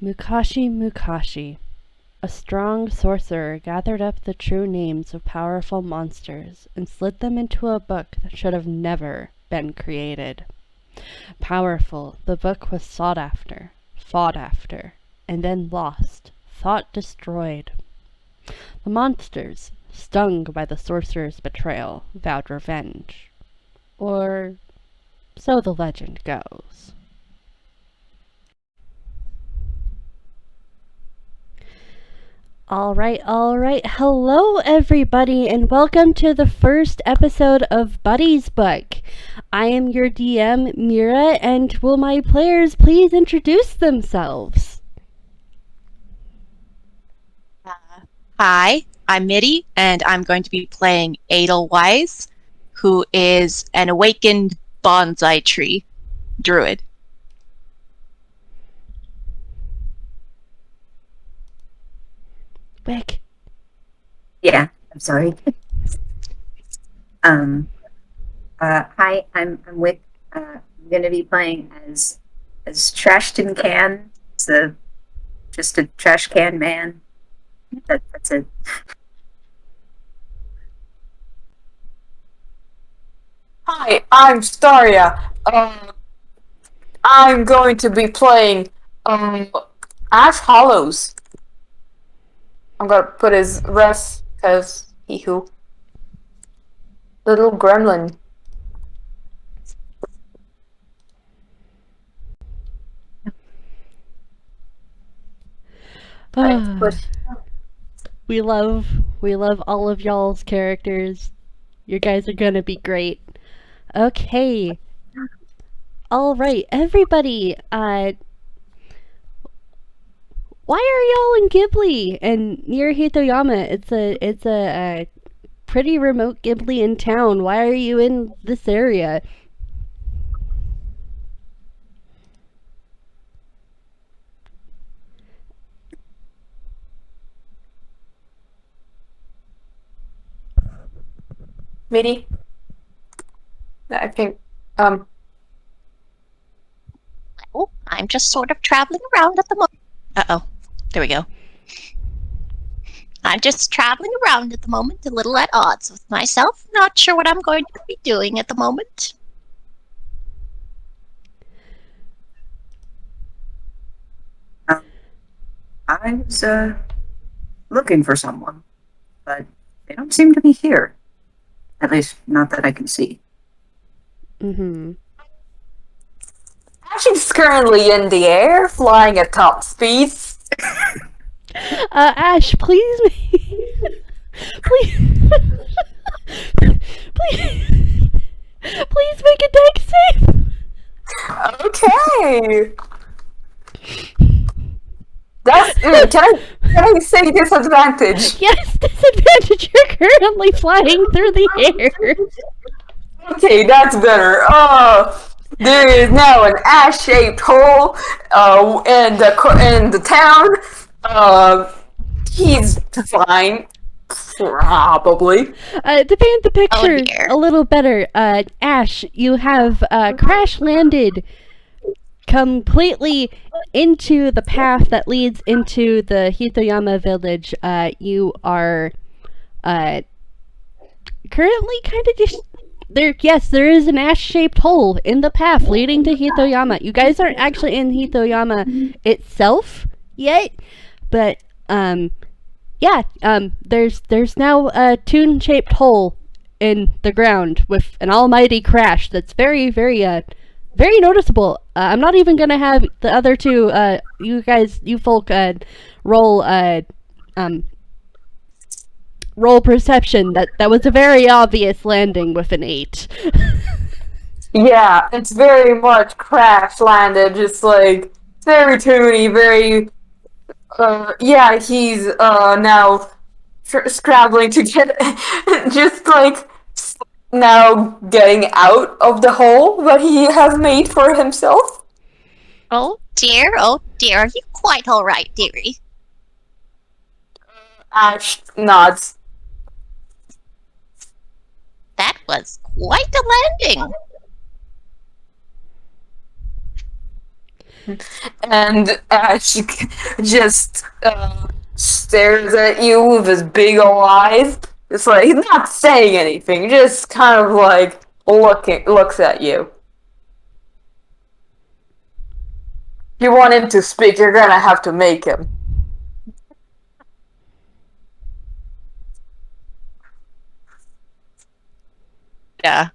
Mukashi Mukashi. A strong sorcerer gathered up the true names of powerful monsters and slid them into a book that should have never been created. Powerful, the book was sought after, fought after, and then lost, thought destroyed. The monsters, stung by the sorcerer's betrayal, vowed revenge. Or so the legend goes. All right. Hello, everybody, and welcome to the first episode of Buddy's Book. I am your DM, Mira, and will my players please introduce themselves? Hi, I'm Middy, and I'm going to be playing Edel Wyze, who is an awakened bonsai tree druid. Wick. Yeah, I'm sorry. Hi, I'm Wick. I'm gonna be playing as Trashtin can. It's just a trash can man. That's it. Hi, I'm Staria. I'm going to be playing Hallows. I'm gonna put his rest because he who little gremlin. We love all of y'all's characters. You guys are gonna be great. Okay. All right, everybody. Why are y'all in Ghibli and near Hitoyama? It's a pretty remote Ghibli in town. Why are you in this area? Middy. I think Oh, I'm just sort of traveling around at the moment. Uh-oh. There we go. I'm just traveling around at the moment, a little at odds with myself. Not sure what I'm going to be doing at the moment. I was looking for someone, but they don't seem to be here. At least, not that I can see. She's currently in the air, flying at top speeds. Ash, please, please, please make a deck save. Okay. That's can I say disadvantage? Yes, disadvantage. You're currently flying through the air. Okay, that's better. There is now an ash-shaped hole in the town. He's fine, probably. To paint the picture dear. a little better, Ash, you have crash landed completely into the path that leads into the Hitoyama Village. You are currently kind of just there. Yes, there is an ash-shaped hole in the path leading to Hitoyama. You guys aren't actually in Hitoyama itself yet, but there's now a tune-shaped hole in the ground with an almighty crash that's very, very very noticeable. I'm not even gonna have the other two you folk roll perception. That was a very obvious landing with an 8. Yeah, it's very much crash landed. Just like very toony, very. Yeah, he's now scrambling to get, just like now getting out of the hole that he has made for himself. Oh dear, are you quite alright, dearie? Ash nods. That was quite a landing. And Ash just stares at you with his big ol' eyes. It's like, he's not saying anything, just kind of like looks at you. If you want him to speak, you're gonna have to make him. Yeah.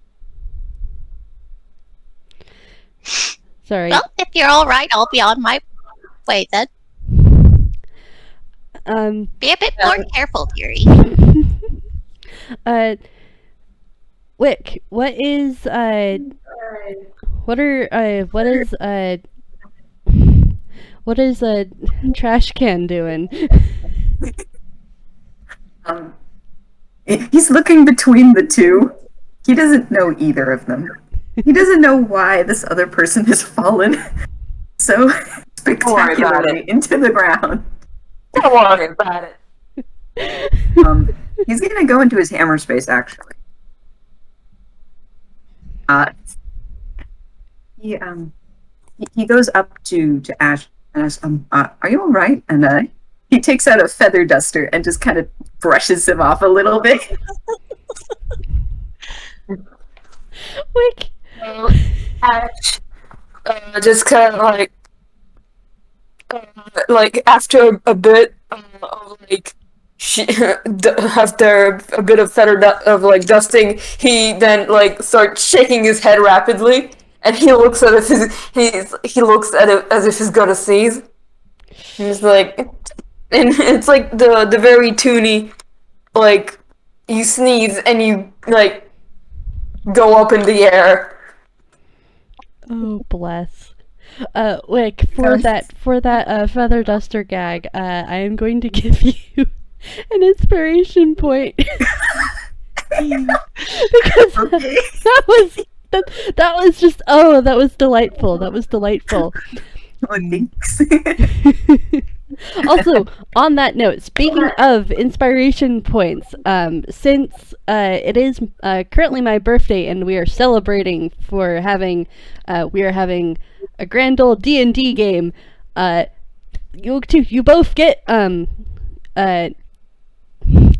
Sorry. Well, if you're all right, I'll be on my way then. Be a bit more careful, dearie. Wick, what is trash can doing? He's looking between the two. He doesn't know either of them. He doesn't know why this other person has fallen so spectacularly into the ground. Don't worry about it. He's gonna go into his hammer space, actually. He goes up to Ash and asks, are you all right? And he takes out a feather duster and just kind of brushes him off a little bit. Wick. Ash just kind of like after a bit of like after a bit of dusting, he then like starts shaking his head rapidly, and he looks at it. He looks at it as if he's gonna sneeze. He's like, and it's like the very toony, like you sneeze and you like go up in the air. Oh bless. Wick, for that feather duster gag, I am going to give you an inspiration point. Because Okay. that was just that was delightful. That was delightful. Oh, thanks. Also, on that note, speaking of inspiration points, since it is currently my birthday and we are celebrating for having a grand old D&D game, you both get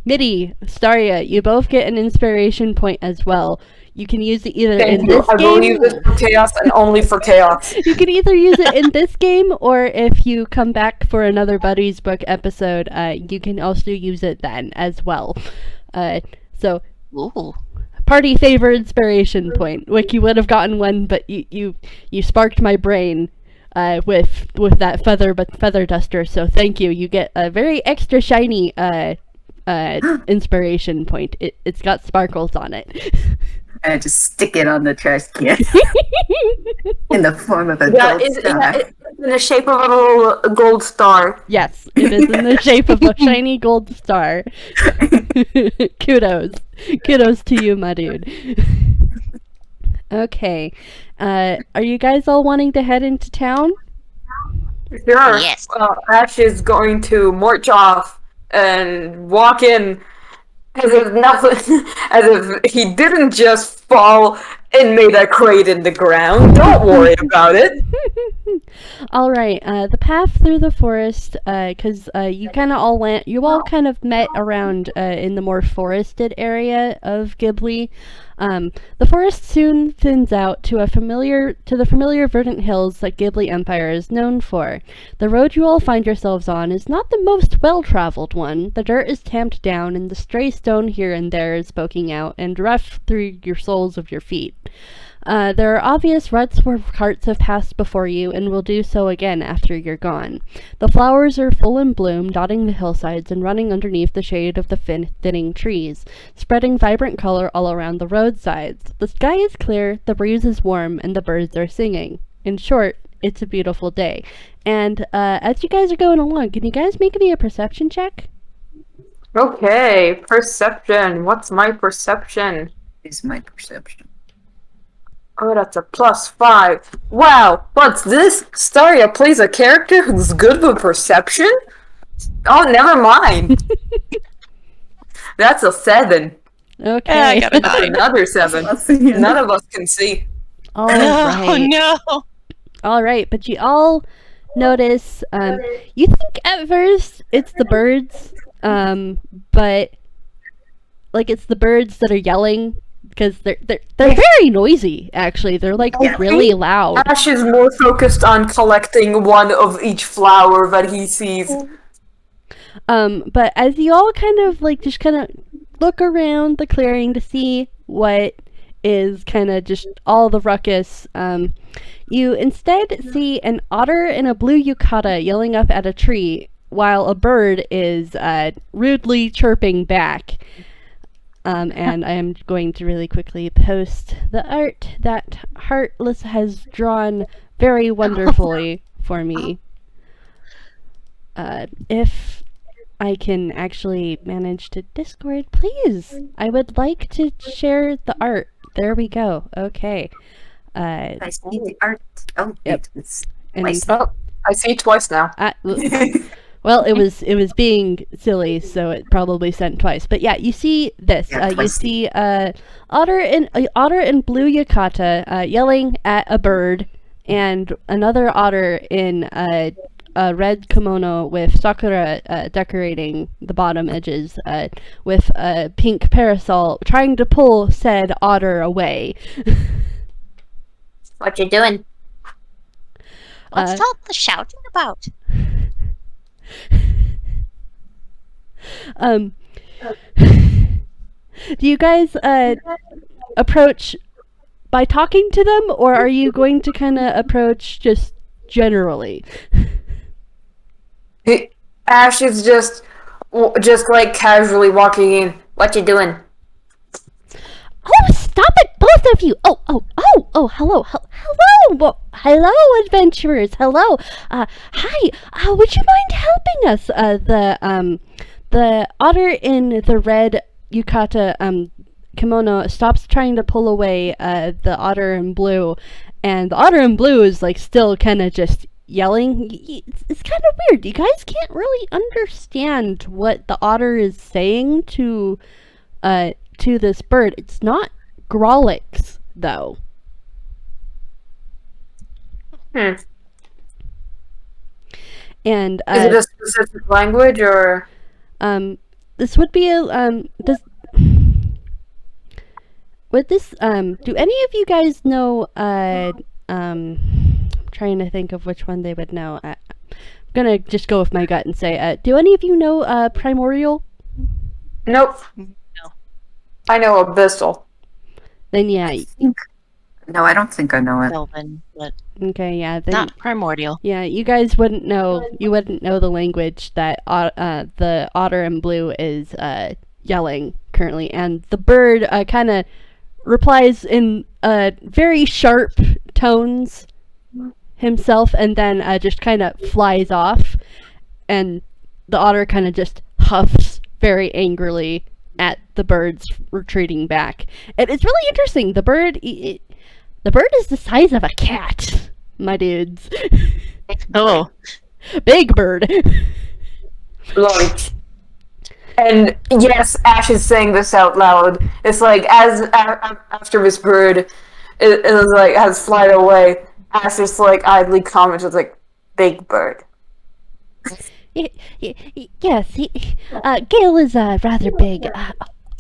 Middy, Staria, you both get an inspiration point as well. You can use it either in this game. I will use it for chaos and only for chaos. You can either use it in this game, or if you come back for another Buddy's Book episode, you can also use it then as well. So, Ooh. Party favor inspiration point. Wick, you would have gotten one, but you sparked my brain with that feather duster. So thank you. You get a very extra shiny inspiration point. It's got sparkles on it. And I just stick it on the trash can in the form of a gold star. It's in the shape of a little gold star. Yes, it is in the shape of a shiny gold star. Kudos to you, my dude. Okay, are you guys all wanting to head into town? Sure. Yes. Ash is going to march off and walk in as if nothing, as if he didn't just fall and made a crate in the ground. Don't worry about it. All right. The path through the forest, because you all kind of met around in the more forested area of Ghibli. The forest soon thins out to the familiar verdant hills that Ghibli Empire is known for. The road you all find yourselves on is not the most well-traveled one. The dirt is tamped down, and the stray stone here and there is poking out and rough through your soles of your feet. There are obvious ruts where carts have passed before you and will do so again after you're gone. The flowers are full in bloom, dotting the hillsides and running underneath the shade of the thinning trees, spreading vibrant color all around the roadsides. The sky is clear, the breeze is warm, and the birds are singing. In short, it's a beautiful day. And as you guys are going along, can you guys make me a perception check? Okay, perception. What's my perception? Is my perception. Oh, that's a +5. Wow, what's this? Staria plays a character who's good with perception? Oh, never mind. That's a 7. Okay. Yeah, I got a 9. Another 7. None of us can see. All right. Oh no! All right, but you all notice. You think at first it's the birds, but like it's the birds that are yelling because they're very noisy. Actually, they're like really loud. Ash is more focused on collecting one of each flower that he sees. But as you all kind of look around the clearing to see what is kind of just all the ruckus, you instead see an otter and a blue yukata yelling up at a tree while a bird is rudely chirping back. And I am going to really quickly post the art that Heartless has drawn very wonderfully for me. If I can actually manage to Discord, please. I would like to share the art. There we go. Okay. I see the art. Oh, Yep. it's And twice. Oh, I see it twice now. well, it was being silly, so it probably sent twice. But yeah, you see this. Yeah, You twice. see otter and blue yukata yelling at a bird, and another otter in a red kimono with sakura decorating the bottom edges, with a pink parasol, trying to pull said otter away. What you doing? What's Uh, all the shouting about? Do you guys approach by talking to them, or are you going to kind of approach just generally? Ash is just like casually walking in. What you doing? Oh, stop it, both of you! Hello. Hello, adventurers. Hello. Hi. Would you mind helping us? The otter in the red yukata kimono stops trying to pull away the otter in blue, and the otter in blue is like still kind of just yelling. It's kind of weird. You guys can't really understand what the otter is saying to this bird. It's not Grolix, though. Hmm. And Is it a specific language or? this would be a would this do any of you guys know I'm trying to think of which one they would know. I'm gonna just go with my gut and say, do any of you know Primordial? Nope. No. I know Abyssal. Then yeah, No, I don't think I know it. Sylvan, but okay, yeah, then not primordial. yeah, you guys wouldn't know. You wouldn't know the language that the otter in blue is yelling currently, and the bird kind of replies in very sharp tones himself, and then just kind of flies off, and the otter kind of just huffs very angrily at the birds retreating back. And it's really interesting. The bird is the size of a cat, my dudes. Oh, Big bird. Like, and yes, Ash is saying this out loud. It's like after this bird is like has flied away, Ash just like idly comments, it's like big bird. Yes, Gale is rather big.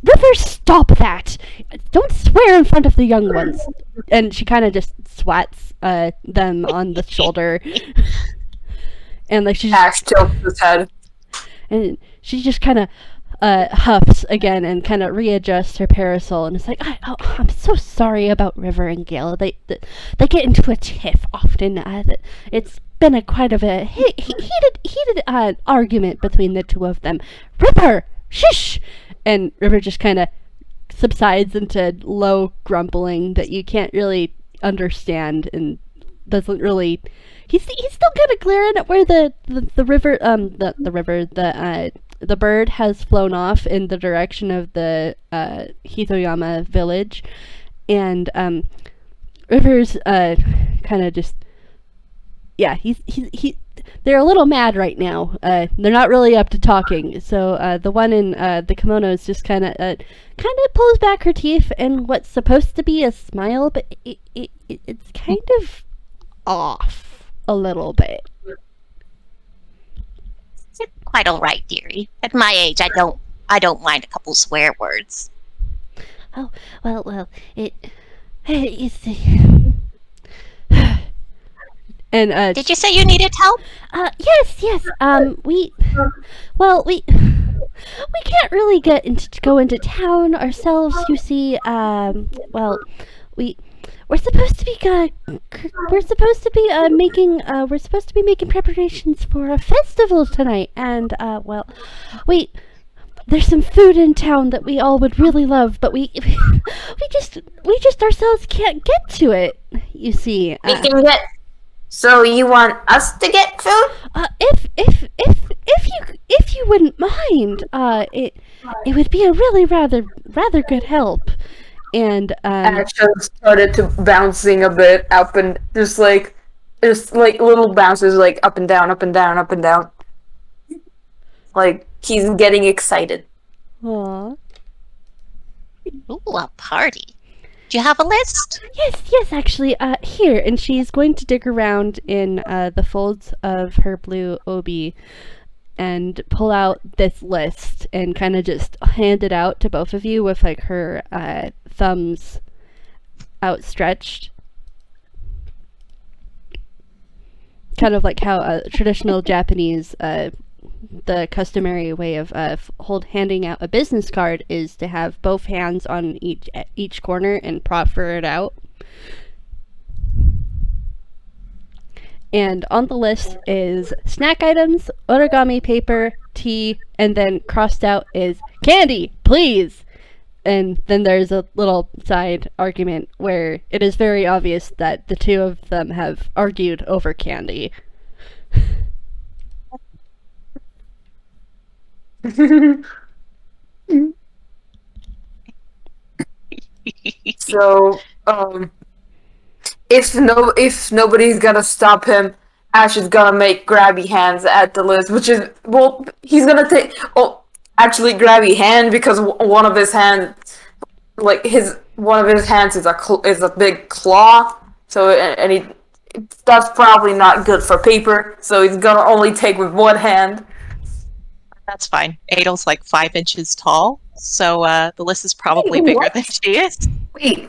River, stop that! Don't swear in front of the young ones. And she kind of just swats them on the shoulder, and like Ash tilts his head. and she just kind of huffs again and kind of readjusts her parasol, and it's like, I'm so sorry about River and Gale. They get into a tiff often. It's been quite of a heated argument between the two of them. River, shush! And River just kind of subsides into low grumbling that you can't really understand, and doesn't really. He's still kind of glaring at where the bird has flown off in the direction of the Hitoyama Village, and River's kind of just. Yeah, they're a little mad right now. They're not really up to talking. So the one in the kimono is just kind of pulls back her teeth and what's supposed to be a smile, but it's kind of off a little bit. You're quite all right, dearie. At my age, I don't mind a couple swear words. Oh, well, it's and Did you say you needed help? yes, we can't really go into town ourselves, you see. Well, we're supposed to be making preparations for a festival tonight, and there's some food in town that we all would really love, but we just ourselves can't get to it, you see. We can get. So you want us to get food? If you wouldn't mind, it would be a really rather good help. And Ash started to bouncing a bit up and just like little bounces like up and down, up and down, up and down. Like he's getting excited. Aw. Ooh, a party. Do you have a list? Yes, actually, here, and she's going to dig around in the folds of her blue obi and pull out this list and kind of just hand it out to both of you with like her thumbs outstretched. Kind of like how traditional Japanese, the customary way of handing out a business card is to have both hands on each corner and proffer it out. And on the list is snack items, origami paper, tea, and then crossed out is candy, please. And then there's a little side argument where it is very obvious that the two of them have argued over candy. So, if nobody's gonna stop him, Ash is gonna make grabby hands at the list, which is he's gonna take actually grabby hand because one of his hands, one of his hands is a big claw, so that's probably not good for paper, so he's gonna only take with one hand. That's fine. Edel's like 5 inches tall, so the list is probably bigger than she is. Wait.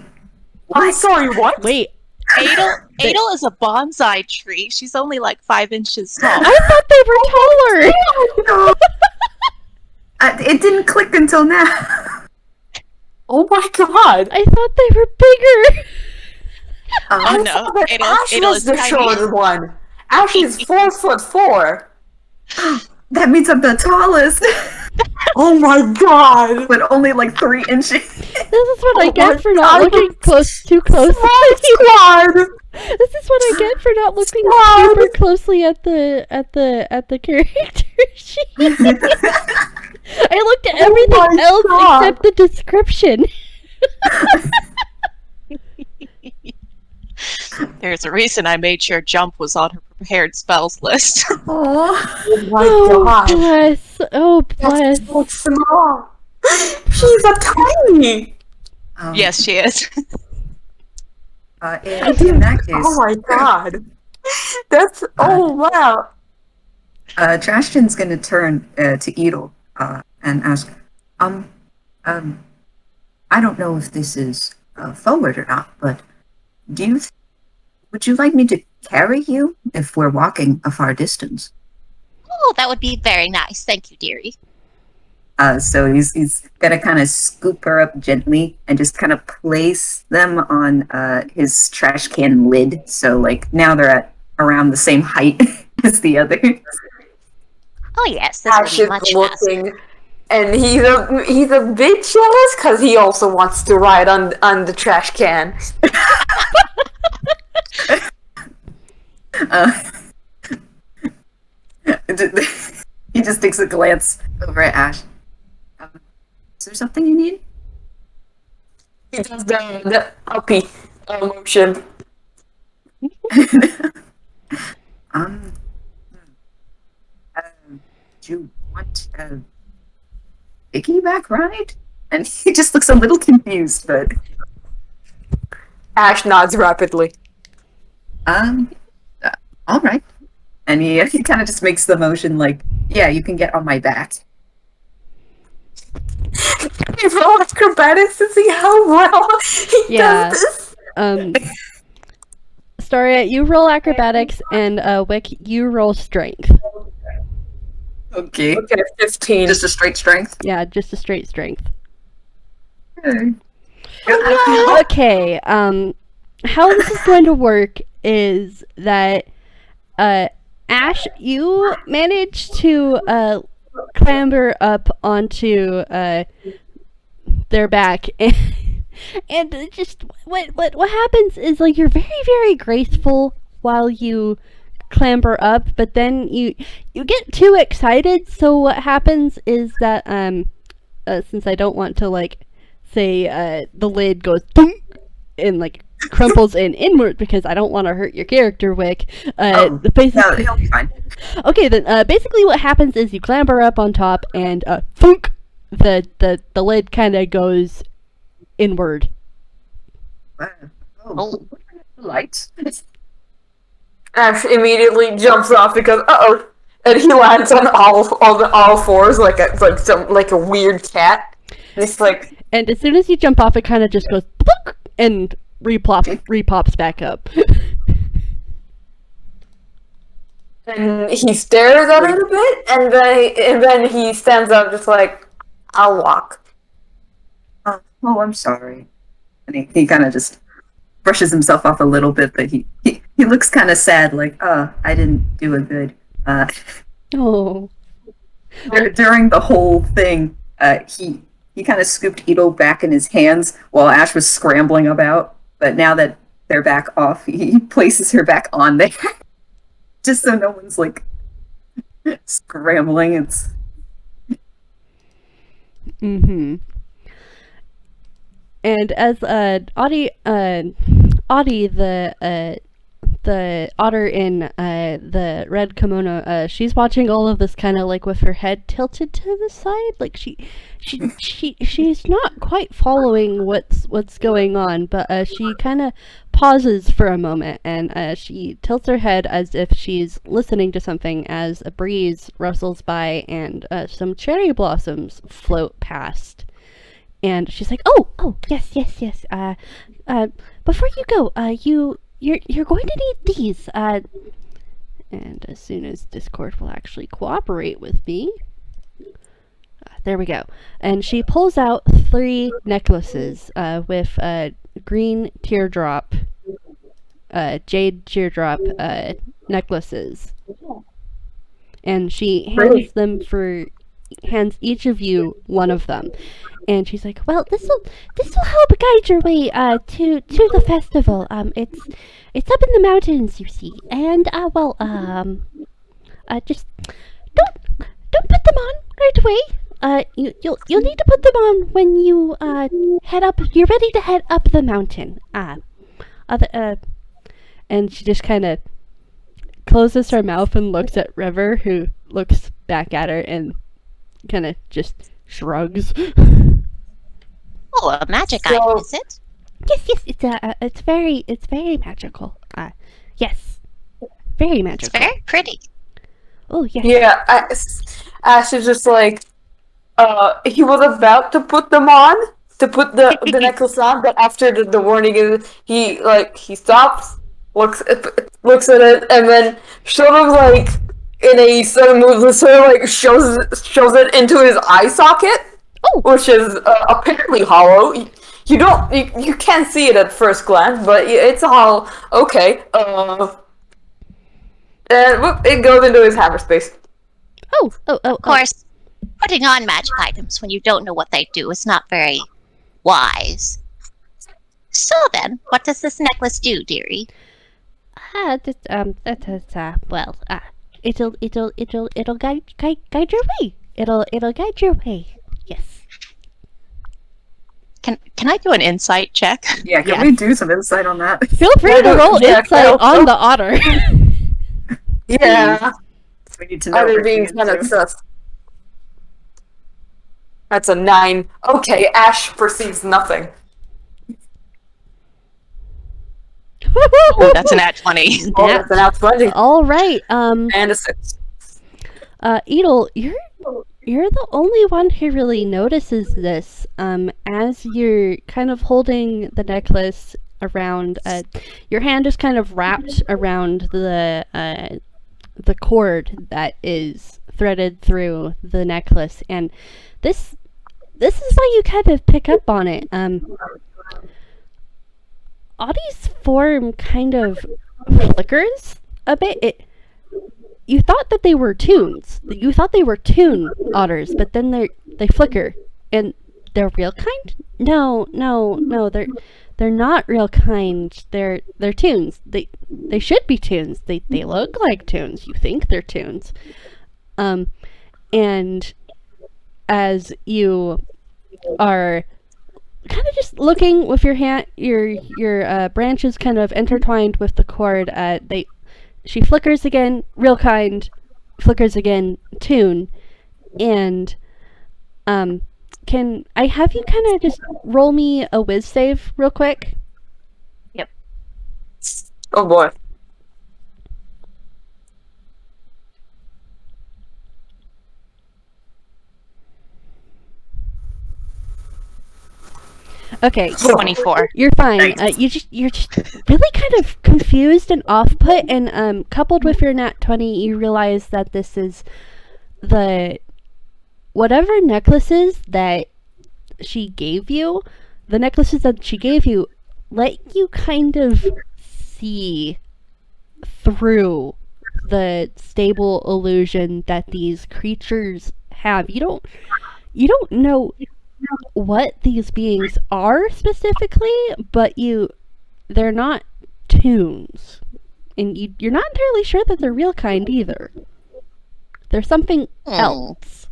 I'm sorry, what? Wait, Edel is a bonsai tree. She's only like 5 inches tall. I thought they were taller! It didn't click until now. Oh my god! I thought they were bigger! Oh no, Ash Edel was is the tiny. shorter one. Ash is 4'4". That means I'm the tallest, Oh my god! but only like 3 inches. This is what I Oh get my for not God. looking too closely. Squad! This is what I get for not looking Squad. super closely at the character sheet. I looked at everything my else God. except the description. There's a reason I made sure jump was on her prepared spells list. Aww. Oh my Oh god! bless! Oh bless! That's so small. She's a tiny. Yes, she is. In that case, Oh my god! That's wow. Trashtin's gonna turn to Edel and ask, I don't know if this is forward or not, but would you like me to carry you if we're walking a far distance? Oh, that would be very nice. Thank you, dearie. So he's gonna kind of scoop her up gently and just kind of place them on his trash can lid. So like now they're at around the same height as the others. Oh yes, this Ash would is be much faster. looking, and he's a bit jealous because he also wants to ride on the trash can. He just takes a glance over at Ash. Is there something you need? He does the uppy motion. Do you want a piggyback ride? And he just looks a little confused, but Ash nods rapidly. all right. And he kind of just makes the motion like, yeah, you can get on my back. You roll acrobatics to see how well he Yeah. does this. Staria, you roll acrobatics, and Wick, you roll strength. Okay. Okay, 15. Just a straight strength. Yeah, just a straight strength. Okay. Okay, how this is going to work is that, Ash, you managed to, clamber up onto, their back, and just, what happens is, like, you're very, very graceful while you clamber up, but then you get too excited, so what happens is that, since I don't want to, like, say, the lid goes thunk and, like, crumples inward because I don't want to hurt your character, Wick. Basically, No, he'll be fine. okay, then, basically what happens is you clamber up on top and, thunk, the lid kind of goes inward. Oh, lights. Ash immediately jumps off because and he lands on all fours like a weird cat. And it's like, And as soon as you jump off, it kind of just goes plunk and repops back up. and he stares at it a bit, and then he stands up just like, I'll walk. Oh, I'm sorry. And he kind of just brushes himself off a little bit, but he looks kind of sad, like, I didn't do a good. Oh. During the whole thing, he kind of scooped Edel back in his hands while Ash was scrambling about. But now that they're back off, he places her back on there, just so no one's like scrambling. It's Mm-hmm. And as Audie, the otter in the red kimono, she's watching all of this kind of like with her head tilted to the side, like she's not quite following what's going on, but she kind of pauses for a moment and she tilts her head as if she's listening to something as a breeze rustles by and some cherry blossoms float past. And she's like, oh, yes. Before you go, you're going to need these. And as soon as Discord will actually cooperate with me, there we go. And she pulls out 3 necklaces with green teardrop, jade teardrop necklaces, and she hands each of you one of them. And she's like, well, this will help guide your way to the festival. It's up in the mountains, you see. And just don't put them on right away. You'll need to put them on when you head up. You're ready to head up the mountain. And she just kind of closes her mouth and looks at River, who looks back at her and kind of just shrugs. Oh, a magic item, is it? Yes, it's very magical. Yes, very magical. It's very pretty. Oh, yes. Yeah, Ash is just like, he was about to put them on, to put the necklace on, but after the warning, he stops, looks at it, and then sort of like, in a sudden move, sort of like shows it into his eye socket. Oh. Which is apparently hollow. You can't see it at first glance, but it's hollow. Okay. And whoop, it goes into his hyperspace. Oh. Of course, putting on magic items when you don't know what they do is not very wise. So then, what does this necklace do, dearie? It'll guide your way. It'll guide your way. Yes. Can I do an insight check? yeah. Can we do some insight on that? Feel free to roll insight on the otter. Yeah. We need to know. Other what we're beings kind of into. sus. That's a 9. Okay, Ash perceives nothing. Oh, that's an at 20. Oh, that's an outstanding. All right. And a 6. Edel, you're the only one who really notices this. As you're kind of holding the necklace around, your hand is kind of wrapped around the cord that is threaded through the necklace, and this is why you kind of pick up on it. Audie's form kind of flickers a bit. You thought that they were tunes. You thought they were tune otters, but then they flicker, and they're real kind. No, they're not real kind. They're tunes. They should be tunes. They look like tunes. You think they're tunes. And as you are kind of just looking with your hand, your branches kind of intertwined with the cord, she flickers again, real kind, flickers again, tune, and can I have you kind of just roll me a whiz save real quick? Yep. Oh boy. Okay, 24. you're fine. You're just really kind of confused and off-put, and coupled with your nat 20, you realize that this is whatever necklaces that she gave you, the necklaces that she gave you let you kind of see through the stable illusion that these creatures have. You don't know what these beings are specifically, but they're not tunes, and you're not entirely sure that they're real kind either. They're something else.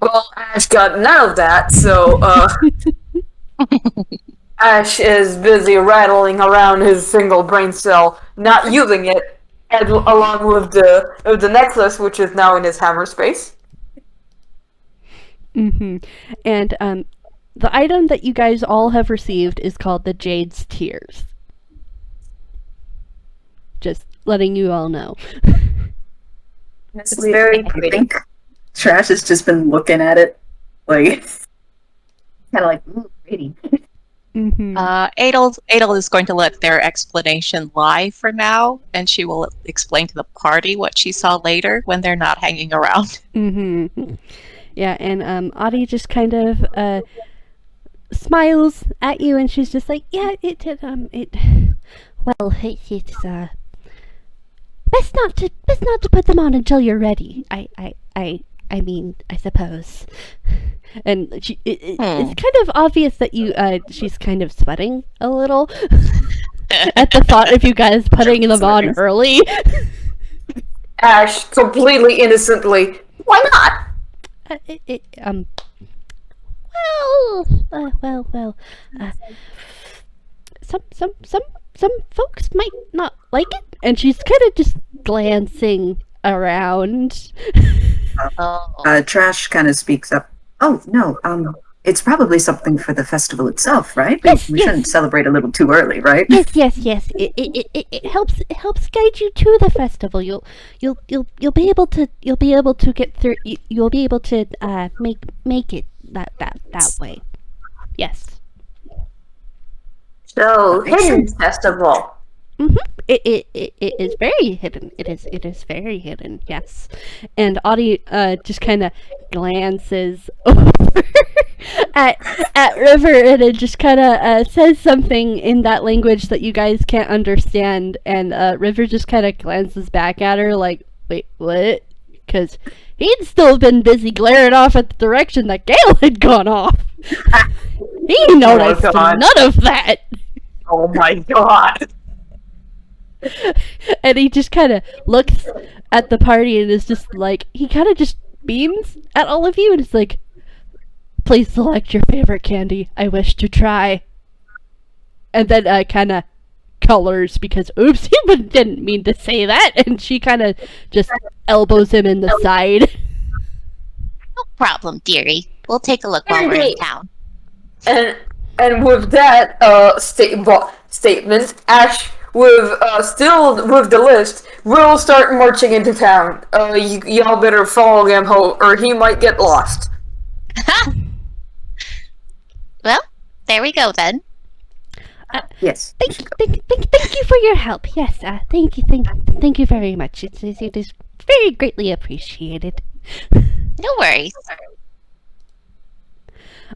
Well, Ash got none of that, so Ash is busy rattling around his single brain cell, not using it, along with the necklace, which is now in his hammer space. And the item that you guys all have received is called the Jade's Tears. Just letting you all know. It's very pretty. I think Trash has just been looking at it, like, kind of like, ooh, pretty. Edel is going to let their explanation lie for now, and she will explain to the party what she saw later when they're not hanging around. Yeah, and Audie just kind of smiles at you, and she's just like, yeah, it's best not to put them on until you're ready. I mean, I suppose. And it's kind of obvious that she's kind of sweating a little at the thought of you guys putting them on early. Ash, completely innocently, why not? Some folks might not like it, and she's kind of just glancing around. Trash kind of speaks up. Oh, no, it's probably something for the festival itself, right? Yes, we shouldn't celebrate a little too early, right? Yes. It helps guide you to the festival. You'll be able to get through. You'll be able to make it that way. Yes. So, hidden festival. It is very hidden. It is very hidden. Yes. And Audie just kind of glances over at River, and it just kind of says something in that language that you guys can't understand. And River just kind of glances back at her like, wait, what? Because he'd still been busy glaring off at the direction that Gale had gone off. He noticed none of that. Oh my god. And he just kind of looks at the party and is just like, he kind of just beams at all of you and is like, please select your favorite candy. I wish to try. And then kind of colors because, oops, he didn't mean to say that. And she kind of just elbows him in the side. No problem, dearie. We'll take a look while we're in town. And with that statement, Ash, still with the list, will start marching into town. Y'all better follow him, or he might get lost. Well, there we go then. Yes. Thank you for your help. Yes, thank you very much. It is very greatly appreciated. No worries.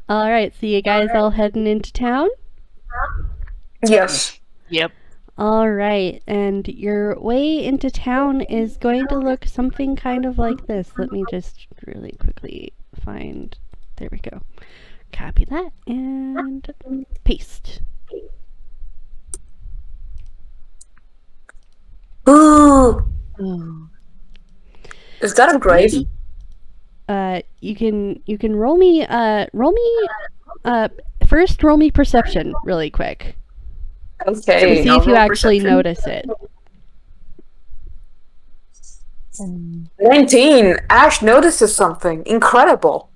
All right, so you guys all heading into town? Yes. Yep. All right, and your way into town is going to look something kind of like this. Let me just really quickly find. There we go. Copy that and paste. Ooh. Is that a grave? You can roll me first roll me perception really quick. Okay. To see if you actually notice it. 19. Ash notices something incredible.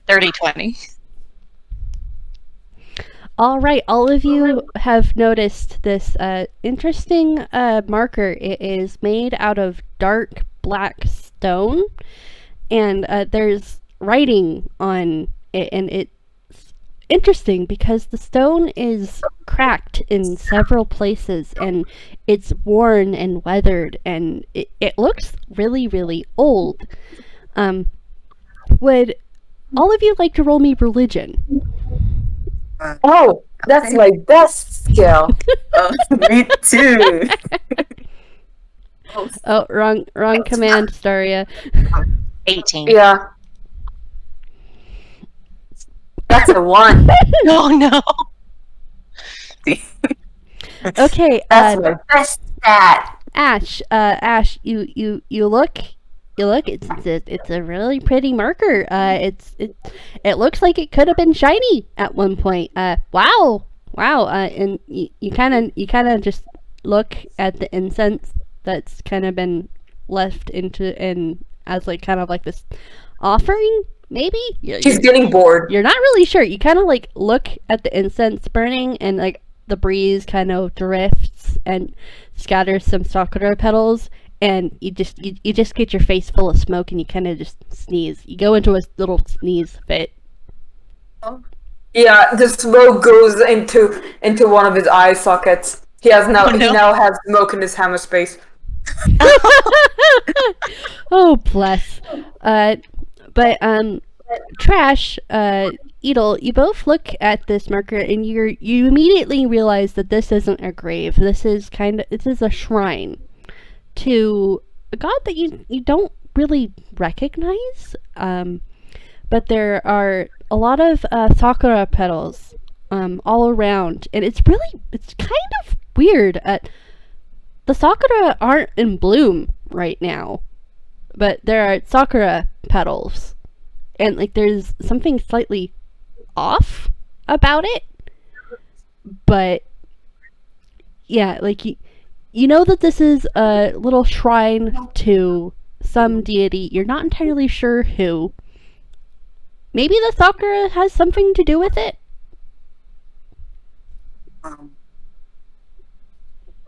30-20. All right, all of you have noticed this interesting marker. It is made out of dark black stone, and there's writing on it, and it's interesting because the stone is cracked in several places, and it's worn and weathered, and it looks really, really old. Would all of you like to roll me religion? Oh, that's my best skill. Oh, me too. Oh, wrong command, Staria. 18. Yeah. That's a 1. Oh no. Okay, That's my best stat. Ash, you look, it's a really pretty marker. It looks like it could have been shiny at one point. Wow. And you kind of just look at the incense that's kind of been left as like kind of like this offering, maybe. She's getting bored. You're not really sure. You kind of like look at the incense burning, and like the breeze kind of drifts and scatters some sakura petals, and you just get your face full of smoke, and you kind of just sneeze. You go into a little sneeze fit. Yeah, the smoke goes into one of his eye sockets. He now has smoke in his hammer space. Oh, bless. But Trash, Edel, you both look at this marker, and you immediately realize that this isn't a grave. This is a shrine to a god that you don't really recognize. But there are a lot of sakura petals all around, and it's kind of weird. The sakura aren't in bloom right now, but there are sakura petals, and like there's something slightly off about it. But yeah, like you know that this is a little shrine to some deity. You're not entirely sure who. Maybe the sakura has something to do with it. Oh,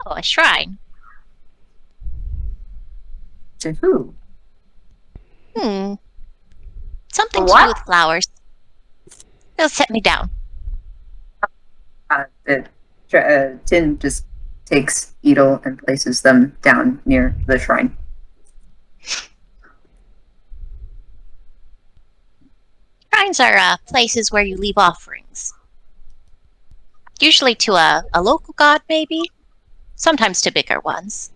a shrine. To who? Something to do with flowers. They'll set me down. Tin just takes Edel and places them down near the shrine. Shrines are places where you leave offerings. Usually to a local god, maybe. Sometimes to bigger ones.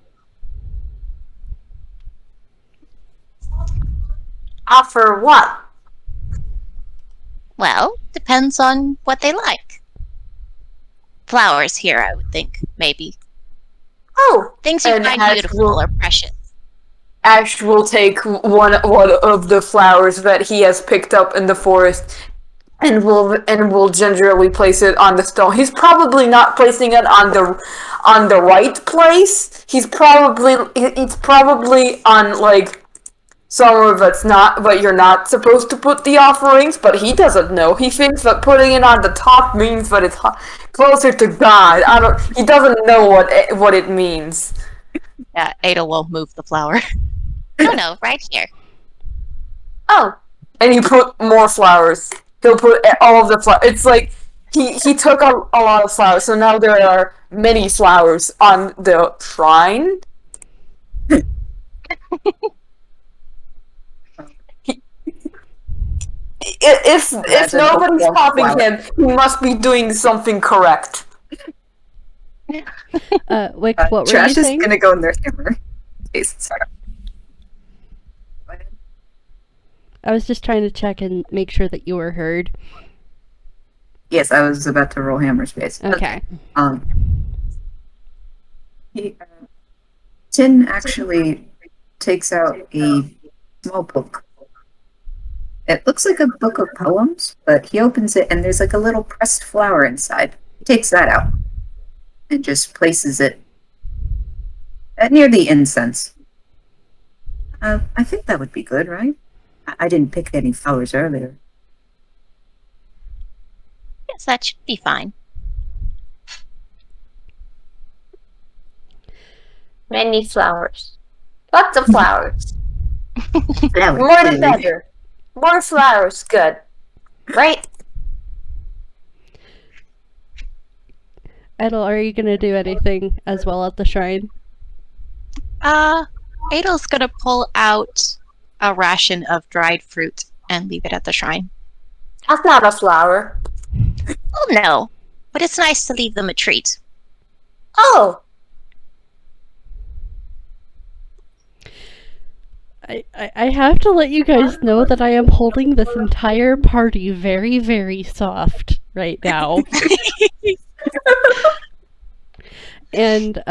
Offer what? Well, depends on what they like. Flowers here, I would think, maybe. Oh, Things you find beautiful or precious. Ash will take one of the flowers that he has picked up in the forest, and will gingerly place it on the stone. He's probably not placing it on the right place. It's probably on like Some of it's not, but you're not supposed to put the offerings, but he doesn't know. He thinks that putting it on the top means that it's closer to God. He doesn't know what it means. Yeah, Edel will move the flower. No, right here. Oh. And he put more flowers. He'll put all of the flowers. It's like he took a lot of flowers, so now there are many flowers on the shrine. If nobody's stopping him, he must be doing something correct. Wick, what were Trash you is saying? gonna go in their hammer. Sorry. Go ahead. I was just trying to check and make sure that you were heard. Yes, I was about to roll hammer space. Okay. Tin actually takes out a small book. It looks like a book of poems, but he opens it and there's like a little pressed flower inside. He takes that out and just places it near the incense. I think that would be good, right? I didn't pick any flowers earlier. Yes, that should be fine. Many flowers. Lots of flowers. Flowers, More the really. better. More flowers, good. Right? Edel, are you going to do anything as well at the shrine? Edel's gonna pull out a ration of dried fruit and leave it at the shrine. That's not a flower. Oh no, but it's nice to leave them a treat. Oh, I have to let you guys know that I am holding this entire party very, very soft right now. And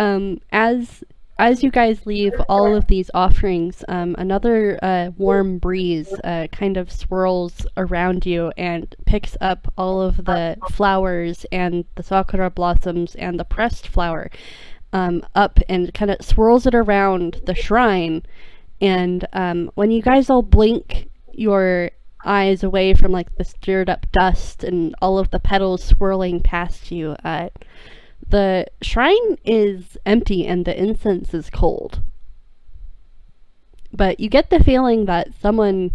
as you guys leave all of these offerings, another warm breeze kind of swirls around you and picks up all of the flowers and the sakura blossoms and the pressed flower up and kind of swirls it around the shrine. And when you guys all blink your eyes away from like the stirred up dust and all of the petals swirling past you, the shrine is empty and the incense is cold. But you get the feeling that someone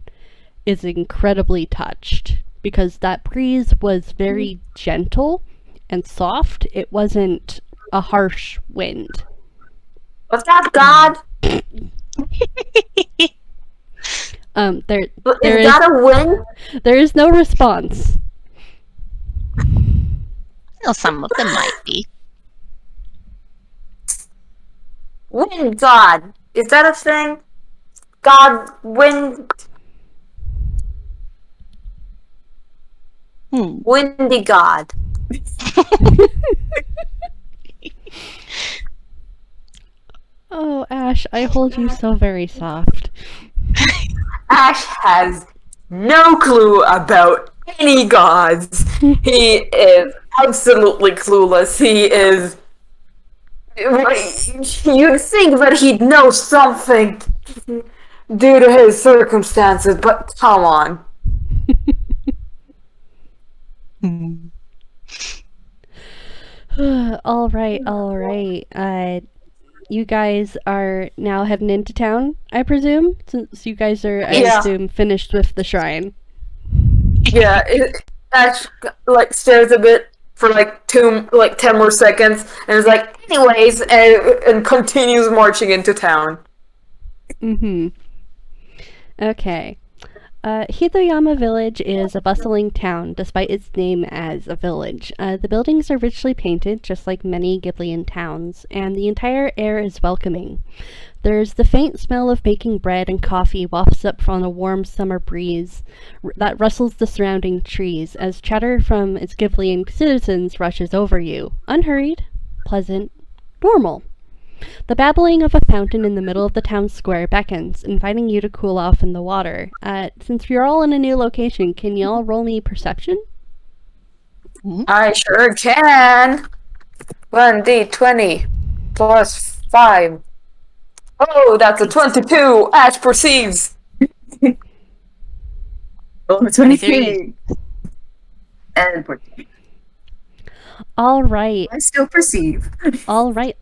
is incredibly touched because that breeze was very gentle and soft. It wasn't a harsh wind. was that God? There Is that a wind? there is no response. Well, some of them might be. Wind God. Is that a thing? God, wind, windy God. Oh, Ash, I hold you so very soft. Ash has no clue about any gods. He is absolutely clueless. He is. You'd think that he'd know something due to his circumstances, but come on. All right. You guys are now heading into town, I presume, since you guys are, I Yeah. assume, finished with the shrine. Yeah, Ash stares a bit for 10 more seconds, and is like, anyways, and continues marching into town. Mm-hmm. Okay. Hitoyama Village is a bustling town, despite its name as a village. The buildings are richly painted, just like many Ghiblian towns, and the entire air is welcoming. There's the faint smell of baking bread and coffee wafts up from a warm summer breeze that rustles the surrounding trees as chatter from its Ghiblian citizens rushes over you. Unhurried, pleasant, normal. The babbling of a fountain in the middle of the town square beckons, inviting you to cool off in the water. Since you're all in a new location, can you all roll me perception? I sure can. 1d20 plus 5. Oh, that's a 22. Ash perceives Oh, 23. And 14. All right. I still perceive. All right.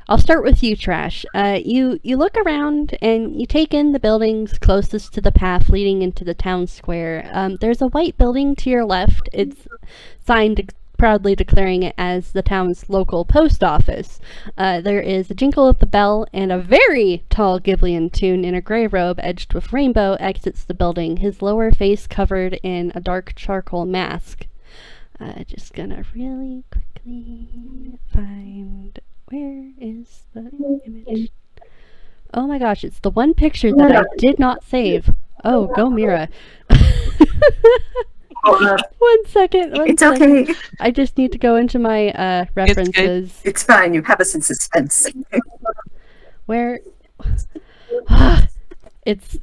I'll start with you, Trash. You look around and you take in the buildings closest to the path leading into the town square. There's a white building to your left. It's signed proudly declaring it as the town's local post office. There is a jingle of the bell, and a very tall Ghiblian toon in a gray robe edged with rainbow exits the building, his lower face covered in a dark charcoal mask. Just gonna really quickly find... Where is the image? Oh my gosh, it's the one picture that I did not save. Oh, go Mira. One second. It's okay. I just need to go into my references. It's fine. You have us in suspense. Where? It's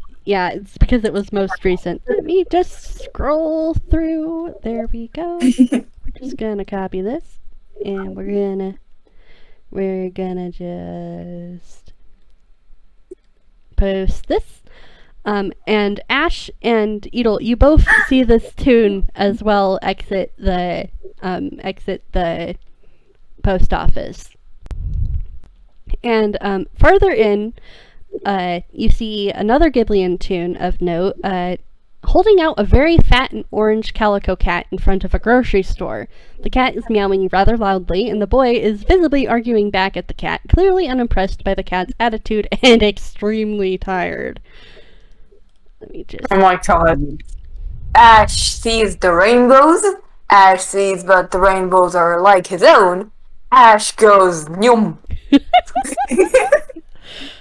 because it was most recent. Let me just scroll through. There we go. We're just gonna copy this, and we're gonna just post this. And Ash and Edel, you both see this toon as well exit the post office. And further in, you see another Ghiblian toon of note, holding out a very fat and orange calico cat in front of a grocery store. The cat is meowing rather loudly, and the boy is visibly arguing back at the cat, clearly unimpressed by the cat's attitude and extremely tired. Let me just... Oh my god. Ash sees the rainbows. Ash sees that the rainbows are like his own. Ash goes, nyum.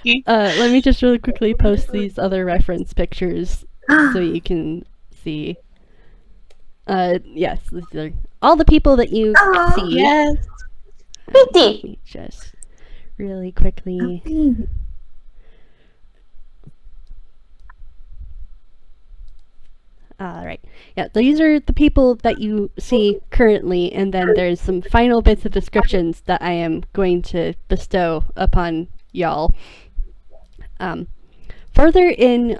Let me just really quickly post these other reference pictures so you can see. Yes, these are all the people that you see. Yes. Let me just really quickly... Alright. Yeah, these are the people that you see currently, and then there's some final bits of descriptions that I am going to bestow upon y'all. Further in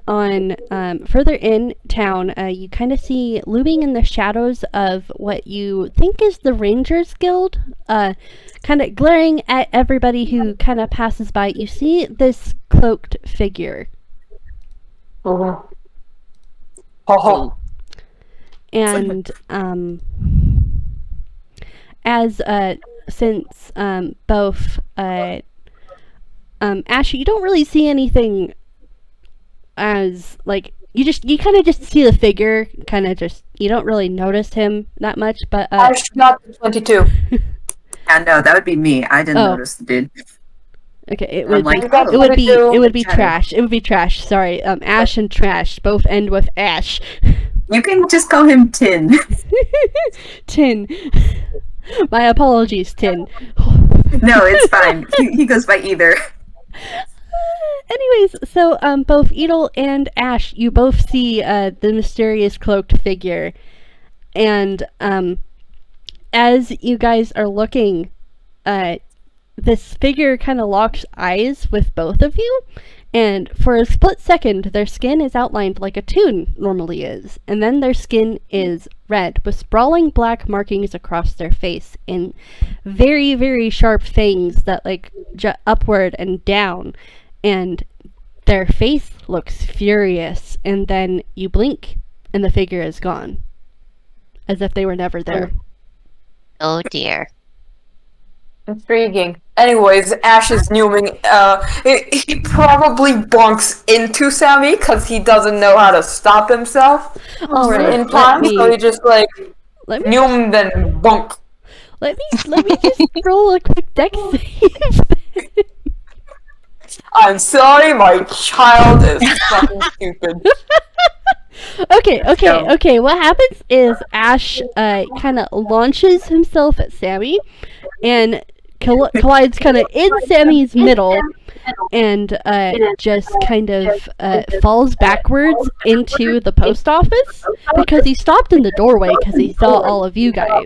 town, you kind of see looming in the shadows of what you think is the Rangers Guild, kind of glaring at everybody who kind of passes by. You see this cloaked figure. Oh. Oh. And since both Ashy, you don't really see anything as like you kind of just see the figure, you don't really notice him that much, but Ash got 22. Yeah, no, that would be me. I didn't notice the dude. Okay, it I'm would like, it would be Trash. It would be Trash. Sorry, Ash and Trash both end with Ash. You can just call him Tin. Tin. My apologies, Tin. No, it's fine. He goes by either. Anyways, so both Edel and Ash, you both see the mysterious cloaked figure, and as you guys are looking, this figure kind of locks eyes with both of you, and for a split second, their skin is outlined like a toon normally is, and then their skin is red, with sprawling black markings across their face, and very, very sharp fangs that jut upward and down, and their face looks furious, and then you blink, and the figure is gone, as if they were never there. Oh dear. Intriguing. Anyways, Ash is newing. He probably bonks into Sammy because he doesn't know how to stop himself in time. So he just noom then bonk. Let me just roll a quick dex save. I'm sorry, my child is fucking stupid. Okay. What happens is Ash kind of launches himself at Sammy, and collides kind of in Sammy's middle, and just kind of falls backwards into the post office, because he stopped in the doorway because he saw all of you guys,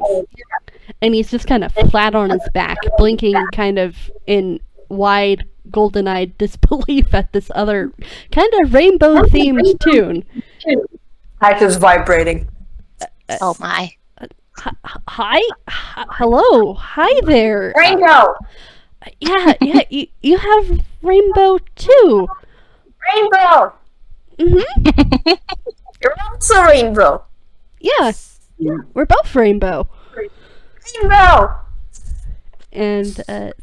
and he's just kind of flat on his back, blinking kind of in wide golden-eyed disbelief at this other kind of rainbow-themed tune. Ash is vibrating. Oh my. Hi? Hello? Hi there. Rainbow! Yeah, you have rainbow too. Rainbow! Mm-hmm. You're also rainbow! Yeah, we're both rainbow. Rainbow! And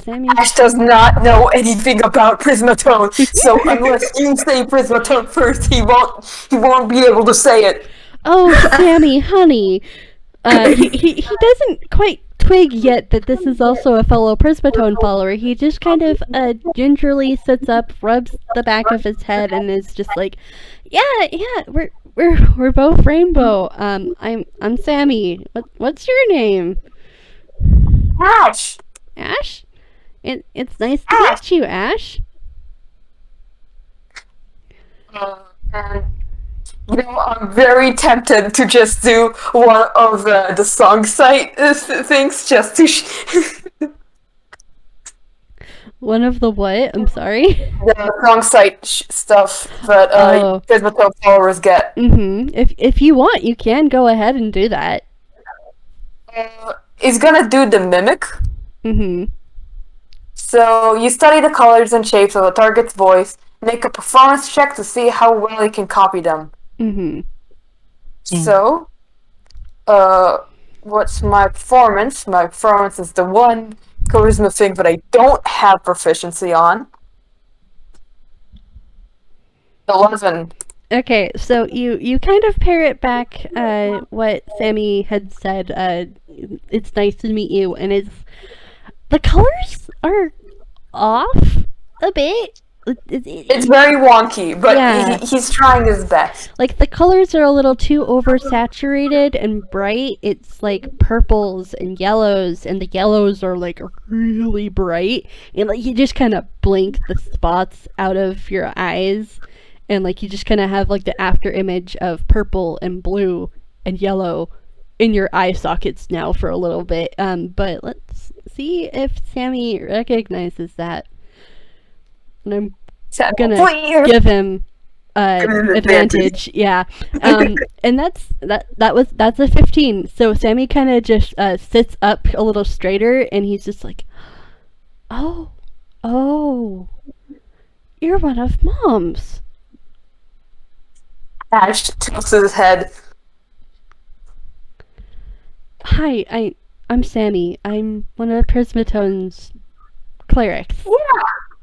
Sammy. Ash does not know anything about Prismatone, so unless you say Prismatone first, he won't be able to say it. Oh, Sammy, honey. He doesn't quite twig yet that this is also a fellow Prismatone follower. He just kind of gingerly sits up, rubs the back of his head, and is just like, yeah, we're both rainbow. I'm Sammy. What's your name? Ash! Ash? It's nice to meet you, Ash. And I'm very tempted to just do one of the song site things just to One of the what? I'm sorry. the song site stuff that Prismatone followers get. Mm-hmm. If you want, you can go ahead and do that. He's gonna do the mimic. Mm-hmm. So you study the colors and shapes of a target's voice, make a performance check to see how well you can copy them. Mm-hmm. So, what's my performance? My performance is the one charisma thing that I don't have proficiency on. 11. Okay, so you kind of parrot back what Sammy had said. It's nice to meet you, and the colors are off a bit. It's very wonky, but Yeah. he's trying his best. Like, the colors are a little too oversaturated and bright. It's like purples and yellows, and the yellows are like really bright, and like you just kind of blink the spots out of your eyes, and like you just kind of have like the after image of purple and blue and yellow in your eye sockets now for a little bit. But let's see if Sammy recognizes that. And I'm gonna give him advantage. Yeah. And that's a 15. So Sammy kind of just sits up a little straighter, and he's just like, oh, you're one of Mom's. Ash tilts his head. Hi, I'm Sammy. I'm one of Prismatone's clerics. Yeah!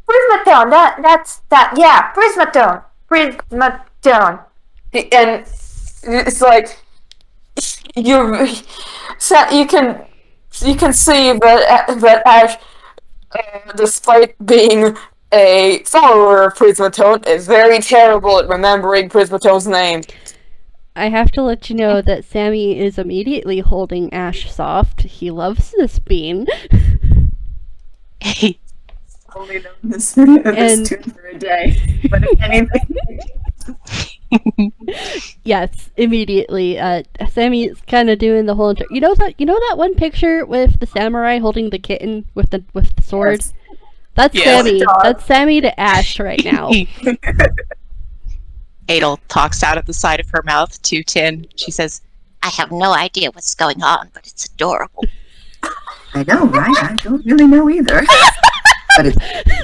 Prismatone! That's yeah, Prismatone! Prismatone! And it's like you can see that Ash, despite being a follower of Prismatone, is very terrible at remembering Prismatone's name. I have to let you know that Sammy is immediately holding Ash soft. He loves this bean. Only known this tune for a day. But if anything. Yes, immediately. Sammy's kind of doing the whole you know that one picture with the samurai holding the kitten with the sword? Yes. That's Yes. Sammy. That's Sammy to Ash right now. Edel talks out of the side of her mouth to Tin. She says, I have no idea what's going on, but it's adorable. I know, right? I don't really know either. But it's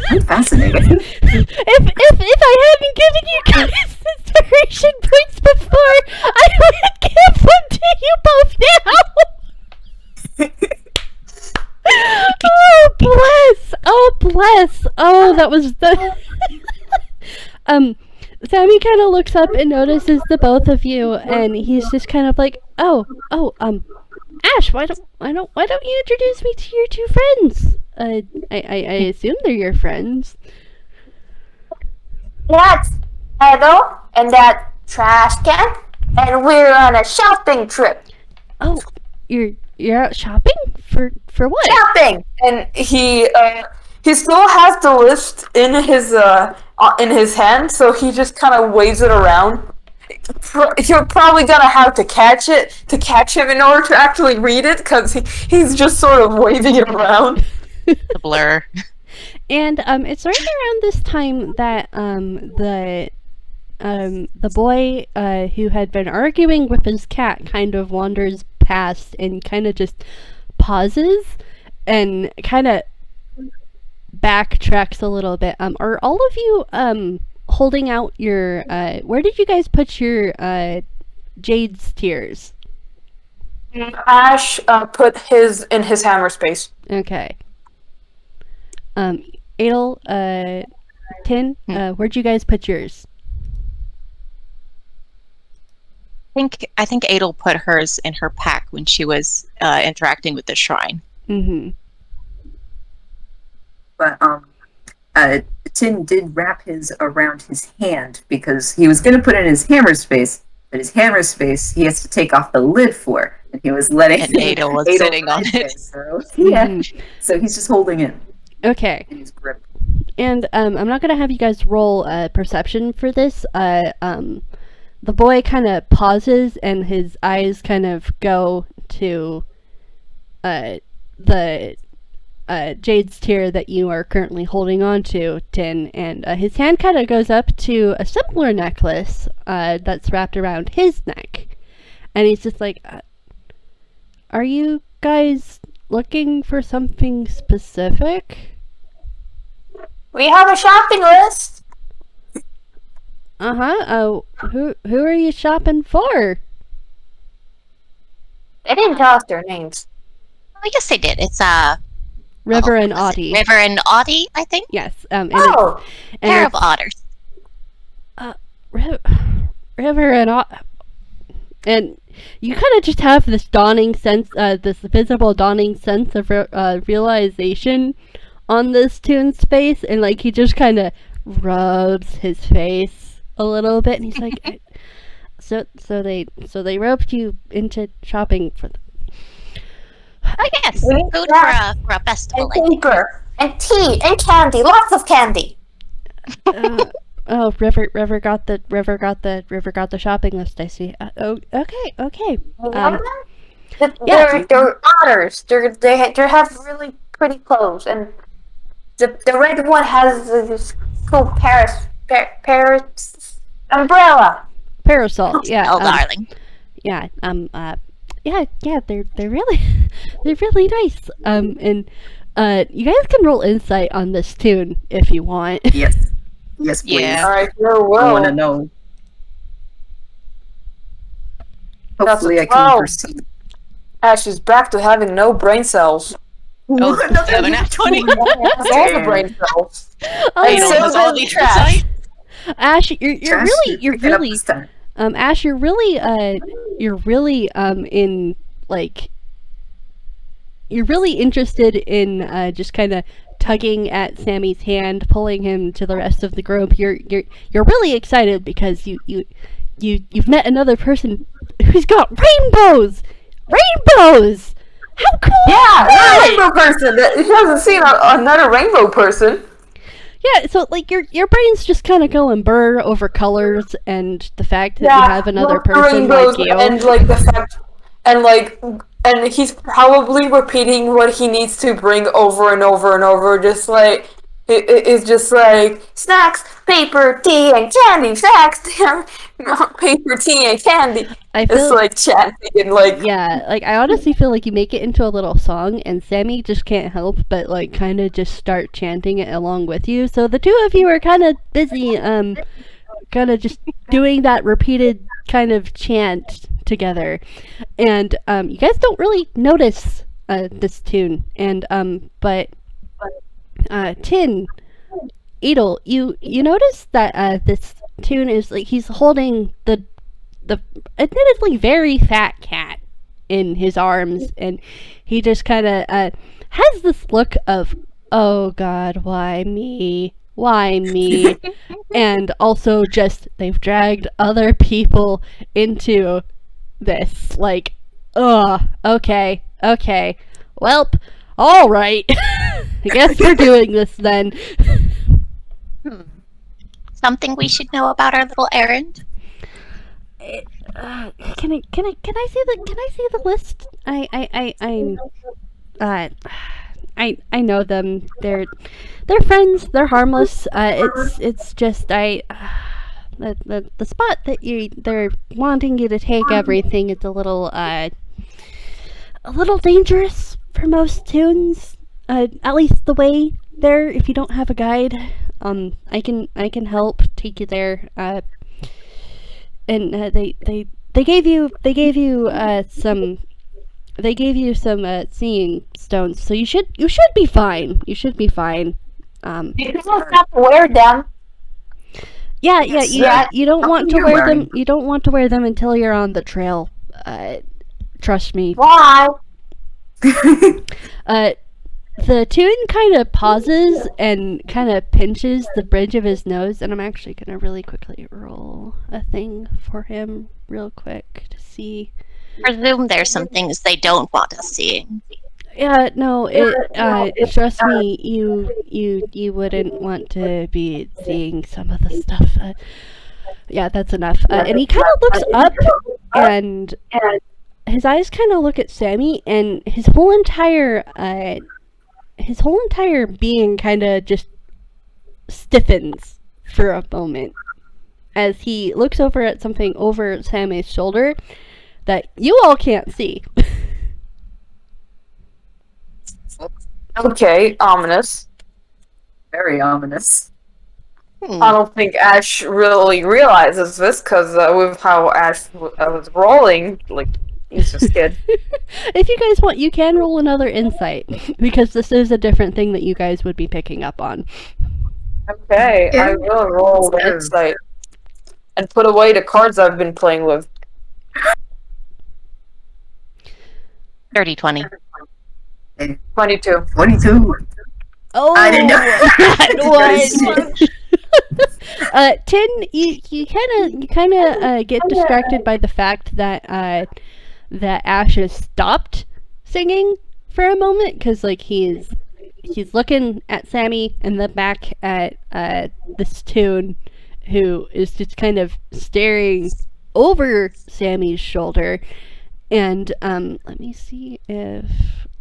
quite fascinating. If I hadn't given you guys inspiration points before, I would give them to you both now. Oh bless! Oh bless! Oh, that was the. Sammy kind of looks up and notices the both of you, and he's just kind of like, Ash, why don't you introduce me to your two friends? I assume they're your friends. That's Edel and that trash can, and we're on a shopping trip. Oh, you're out shopping for what? Shopping! And he still has the list in his hand, so he just kind of waves it around. You're probably gonna have to catch him in order to actually read it, because he's just sort of waving it around. the blur. And it's right around this time that the boy who had been arguing with his cat kind of wanders past and kind of just pauses and kind of backtracks a little bit. Are all of you holding out your where did you guys put your Jade's tears? Ash put his in his hammer space. Okay. Edel, Tin, where'd you guys put yours? I think Edel put hers in her pack when she was interacting with the shrine. Mm-hmm. But Tin did wrap his around his hand because he was going to put it in his hammer space, but his hammer space he has to take off the lid for, and he was letting. And Edel was sitting on it. So, yeah, so he's just holding it. Okay. In his grip. And I'm not gonna have you guys roll perception for this. The boy kind of pauses and his eyes kind of go to the Jade's tear that you are currently holding on to, Tin, and his hand kind of goes up to a similar necklace that's wrapped around his neck, and he's just like, "Are you guys looking for something specific?" We have a shopping list. Who are you shopping for? They didn't tell us their names. I guess they did. It's River and Audie. River and Audie, I think. Yes. And Pair of otters. River and Audie. And you kind of just have this dawning sense, this visible dawning sense of realization on this tune's face, and like he just kind of rubs his face a little bit, and he's like, so they roped you into shopping for them. I guess food for a festival. And paper, and tea, and candy, lots of candy. River got the shopping list. I see. Okay. They're otters. They have really pretty clothes, and the red one has this cool Paris umbrella. Parasol. Yeah. Oh, darling. Yeah. They're really nice. And you guys can roll insight on this tune if you want. Yes, please. Yeah. All right, sure will. I want to know. Hopefully, I can perceive. Ash is back to having no brain cells. Oh, another nat 20. All the brain cells. Edel has all the insight. Ash, you're Trash, really pick it up this time. Ash, you're really in like you're really interested in just kind of tugging at Sammy's hand, pulling him to the rest of the group. You're really excited because you've met another person who's got rainbows. How cool! Yeah, a rainbow person. He hasn't seen another rainbow person. Yeah, so like your brain's just kind of going burr over colors and the fact that you have another person like you, and like the fact, and he's probably repeating what he needs to bring over and over and over, just like it's just like snacks, paper, tea, and candy. Snacks, paper, tea, and candy. It's like chanting and like I honestly feel like you make it into a little song, and Sammy just can't help but like kind of just start chanting it along with you. So the two of you are kind of busy, kind of just doing that repeated kind of chant together, and you guys don't really notice this tune, and but. Tin, Edel, you notice that this tune is like he's holding the admittedly very fat cat in his arms, and he just kind of has this look of, oh God, why me? And also just they've dragged other people into this, like, okay, welp. All right. I guess we're doing this then. Something we should know about our little errand? Can I see the list? I know them. They're friends. They're harmless. It's just the spot that they're wanting you to take everything. It's a little dangerous for most tunes. At least the way there. If you don't have a guide, I can help take you there. And they gave you some. They gave you some seeing stones, so you should be fine. You should be fine. You don't have to wear them. Yeah. You don't want to You're wear wearing. them. You don't want to wear them until you're on the trail. Trust me. Why? The tune kind of pauses and kind of pinches the bridge of his nose, and I'm actually gonna really quickly roll a thing for him real quick to see. Presume there's some things they don't want us seeing. Yeah, no, trust me, you wouldn't want to be seeing some of the stuff. Yeah, that's enough. And he kind of looks up, and his eyes kind of look at Sammy, and his whole entire being kind of just stiffens for a moment as he looks over at something over Sammy's shoulder that you all can't see. Okay, ominous. Very ominous. I don't think Ash really realizes this because with how Ash was rolling, like, he's just scared. If you guys want, you can roll another insight, because this is a different thing that you guys would be picking up on. Okay, I will roll the insight and put away the cards I've been playing with. 30-20. 22. 22. Oh, I didn't know. Tin, you kind of get distracted by the fact that Ash has stopped singing for a moment, because like he's looking at Sammy and then back at this tune, who is just kind of staring over Sammy's shoulder. And let me see if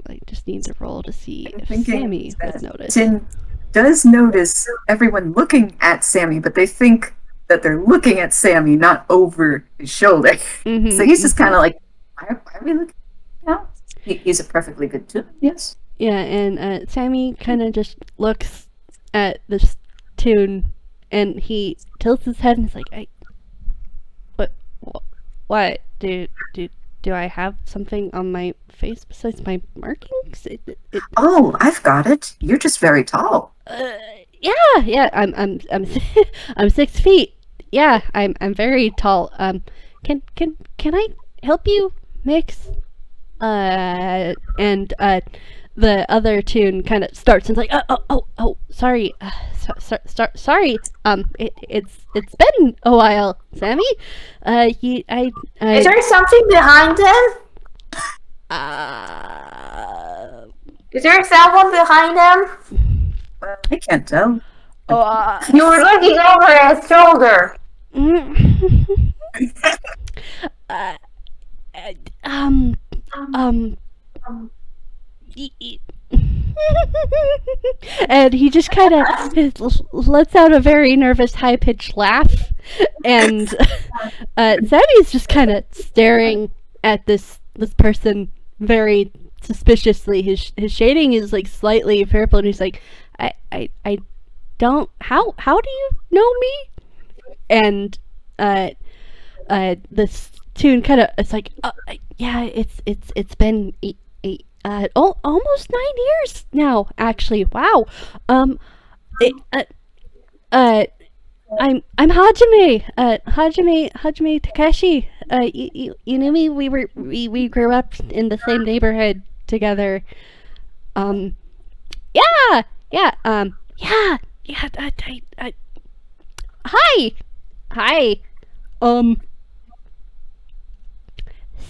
I just need to roll to see if Sammy would notice. Tin does notice everyone looking at Sammy, but they think that they're looking at Sammy, not over his shoulder. Mhm, So he's just kind of like, why are we looking now? He's a perfectly good tune, yes. Yeah, and Sammy kind of just looks at this tune, and he tilts his head and is like, what? Do I have something on my face besides my markings? Oh, I've got it. You're just very tall. Yeah. I'm I'm 6 feet. Yeah, I'm very tall. Can I help you mix? And the other tune kind of starts and it's like, oh, sorry, sorry. It's been a while, Sammy. Is there something behind him? Is there someone behind him? I can't tell. You were looking over his shoulder. And he just kind of lets out a very nervous, high-pitched laugh, and Sammy's just kind of staring at this person very suspiciously. His shading is like slightly purple, and he's like, I don't. How do you know me? And this tune kind of, it's like, yeah, it's been almost 9 years now, actually. Wow. I'm Hajime Takeshi. You knew me. We grew up in the same neighborhood together. Yeah. Hi.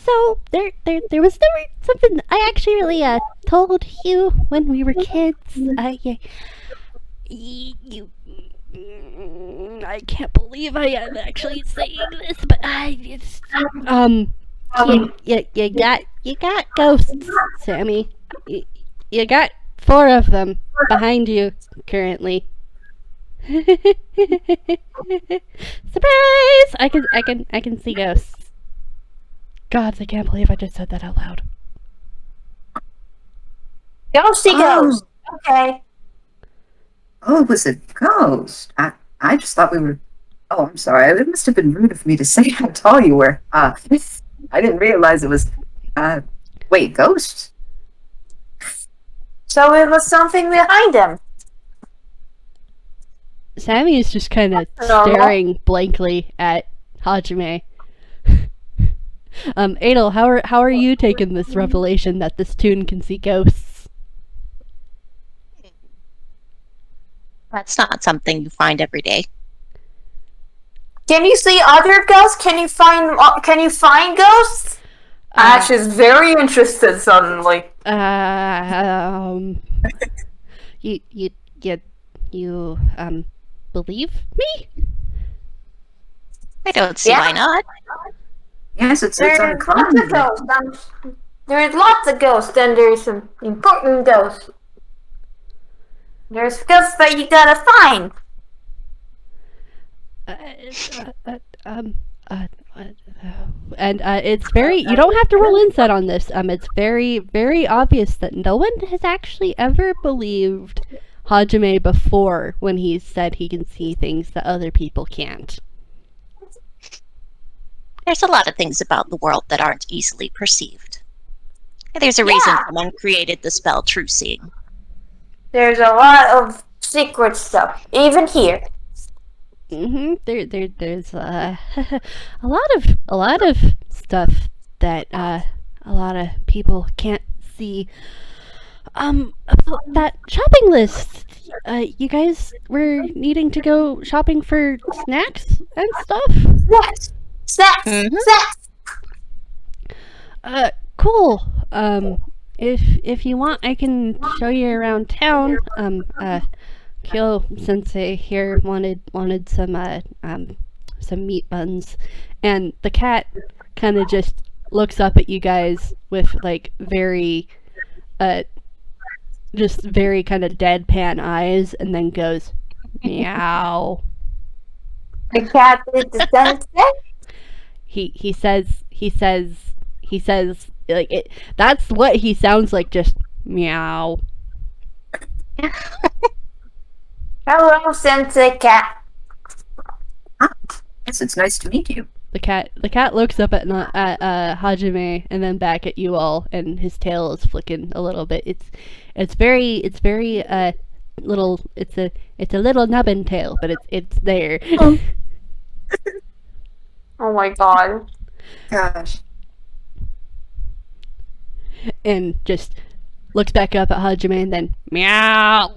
So there was never something I actually really told you when we were kids. I can't believe I am actually saying this, but you got ghosts, Sammy. You got 4 of them behind you currently. Surprise! I can see ghosts. Gods, I can't believe I just said that out loud. Ghosty ghost. Okay. Oh, it was a ghost. I just thought we were. Oh, I'm sorry. It must have been rude of me to say how tall you were. I didn't realize it was. Wait, ghosts? So it was something behind him. Sammy is just kind of staring blankly at Hajime. Edel, how are you taking this revelation that this tune can see ghosts? That's not something you find every day. Can you see other ghosts? Can you find ghosts? Ash is very interested suddenly. You believe me? I don't see Yeah. why not. Yes, it's There's uncommon. lots of ghosts. There's lots of ghosts, and there's some important ghosts. There's ghosts that you gotta find. And it's very, you don't have to roll insight on this. It's very, very obvious that no one has actually ever believed Hajime before when he said he can see things that other people can't. There's a lot of things about the world that aren't easily perceived. There's a reason someone created the spell True Seeing. There's a lot of secret stuff, even here. There's a lot of stuff that a lot of people can't see. About that shopping list. You guys were needing to go shopping for snacks and stuff? Yes. Snacks. Cool. If you want, I can show you around town. Kyo Sensei here wanted some meat buns, and the cat kind of just looks up at you guys with like very just very kind of deadpan eyes, and then goes meow. The cat did the sensei. He says like it. That's what he sounds like, just meow. Hello, Sensei Cat. Yes, it's nice to meet you. The cat looks up at Hajime and then back at you all, and his tail is flicking a little bit. It's very little. It's a little nubbin tail, but it's there. Oh my god. Gosh. And just looks back up at Hajime and then meow.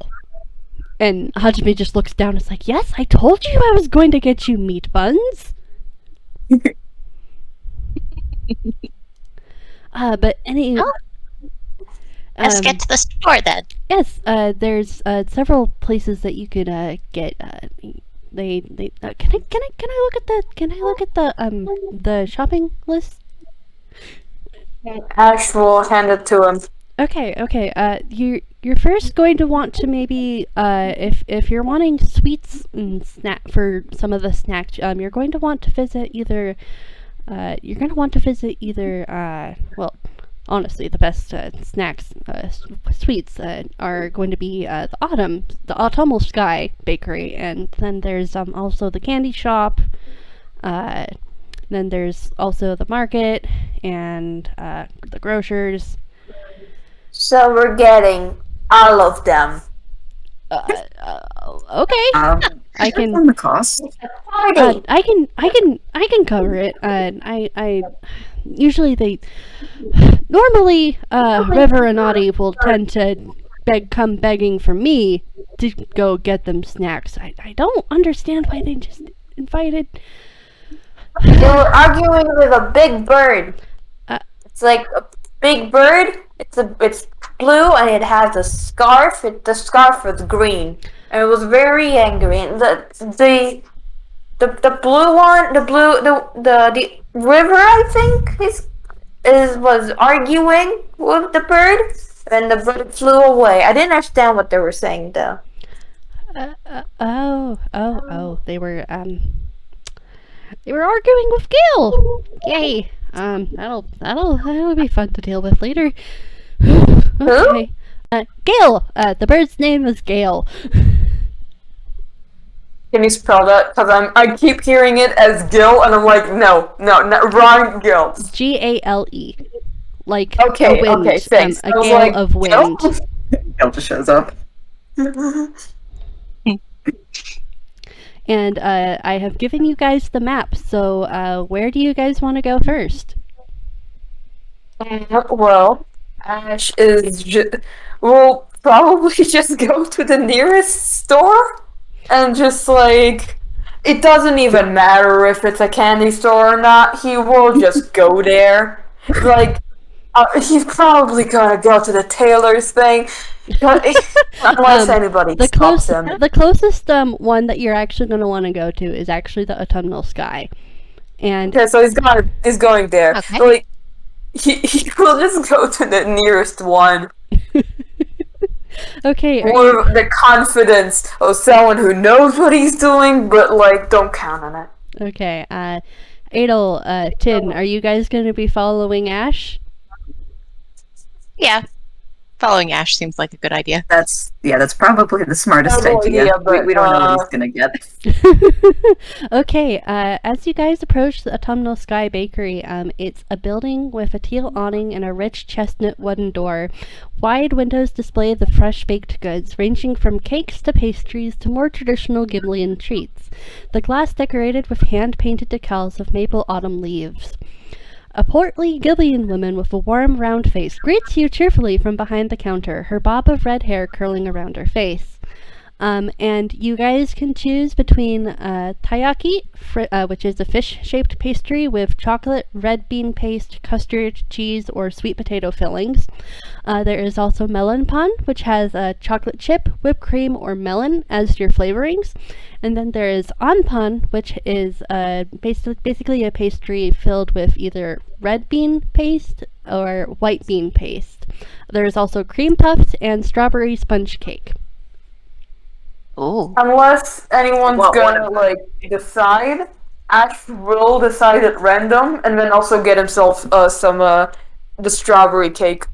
And Hajime just looks down and is like, yes, I told you I was going to get you meat buns. But Let's get to the store then. yes, there's several places that you could get. They can I look at the shopping list? Ash will hand it to him. Okay. You're first going to want to maybe if you're wanting sweets and snack for some of the snacks, you're going to want to visit either well, honestly, the best snacks, sweets are going to be the Autumnal Sky Bakery, and then there's also the candy shop. Then there's also the market and the grocers. So we're getting all of them. Okay. I can on the cost. Party. I can cover it. I usually normally River and Audie will tend to come begging for me to go get them snacks. I don't understand why they just invited. They were arguing with a big bird. It's like a big bird. It's blue and it has a scarf. The scarf was green, and it was very angry. And the blue one, the river, I think, was arguing with the bird. And the bird flew away. I didn't understand what they were saying though. They were arguing with Gil. Yay. That'll be fun to deal with later. Okay. Gale. The bird's name is Gale. Can you spell that? Because I keep hearing it as Gil, and I'm like, no, wrong Gil. Gale. Like Okay, a wind. okay, thanks. A gale of wind. Gil just shows up. And I have given you guys the map, so where do you guys want to go first? Well, Ash will probably just go to the nearest store and just like, it doesn't even matter if it's a candy store or not, he will just go there. Like, he's probably gonna go to the tailor's thing, unless anybody stops him. The closest one that you're actually going to want to go to is actually the autumnal sky. And Okay, so he's going there. Okay. Like, he will just go to the nearest one. okay, Or the confidence of someone who knows what he's doing, but like, don't count on it. okay. Edel, Tin, are you guys going to be following Ash? Yeah. Following Ash seems like a good idea. That's probably the smartest No idea. idea, but, we don't know what he's gonna get. Okay, as you guys approach the Autumnal Sky Bakery, it's a building with a teal awning and a rich chestnut wooden door. Wide windows display the fresh baked goods, ranging from cakes to pastries to more traditional Gimlian treats. The glass decorated with hand-painted decals of maple autumn leaves. A portly Gillian woman with a warm, round face greets you cheerfully from behind the counter, her bob of red hair curling around her face. And you guys can choose between taiyaki, which is a fish-shaped pastry with chocolate, red bean paste, custard, cheese, or sweet potato fillings. There is also melon pan, which has chocolate chip, whipped cream, or melon as your flavorings. And then there is anpan, which is basically a pastry filled with either red bean paste or white bean paste. There is also cream puffs and strawberry sponge cake. Oh. Unless anyone's What gonna one? like decide, Ash will decide at random and then also get himself some the strawberry cake.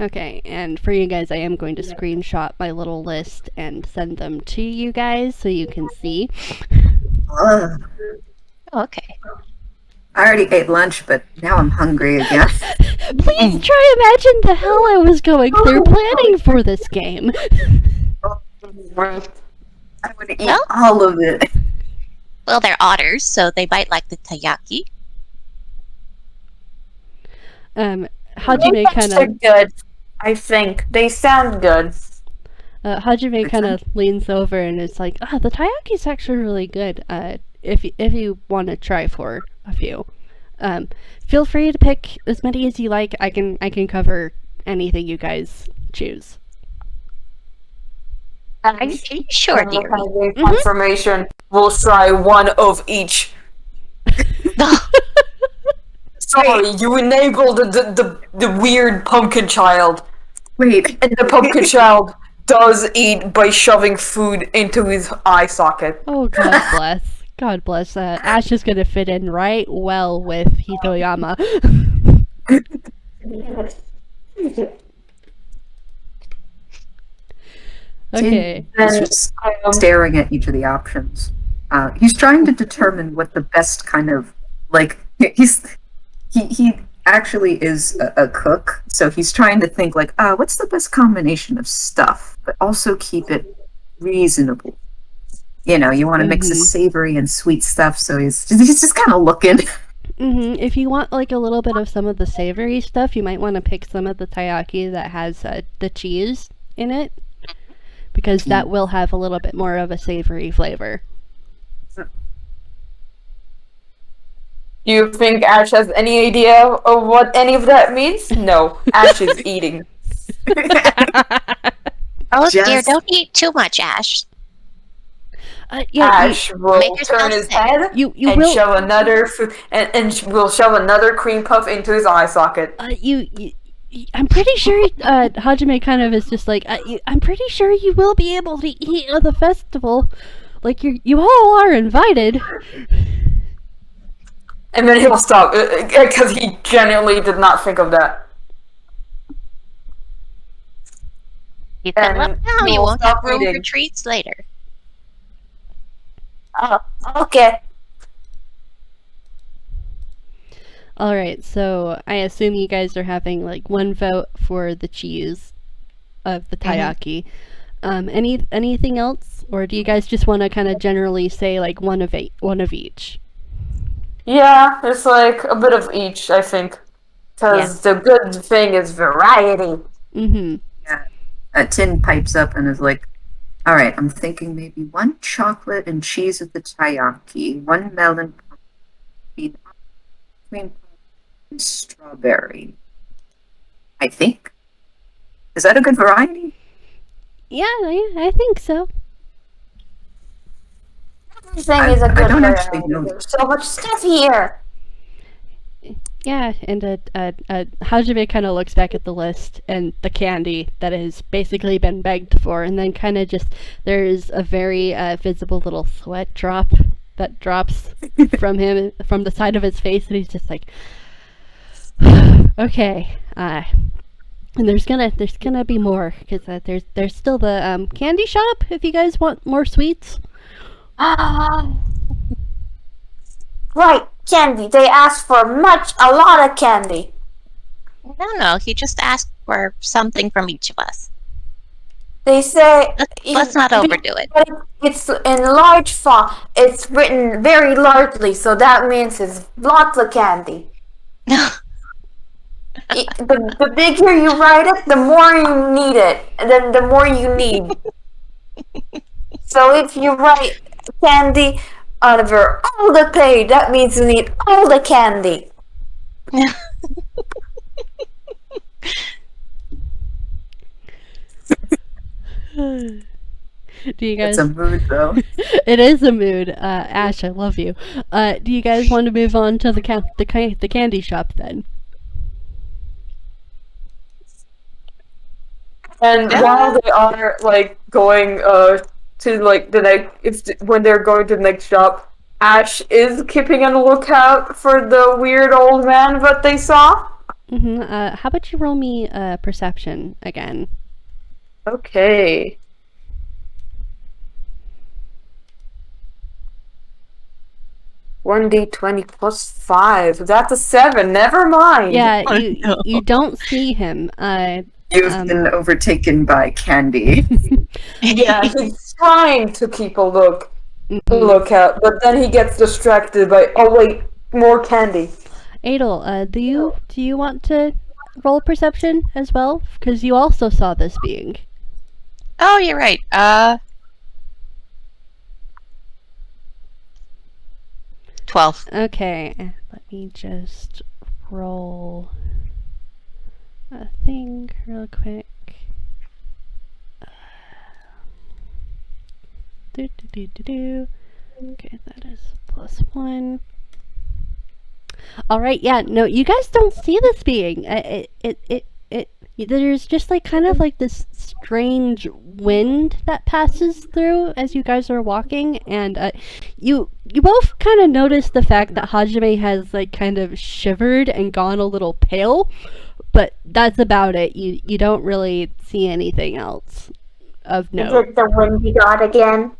Okay, and for you guys, I am going to screenshot my little list and send them to you guys so you can see. Ugh. Okay. I already ate lunch, but now I'm hungry again. Please try imagine the hell I was going through planning for this game. I would eat Well? all of it. Well, they're otters, so they bite like the taiyaki. Hajime kind They're of good. I think they sound good. Hajime kind of leans over and is like, the taiyaki's actually really good. If you want to try for a few, feel free to pick as many as you like. I can cover anything you guys choose. Are you sure, dearie? Confirmation. We'll try one of each. Sorry, you enabled the weird pumpkin child. Wait, And the pumpkin child does eat by shoving food into his eye socket. Oh, God bless. God bless. Ash is gonna fit in right well with Hitoyama. Okay. he's just staring at each of the options. He's trying to determine what the best kind of he actually is a cook, so he's trying to think like, what's the best combination of stuff, but also keep it reasonable. You know, you want to mix a savory and sweet stuff, so he's just kind of looking. If you want like a little bit of some of the savory stuff, you might want to pick some of the taiyaki that has the cheese in it, because that will have a little bit more of a savory flavor. Do you think Ash has any idea of what any of that means? No, Ash is eating. Oh dear, Just- don't eat too much, Ash. Yeah, Ash will Make yourself turn his sick. head you and will. shove another will shove another cream puff into his eye socket. I'm pretty sure Hajime kind of is just like, I'm pretty sure you will be able to eat at the festival. Like, you all are invited. And then he'll stop, because he genuinely did not think of that. You said, And "Look now, you we'll won't have stop room for eating. treats later." Oh, okay. Alright, so I assume you guys are having, like, one vote for the cheese of the taiyaki. Anything else? Or do you guys just want to kind of generally say, like, one of each? Yeah, it's like a bit of each, I think. Because the good thing is variety. Mm-hmm. Tin pipes up and is like, all right, I'm thinking maybe one chocolate and cheese of the taiyaki, one melon cream pie, and strawberry. I think. Is that a good variety? Yeah, I think so. Everything is a I good don't variety. actually know. There's so much stuff here. Yeah, and Hajime kind of looks back at the list and the candy that has basically been begged for, and then kind of just, there's a very visible little sweat drop that drops from him, from the side of his face, and he's just like, okay, and there's gonna be more, because there's still the candy shop if you guys want more sweets. Right, candy. They asked for a lot of candy. No, he just asked for something from each of us. They say Let's not overdo it. But it's in large font. It's written very largely, so that means it's lots of candy. The bigger you write it, the more you need it, and then the more you need. So if you write candy over all the page, that means you need all the candy. Do you guys? It's a mood, though. It is a mood. Ash, I love you. Do you guys want to move on to the candy shop then? And while they are like going to like when they're going to the next shop, Ash is keeping on the lookout for the weird old man that they saw. Mm-hmm. How about you roll me perception again? Okay. One D20 plus 5. That's a 7. Never mind. Yeah, Oh, you no. you don't see him. You've been overtaken by candy. Yeah, he's trying to keep a Mm-mm. lookout, but then he gets distracted by more candy. Edel, do you want to roll perception as well? Because you also saw this being. Oh, you're right. 12. Okay, let me just roll a thing real quick. Okay, that is +1. Alright, yeah, no, you guys don't see this being. There's just like kind of like this strange wind that passes through as you guys are walking, and you both kind of notice the fact that Hajime has like kind of shivered and gone a little pale, but that's about it. You don't really see anything else of Is note. it the windy god again?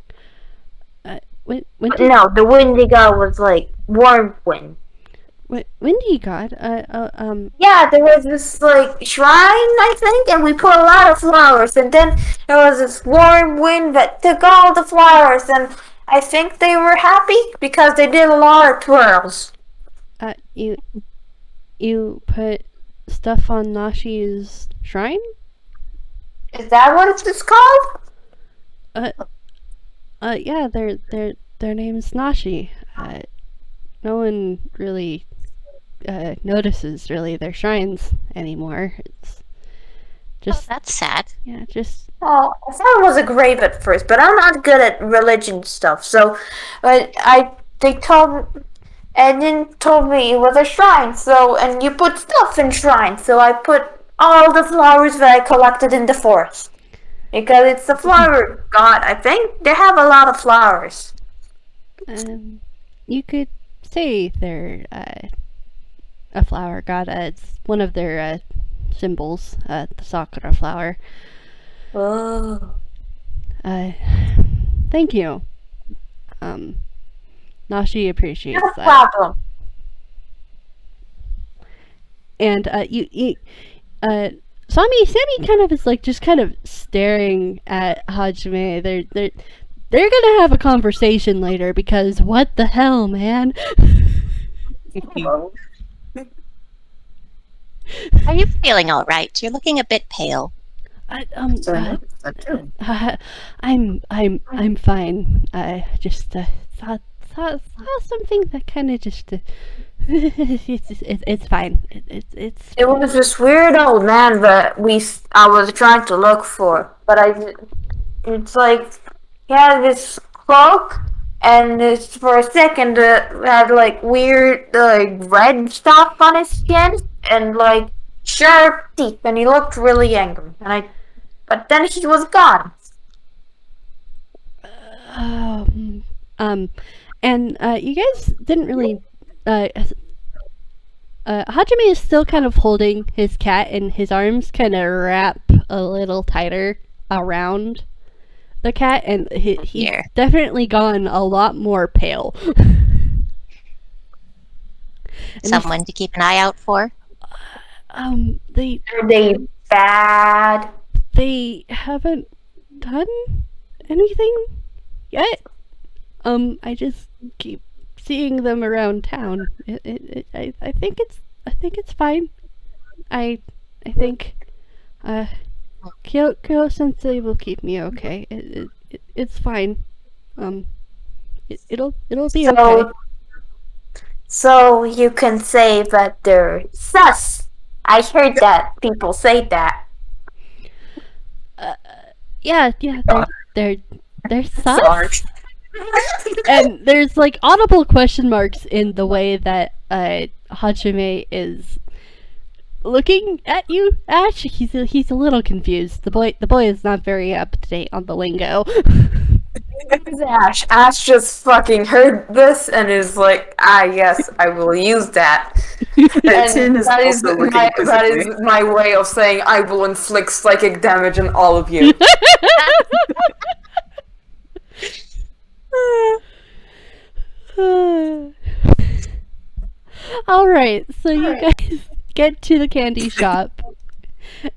When No, the windy god was like warm wind. Windy God, Yeah, there was this like shrine, I think, and we put a lot of flowers, and then there was this warm wind that took all the flowers, and I think they were happy because they did a lot of twirls. you put stuff on Nashi's shrine? Is that what it's called? Yeah, their name's Nashi. No one really notices really their shrines anymore. It's just That's sad. yeah, just Oh, I thought it was a grave at first, but I'm not good at religion stuff. So, they told me it was a shrine. So, and you put stuff in shrine. So I put all the flowers that I collected in the forest. Because it's the flower god, I think. They have a lot of flowers. You could say they're a flower god. It's one of their symbols, the sakura flower. Oh. Thank you. Nashi appreciates No that. problem. And Sammy kind of is like just kind of staring at Hajime. They're gonna have a conversation later because what the hell, man? Hello. Are you feeling all right? You're looking a bit pale. So I noticed that too. I'm fine. I just saw something that kind of just it's fine. It's It was this weird old man that I was trying to look for, but it's like he had this cloak, and for a second had like weird like red stuff on his skin and like sharp teeth, and he looked really angry. But then he was gone. And you guys didn't really Hajime is still kind of holding his cat, and his arms kind of wrap a little tighter around the cat, and he's Yeah. definitely gone a lot more pale. And Someone to keep an eye out for? they Are they bad? they haven't done anything yet. I just keep seeing them around town. I think it's fine. I think Kyo Sensei will keep me okay. It's fine. It'll be okay. So you can say that they're sus. I heard that people say that. Yeah, they're sus. Sorry. And there's like audible question marks in the way that Hajime is looking at you, Ash. He's a little confused. The boy is not very up to date on the lingo. Ash. Ash just fucking heard this and is like, yes, I will use that. Tin is that is also looking quizzically. my way of saying I will inflict psychic damage on all of you. Alright, so you guys get to the candy shop.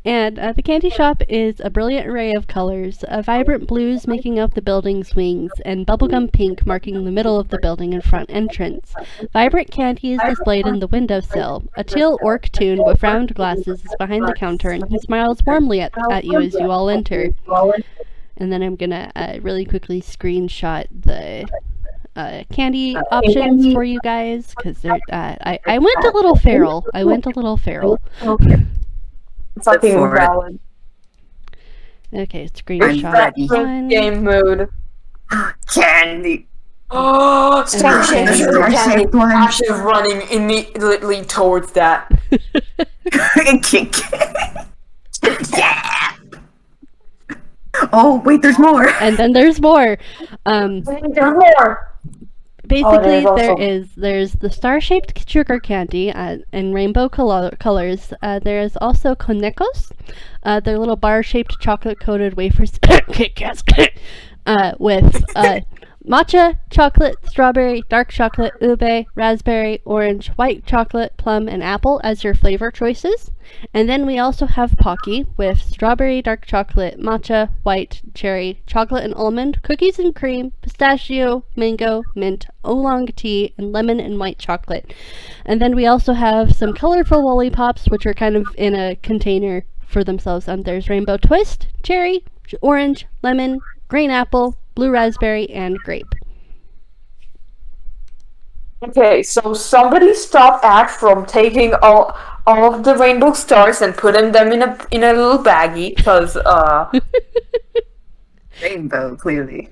And the candy shop is a brilliant array of colors, vibrant blues making up the building's wings, and bubblegum pink marking the middle of the building and front entrance. Vibrant candy is displayed in the windowsill. A teal orc toon with round glasses is behind the counter, and he smiles warmly at you as you all enter. And then I'm gonna really quickly screenshot the candy options for you guys, because I went a little feral. Fucking for it. valid. Okay, I'm screenshot ready. one. Game mood. Candy. Oh, stop Okay. shaking Star the candy. shaped one. Ash is running immediately towards that. Yeah. Oh wait, there's more. And then there's more. There's more. Basically, there's there's the star-shaped sugar candy in rainbow colors. There is also konekos. They're little bar-shaped chocolate-coated wafers Kit Kats, with matcha, chocolate, strawberry, dark chocolate, ube, raspberry, orange, white chocolate, plum, and apple as your flavor choices. And then we also have Pocky with strawberry, dark chocolate, matcha, white, cherry, chocolate and almond, cookies and cream, pistachio, mango, mint, oolong tea, and lemon and white chocolate. And then we also have some colorful lollipops, which are kind of in a container for themselves. There's rainbow twist, cherry, orange, lemon, green apple, blue raspberry, and grape. Okay, so somebody stop Ash from taking all of the rainbow stars and putting them in a little baggie, because Rainbow, clearly.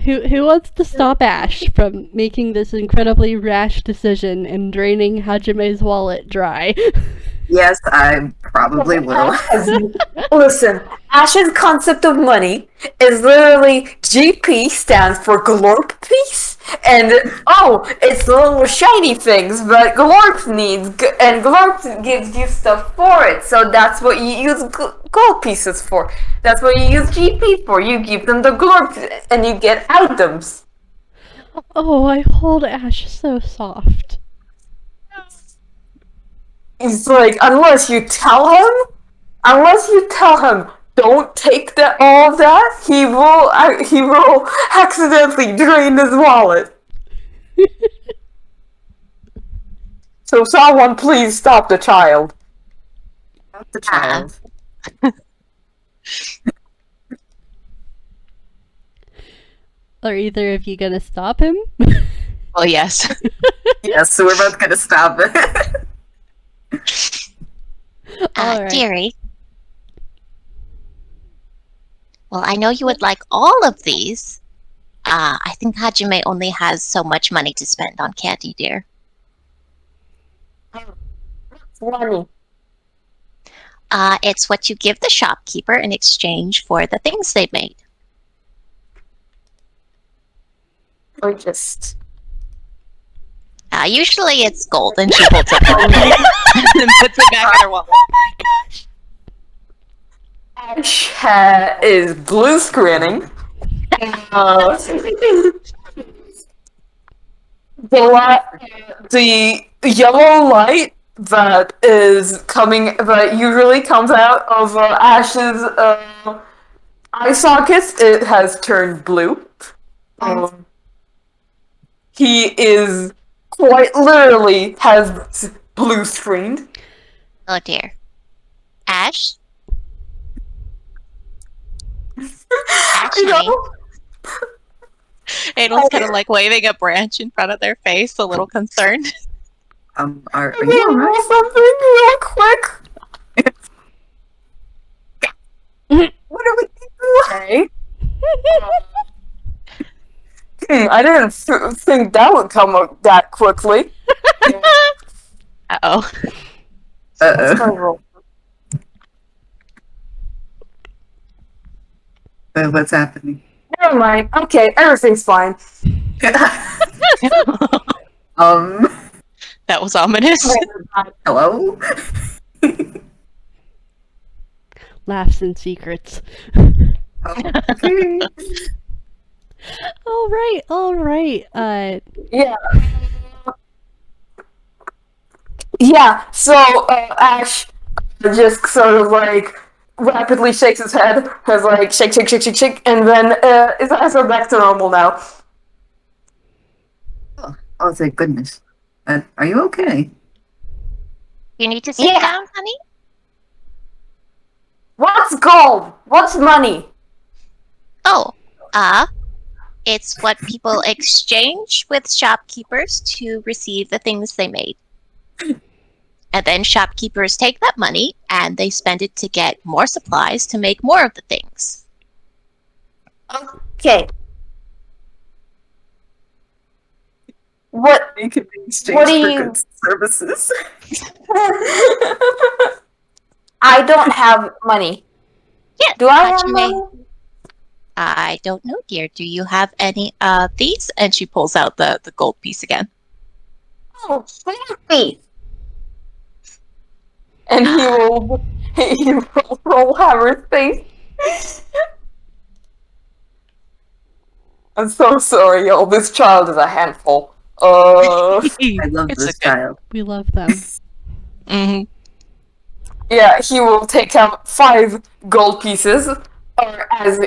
Who wants to stop Ash from making this incredibly rash decision and draining Hajime's wallet dry? Yes, I probably will. Listen, Ash's concept of money is literally GP stands for Glorp piece, and it's the little shiny things, but Glorp needs, and Glorp gives you stuff for it, so that's what you use gold pieces for. That's what you use GP for. You give them the Glorp, and you get items. Oh, I hold Ash so soft. It's like, unless you tell him, don't take all of that, he will accidentally drain his wallet. So someone please stop the child. Not the child. Are either of you gonna stop him? Well, yes. Yes, so we're both gonna stop it. All right. Dearie. Well, I know you would like all of these. I think Hajime only has so much money to spend on candy, dear. Money. It's what you give the shopkeeper in exchange for the things they made. Or just... Usually it's gold, and she holds it up. And then puts it back in her wallet. Ash is blue screening. The yellow light that usually comes out of Ash's eye sockets, it has turned blue. He is quite literally has blue screened. Oh dear. Ash? You know? Adel's kind of like waving a branch in front of their face, a little concerned. Are Can you I alright? roll something real quick? What are we Okay. I didn't think that would come up that quickly. Uh-oh. Uh-oh. What's happening? Never mind. Okay, everything's fine. That was ominous. Hello? Laughs and secrets. Okay. All right. Yeah. Yeah, so Ash just sort of like rapidly shakes his head, has like shake, and then his eyes are back to normal now. Oh, thank goodness. Are you okay? You need to sit down, honey? What's gold? What's money? Oh, it's what people exchange with shopkeepers to receive the things they made. And then shopkeepers take that money and they spend it to get more supplies to make more of the things. Okay. What? They can be exchanged What do for you- goods and services. I don't have money. Yeah, Do I have Hajime. money? I don't know, dear. Do you have any of these? And she pulls out the gold piece again. Oh, please. And he will roll Hammer's face. I'm so sorry, y'all. This child is a handful. I love It's this okay. child. We love them. Mm-hmm. Yeah, he will take out 5 gold pieces, or as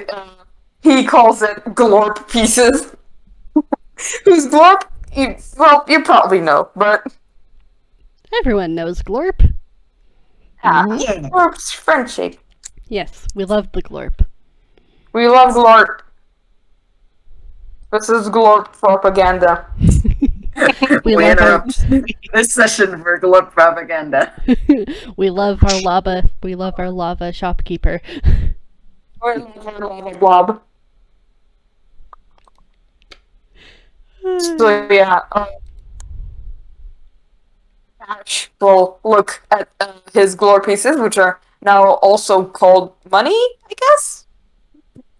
he calls it, glorp pieces. Who's glorp? You probably know, but Everyone knows Glorp. Yeah. glorp's friendship. Yes, we love the Glorp. We love glorp. This is glorp propaganda. We love our, interrupt this session for glove propaganda. we love our lava. We love our lava shopkeeper. We love our lava blob. So yeah, Ash will look at his glory pieces, which are now also called money, I guess?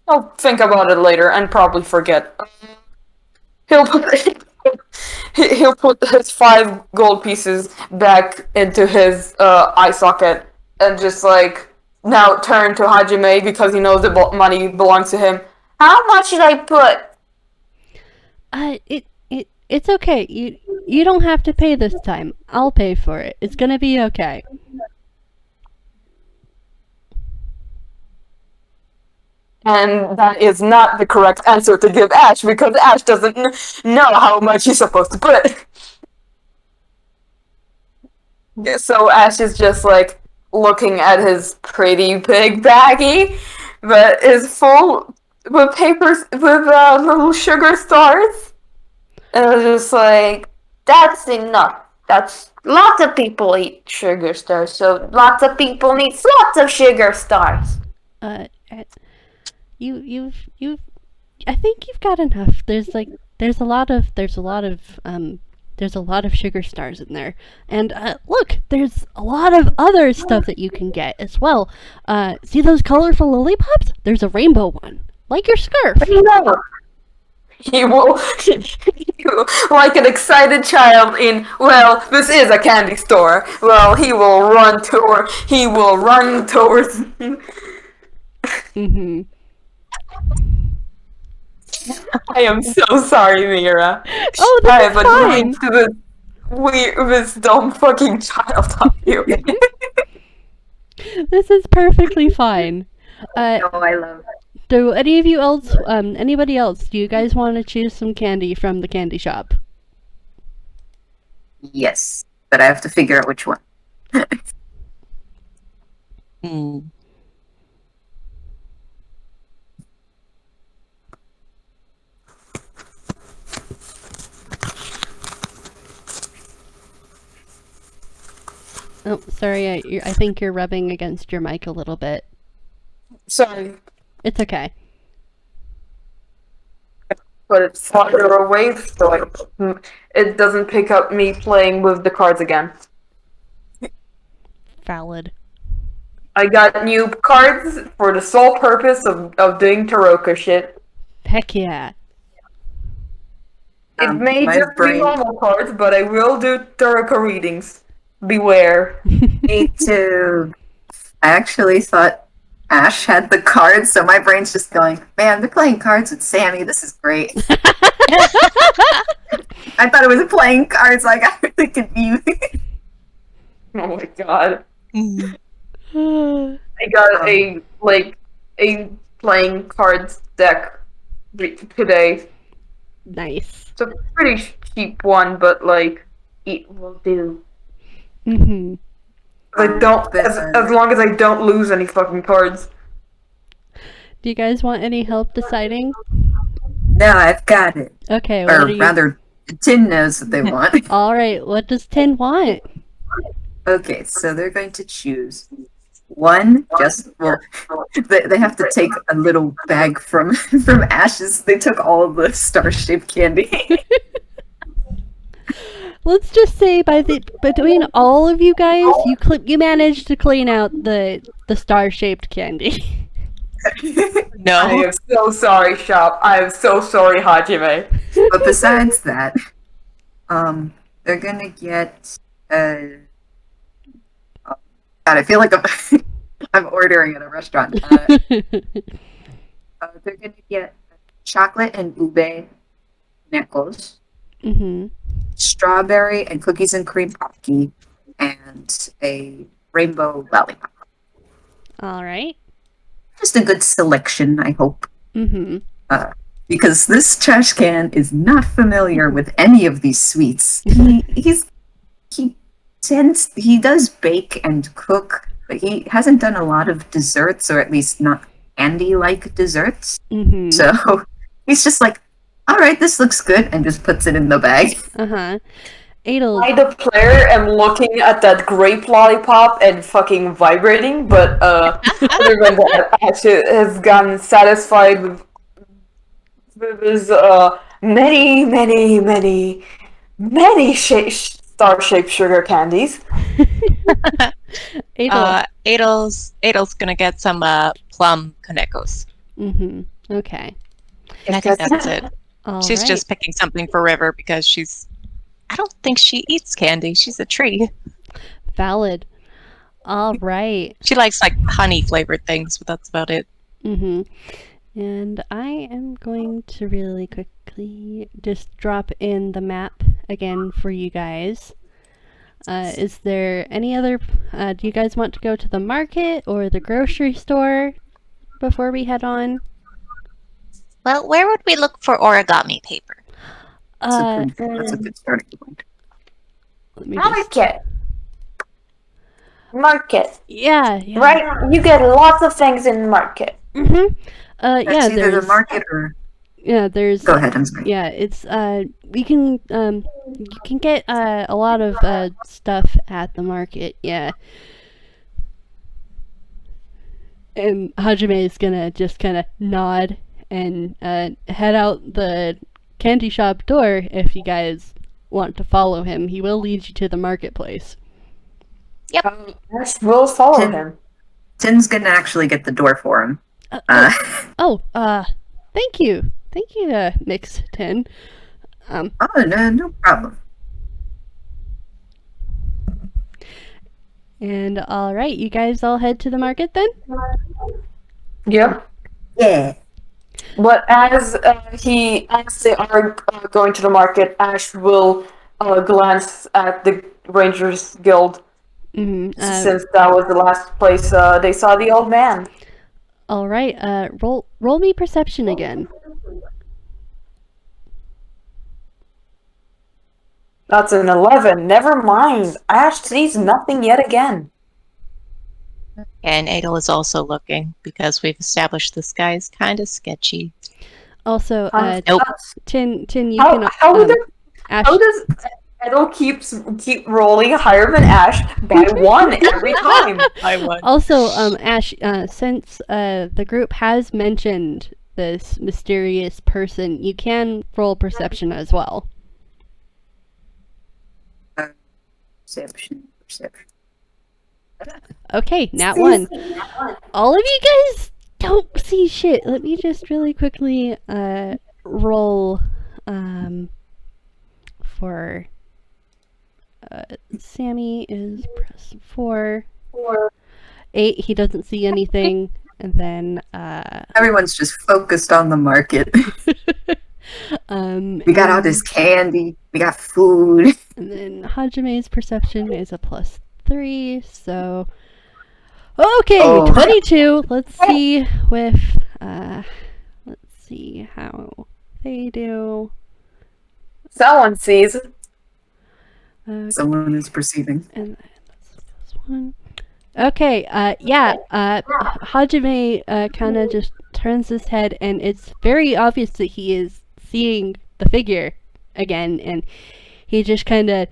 I'll think about it later and probably forget. He'll put he'll put his 5 gold pieces back into his eye socket and just like now turn to Hajime because he knows the money belongs to him. How much should I put? It's okay. You don't have to pay this time. I'll pay for it. It's gonna be okay. And that is not the correct answer to give Ash because Ash doesn't know how much he's supposed to put. Yeah, so Ash is just like looking at his pretty big baggie that is full with papers with little sugar stars. And I was just like, that's enough. That's lots of people eat sugar stars, so lots of people need lots of sugar stars. You've I think you've got enough. There's a lot of sugar stars in there. And look, there's a lot of other stuff that you can get as well. See those colorful lollipops? There's a rainbow one. Like your scarf. No. He will, like an excited child in, well, this is a candy store. Well, he will run towards. Mm-hmm. I am so sorry, Mira. Oh, I that's have fine. annoyed this dumb fucking child on you. This is perfectly fine. No, I love it. Do anybody else, do you guys want to choose some candy from the candy shop? Yes, but I have to figure out which one. Hmm. Oh, sorry, I think you're rubbing against your mic a little bit. Sorry, It's okay. but it's farther away, so it doesn't pick up me playing with the cards again. Valid. I got new cards for the sole purpose of doing Taroka shit. Heck yeah. It may my just be brain- normal cards, but I will do Taroka readings. Beware. Me too. I actually thought Ash had the cards, so my brain's just going, man, they're playing cards with Sammy. This is great. I thought it was playing cards, like I really confused. Oh my god. Hmm. I got a playing cards deck today. Nice. It's a pretty cheap one, but like it will do. Mm-hmm. I don't as long as I don't lose any fucking cards. Do you guys want any help deciding? No, I've got it. Okay, what Or do you... rather, Tin knows what they want. Alright, what does Tin want? Okay, so they're going to choose one. They have to take a little bag from Ash's. They took all of the star-shaped candy. Let's just say between all of you guys, you managed to clean out the star-shaped candy. I No. am so sorry, Shop. I am so sorry, Hajime. But besides that, they're gonna get. God, I feel like I'm ordering at a restaurant. They're gonna get chocolate and ube necklace, Mm-hmm. strawberry and cookies and cream pocky, and a rainbow lollipop. Alright. Just a good selection, I hope. Mm-hmm. Because this trash can is not familiar with any of these sweets. He does bake and cook, but he hasn't done a lot of desserts, or at least not candy-like desserts. Mm-hmm. So he's just like, all right, this looks good, and just puts it in the bag. Uh-huh. Edel, I, the player, am looking at that grape lollipop and fucking vibrating, but other than that, Ash has gotten satisfied with his many, many, many, many star-shaped sugar candies. Adel. Adel's gonna get some plum konekos. Okay. And I think that's it. All She's right. just picking something for River because I don't think she eats candy. She's a tree. Valid. All right. She likes like honey flavored things, but that's about it. And I am going to really quickly just drop in the map again for you guys. Is there any other, do you guys want to go to the market or the grocery store before we head on? Well, where would we look for origami paper? That's a good starting point. Let me just, Market. yeah. Right? You get lots of things in market. Yeah, That's either there's the market or. yeah, there's Go ahead, I'm sorry. yeah, it's we can you can get a lot of stuff at the market, yeah. And Hajime is gonna just kind of nod and head out the candy shop door if you guys want to follow him. He will lead you to the marketplace. Ash will follow him. Tin's gonna actually get the door for him. Thank you. Thank you, Nix 10. Oh, no problem. And all right, you guys all head to the market then? Yep. Yeah. But as they are going to the market, Ash will glance at the Rangers Guild, since that was the last place they saw the old man. All right, roll me perception again. That's an 11. Never mind. Ash sees nothing yet again. And Edel is also looking because we've established this guy is kind of sketchy. Also, Nope. Tin, you How, can. Ash, how does Edel keep rolling higher than Ash by 1 every time? I won. also, Ash, since the group has mentioned this mysterious person, you can roll perception as well. Perception. Okay, nat 1. All of you guys don't see shit. Let me just really quickly roll for Sammy is plus 4. 8, he doesn't see anything. And then Everyone's just focused on the market. We got all this candy. We got food. And then Hajime's perception is a plus 3, so okay, Oh. 22. Let's see with let's see how they do. Someone sees. Someone is perceiving. And then that's plus 1. Okay, Hajime kind of just turns his head, and it's very obvious that he is seeing the figure again, and he just kind of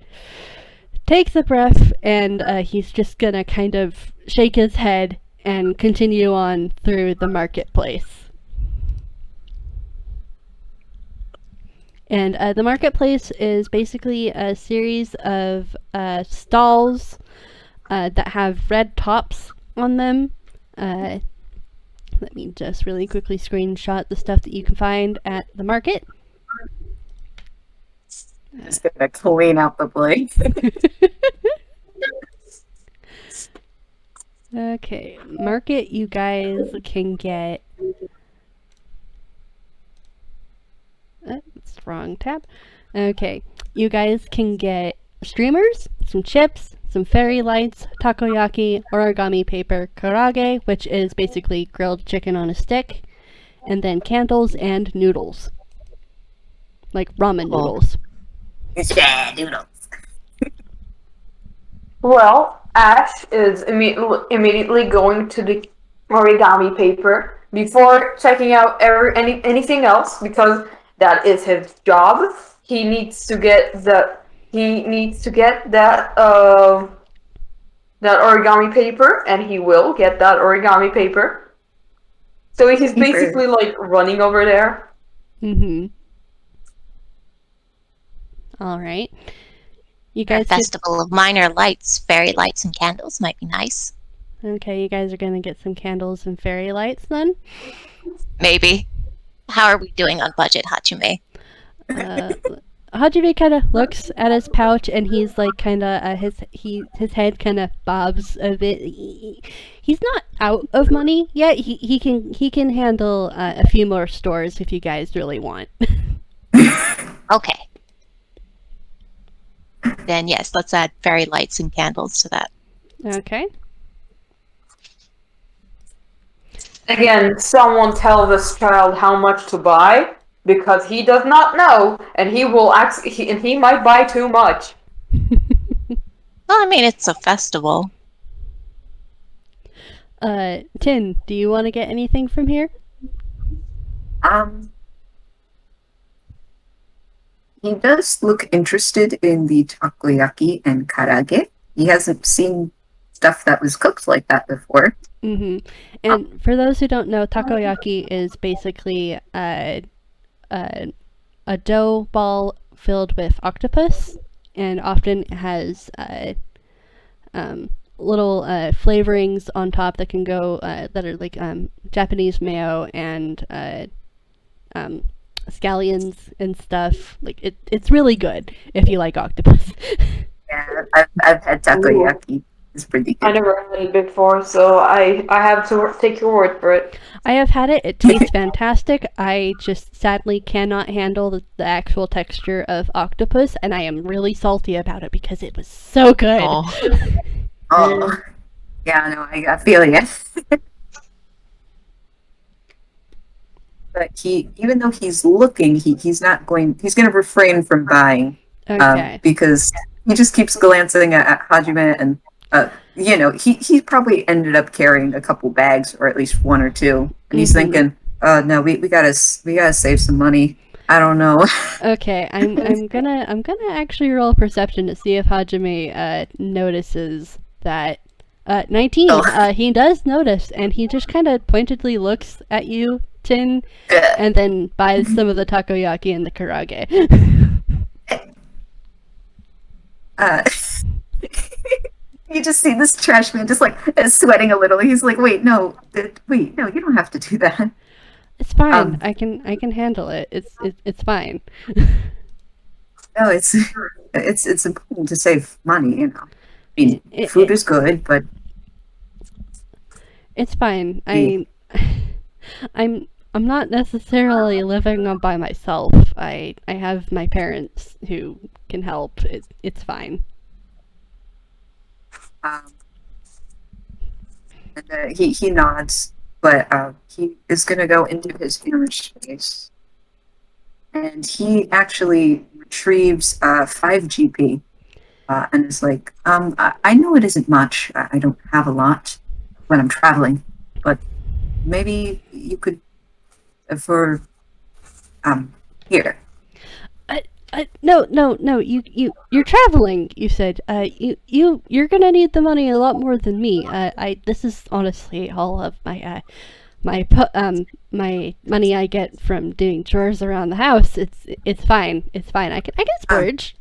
takes a breath, and he's just gonna kind of shake his head and continue on through the marketplace. And the marketplace is basically a series of stalls that have red tops on them. Let me just really quickly screenshot the stuff that you can find at the market. Just gonna clean out the place. Okay, market, you guys can get... That's the wrong tab. Okay, you guys can get streamers, some chips, some fairy lights, takoyaki, origami paper, karage, which is basically grilled chicken on a stick, and then candles and noodles. Like ramen noodles. Yeah, noodles. Well, Ash is immediately going to the origami paper before checking out anything else, because that is his job. He needs to get that origami paper, and he will get that origami paper. So he's basically like running over there. All right. You A guys festival of minor lights, fairy lights, and candles might be nice. okay, you guys are gonna get some candles and fairy lights then? Maybe. How are we doing on budget, Hachime? Hajime kind of looks at his pouch and he's like kind of his head kind of bobs a bit. He's not out of money yet. He can handle a few more stores if you guys really want. Okay. Then yes, let's add fairy lights and candles to that. Okay. Again, someone tell this child how much to buy because he does not know, and he will he might buy too much. Well, I mean, it's a festival. Tin, do you want to get anything from here? He does look interested in the takoyaki and karage. He hasn't seen stuff that was cooked like that before. Mm-hmm. And for those who don't know, takoyaki is basically a dough ball filled with octopus, and often has little flavorings on top that can go that are like Japanese mayo and scallions and stuff. Like it's really good if you like octopus. Yeah, I've had takoyaki. It's pretty I good. never had it before, so I have to take your word for it. I have had it. It tastes fantastic. I just sadly cannot handle the actual texture of octopus, and I am really salty about it because it was so good. Oh. Oh, yeah, no, I feel you. But even though he's looking, he's going to refrain from buying. Okay. Because he just keeps glancing at Hajime, and he probably ended up carrying a couple bags, or at least one or two, and he's thinking, no, we gotta save some money. I don't know. Okay, I'm gonna actually roll perception to see if Hajime notices that. 19. Oh. He does notice, and he just kind of pointedly looks at you, Tin, and then buys some of the takoyaki and the karage. You just see this trash man just like sweating a little. He's like, wait, no, you don't have to do that. It's fine. I can handle it. It's fine. No, it's important to save money, you know. I mean, food is good, but it's fine. I'm not necessarily living on by myself. I have my parents who can help. It's fine. And he nods, but he is gonna go into his inner space, and he actually retrieves 5 GP. And is like, I know it isn't much. I don't have a lot when I'm traveling, but maybe you could, for, here. No. You're traveling. You said. You're gonna need the money a lot more than me. This is honestly all of my my money I get from doing chores around the house. It's fine. It's fine. I can splurge.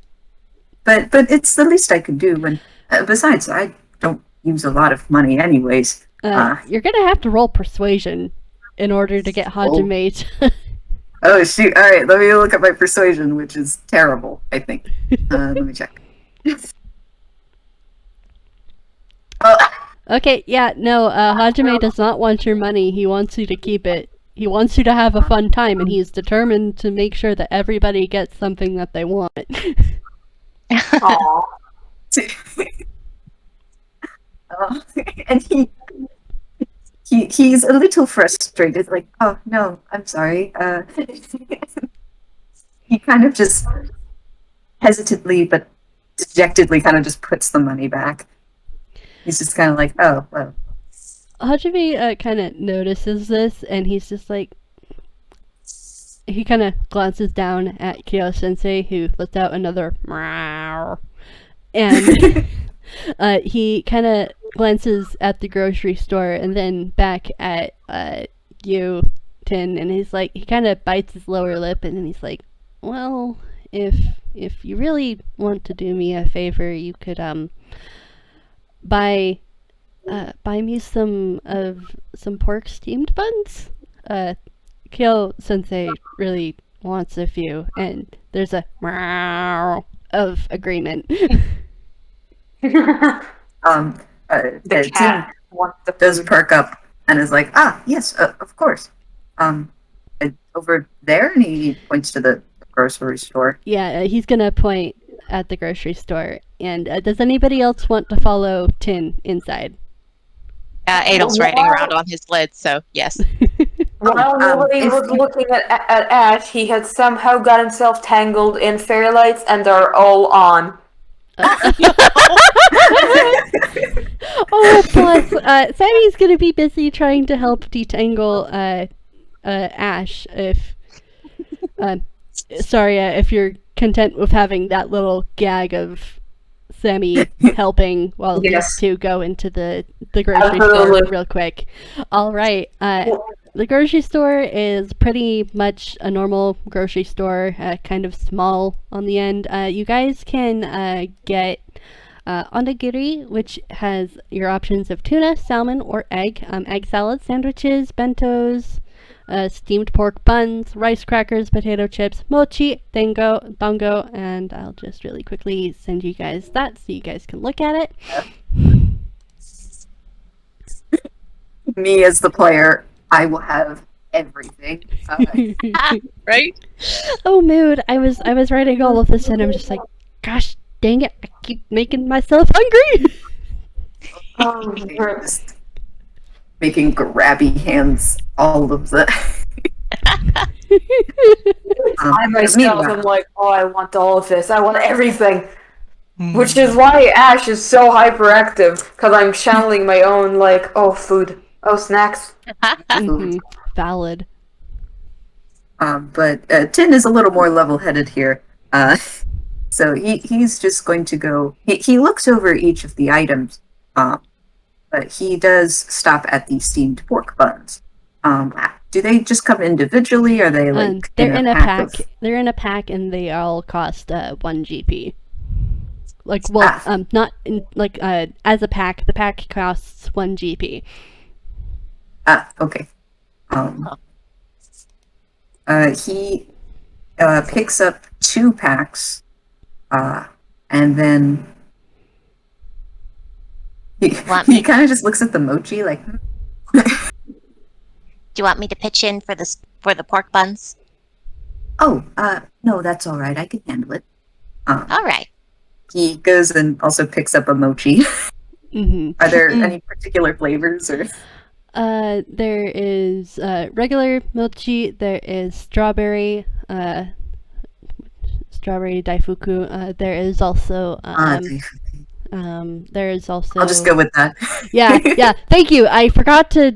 But it's the least I could do. And besides, I don't use a lot of money anyways. You're gonna have to roll persuasion in order to get Hajime to... Oh shoot! All right, let me look at my persuasion, which is terrible. I think. Let me check. Okay, yeah, no. Hajime does not want your money. He wants you to keep it. He wants you to have a fun time, and he's determined to make sure that everybody gets something that they want. Aww. And he's a little frustrated, like, oh no, I'm sorry. He kind of just hesitantly but dejectedly kind of just puts the money back. He's just kind of like, oh well. Hajime kind of notices this, and he's just like, he kind of glances down at Kyo-sensei, who lets out another meow, and he kind of glances at the grocery store and then back at you, Tin, and he's like, he kind of bites his lower lip, and then he's like, well, if you really want to do me a favor, you could buy me some pork steamed buns. Kyo Sensei really wants a few, and there's a meow of agreement. The The cat wants the does food. perk up and is like, yes, of course. Over there, and he points to the grocery store. Yeah, he's gonna point at the grocery store. And does anybody else want to follow Tin inside? Edel's riding around on his lid, so yes. While nobody if was you- looking at Ash, he had somehow got himself tangled in fairy lights, and they're all on. Oh, plus, Sammy's gonna be busy trying to help detangle Ash. If you're content with having that little gag of Sammy helping while Yes. these two go into the grocery store Absolutely. real quick. All right. The grocery store is pretty much a normal grocery store, kind of small on the end. You guys can get onigiri, which has your options of tuna, salmon, or egg, egg salad, sandwiches, bentos, steamed pork buns, rice crackers, potato chips, mochi, dango, and I'll just really quickly send you guys that so you guys can look at it. Me as the player, I will have everything. Right? Oh, mood. I was writing all of this and I'm just like, gosh dang it, I keep making myself hungry. Just making grabby hands all of the. I myself am like, oh, I want all of this. I want everything. Hmm. Which is why Ash is so hyperactive, because I'm channeling my own, like, oh, food. Oh, snacks. Mhm. Valid. But Tin is a little more level-headed here. So he's just going to go. He looks over each of the items, but he does stop at the steamed pork buns. Do they just come individually? Or are they like They're in a pack. of- They're in a pack, and they all cost 1 GP. Like, well, not in like as a pack. The pack costs 1 GP. Okay. He picks up 2 packs, and then Want he me- kind of just looks at the mochi like. Do you want me to pitch in for the pork buns? Oh, no, that's all right. I can handle it. All right. He goes and also picks up a mochi. Mm-hmm. Are there any particular flavors or? There is regular mochi. There is strawberry daifuku. There is also there is also. I'll just go with that. Yeah. Thank you. I forgot to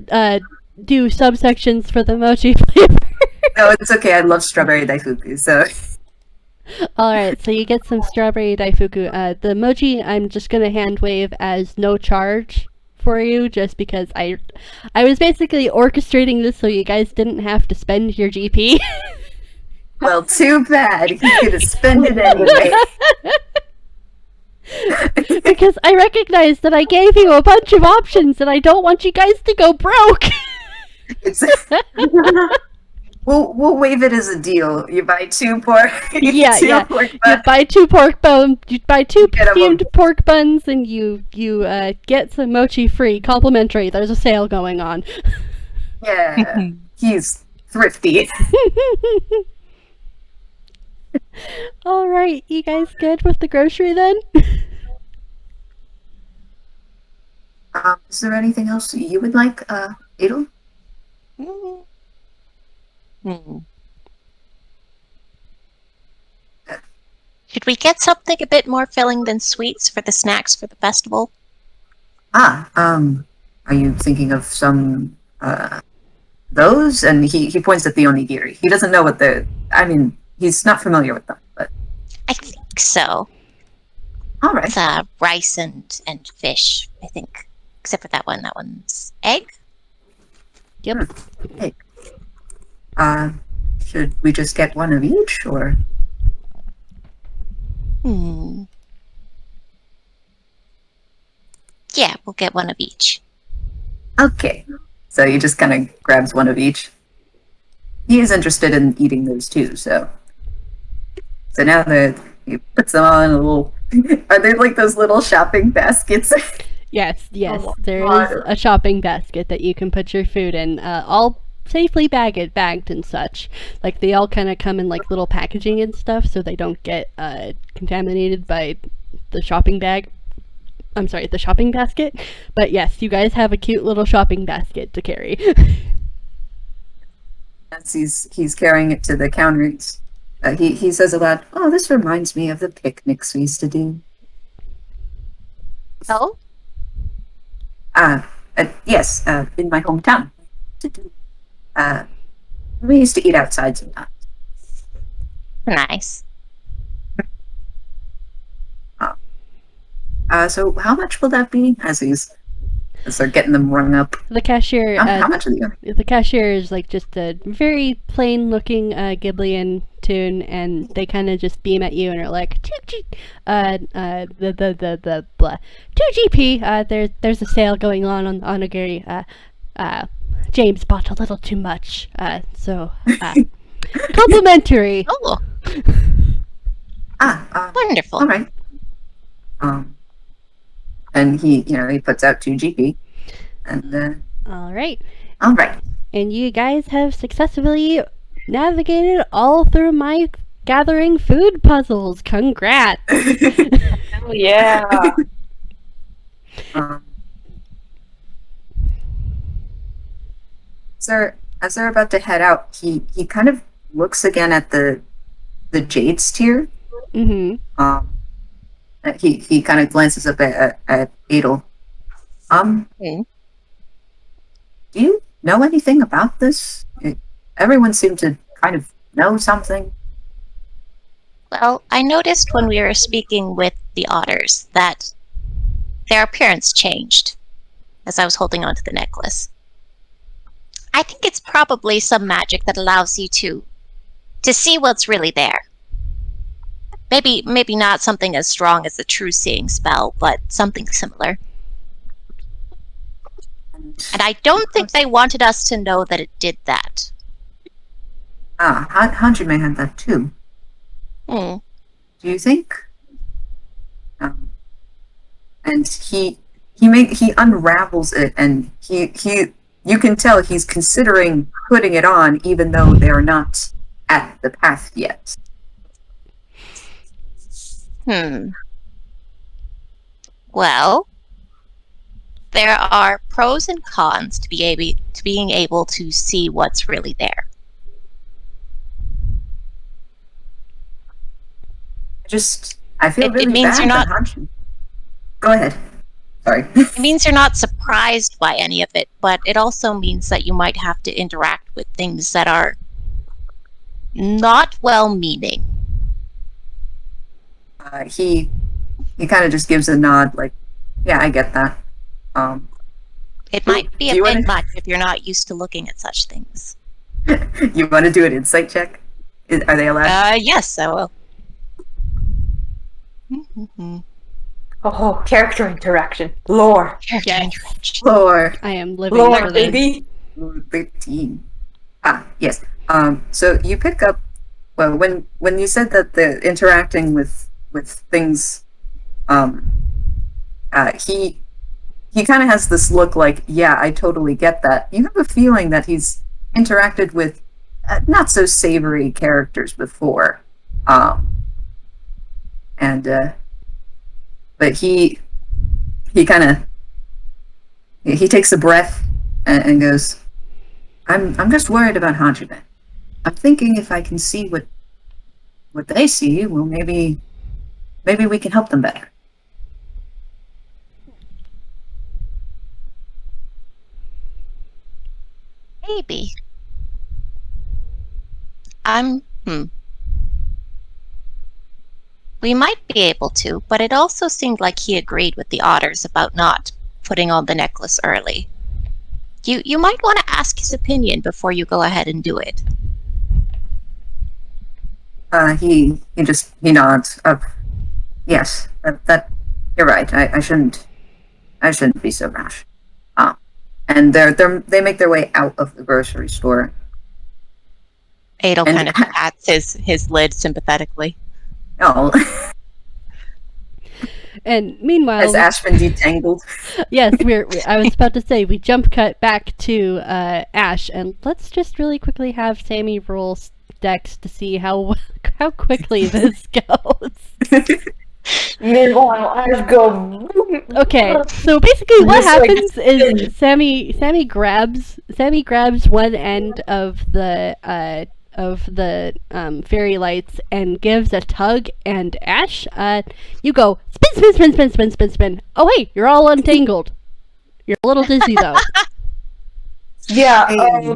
do subsections for the mochi flavor. No, it's okay. I love strawberry daifuku. So All right, so you get some strawberry daifuku. The mochi, I'm just gonna hand wave as no charge for you, just because I was basically orchestrating this so you guys didn't have to spend your GP. well, too bad. He's gonna spend it anyway. Because I recognize that I gave you a bunch of options and I don't want you guys to go broke. It's we'll waive it as a deal. You buy 2 pork. Yeah. Pork You buns. buy 2 pork buns, you buy 2 Get 'em steamed pork buns, and you get some mochi free, complimentary. There's a sale going on. Yeah, he's thrifty. All right, you guys good with the grocery then? Is there anything else you would like, Edel? Hmm. Should we get something a bit more filling than sweets for the snacks for the festival? Are you thinking of some, those? And he points at the onigiri. He doesn't know what he's not familiar with them, but. I think so. All right. It's rice and fish, I think. Except for that one. That one's egg. Yep. Should we just get one of each, or? Yeah, we'll get one of each. Okay. So he just kind of grabs one of each. He is interested in eating those too, so now he puts them all in a little. Are they like those little shopping baskets? Yes, Oh, there God. is a shopping basket that you can put your food in, all safely bagged and such. Like, they all kind of come in like little packaging and stuff, so they don't get contaminated by the shopping bag. I'm sorry, the shopping basket. But yes, you guys have a cute little shopping basket to carry. As he's carrying it to the counter, he says aloud, "Oh, this reminds me of the picnics we used to do." Oh? Yes, in my hometown. We used to eat outside sometimes. Nice. So how much will that be? As they're getting them rung up. The cashier, How much are they? the cashier is like just a very plain looking Ghiblian tune, and they kind of just beam at you and are like, 2GP, there's a sale going on Onigiri, James bought a little too much, so, complimentary. Oh, wonderful. All right. And he puts out 2 GP, and Alright. all right. And you guys have successfully navigated all through my gathering food puzzles. Congrats! Oh, yeah. As they're about to head out, he kind of looks again at the jade sphere. Mm-hmm. He kind of glances up at Edel. Do you know anything about this? Everyone seemed to kind of know something. Well, I noticed when we were speaking with the otters that their appearance changed as I was holding onto the necklace. I think it's probably some magic that allows you to see what's really there. Maybe not something as strong as the true seeing spell, but something similar. And I don't think they wanted us to know that it did that. Hanji may have that too. Hmm. Do you think? And he unravels it, and you can tell he's considering putting it on, even though they're not at the path yet. Well, there are pros and cons to being able to see what's really there. I feel really means bad you're not. for Hanji. Go ahead. Sorry. It means you're not surprised by any of it, but it also means that you might have to interact with things that are not well-meaning. He kind of just gives a nod, like, yeah, I get that. It might be a do you bit wanna- much if you're not used to looking at such things. You want to do an insight check? Are they allowed? Yes, I will. Oh, character interaction. Lore. Lore. I am living Lore, for this. baby. 13. Yes. So you pick up. Well, when you said that the interacting with things, he kind of has this look like, yeah, I totally get that. You have a feeling that he's interacted with not so savory characters before, but he kind of he takes a breath and goes, I'm just worried about Hajime. I'm thinking if I can see what they see, well, maybe we can help them better. Maybe. We might be able to, but it also seemed like he agreed with the otters about not putting on the necklace early. You might want to ask his opinion before you go ahead and do it. He nods. Yes, that you're right. I shouldn't be so rash. And they make their way out of the grocery store. Adel And kind of pats his lid sympathetically. oh, And meanwhile, has Ash been detangled? yes, I was about to say we jump cut back to Ash, and let's just really quickly have Sammy roll Dex to see how quickly this goes. Meanwhile, I go. Okay, so basically what Just, like, happens is Sammy grabs one end of the fairy lights and gives a tug, and Ash, you go spin. Oh hey, you're all untangled. You're a little dizzy though. Yeah.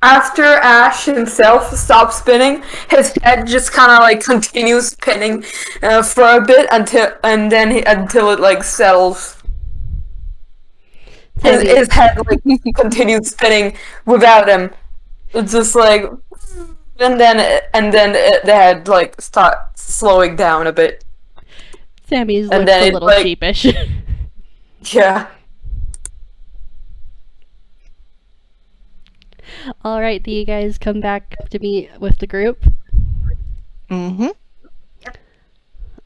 After Ash himself stops spinning, his head just kind of like continues spinning for a bit until it like settles. His head like continues spinning without him. It's just like, and then the head like starts slowing down a bit. Sammy's And looks then a it's little like- sheepish. Yeah. All right, do you guys come back to meet with the group? Mm-hmm.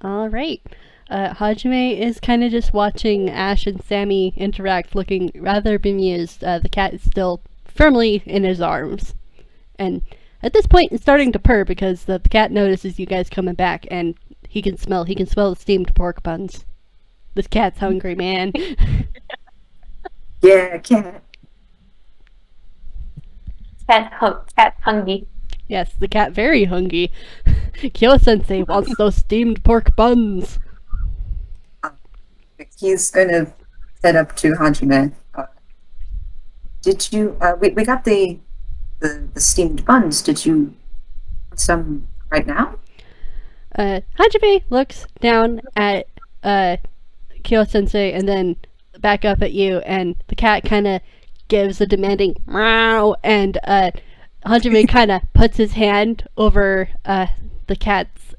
All right. Hajime is kind of just watching Ash and Sammy interact, looking rather bemused. The cat is still firmly in his arms. And at this point, it's starting to purr because the cat notices you guys coming back, and he can smell the steamed pork buns. This cat's hungry, man. Yeah, cat. Cat hungry. Yes, the cat very hungry. Kyo-sensei wants those steamed pork buns. He's going to head up to Hajime. Did you? We got the steamed buns. Did you want some right now? Hajime looks down at Kyo-sensei and then back up at you, and the cat kind of gives a demanding meow, and Hajime kind of puts his hand over the cat's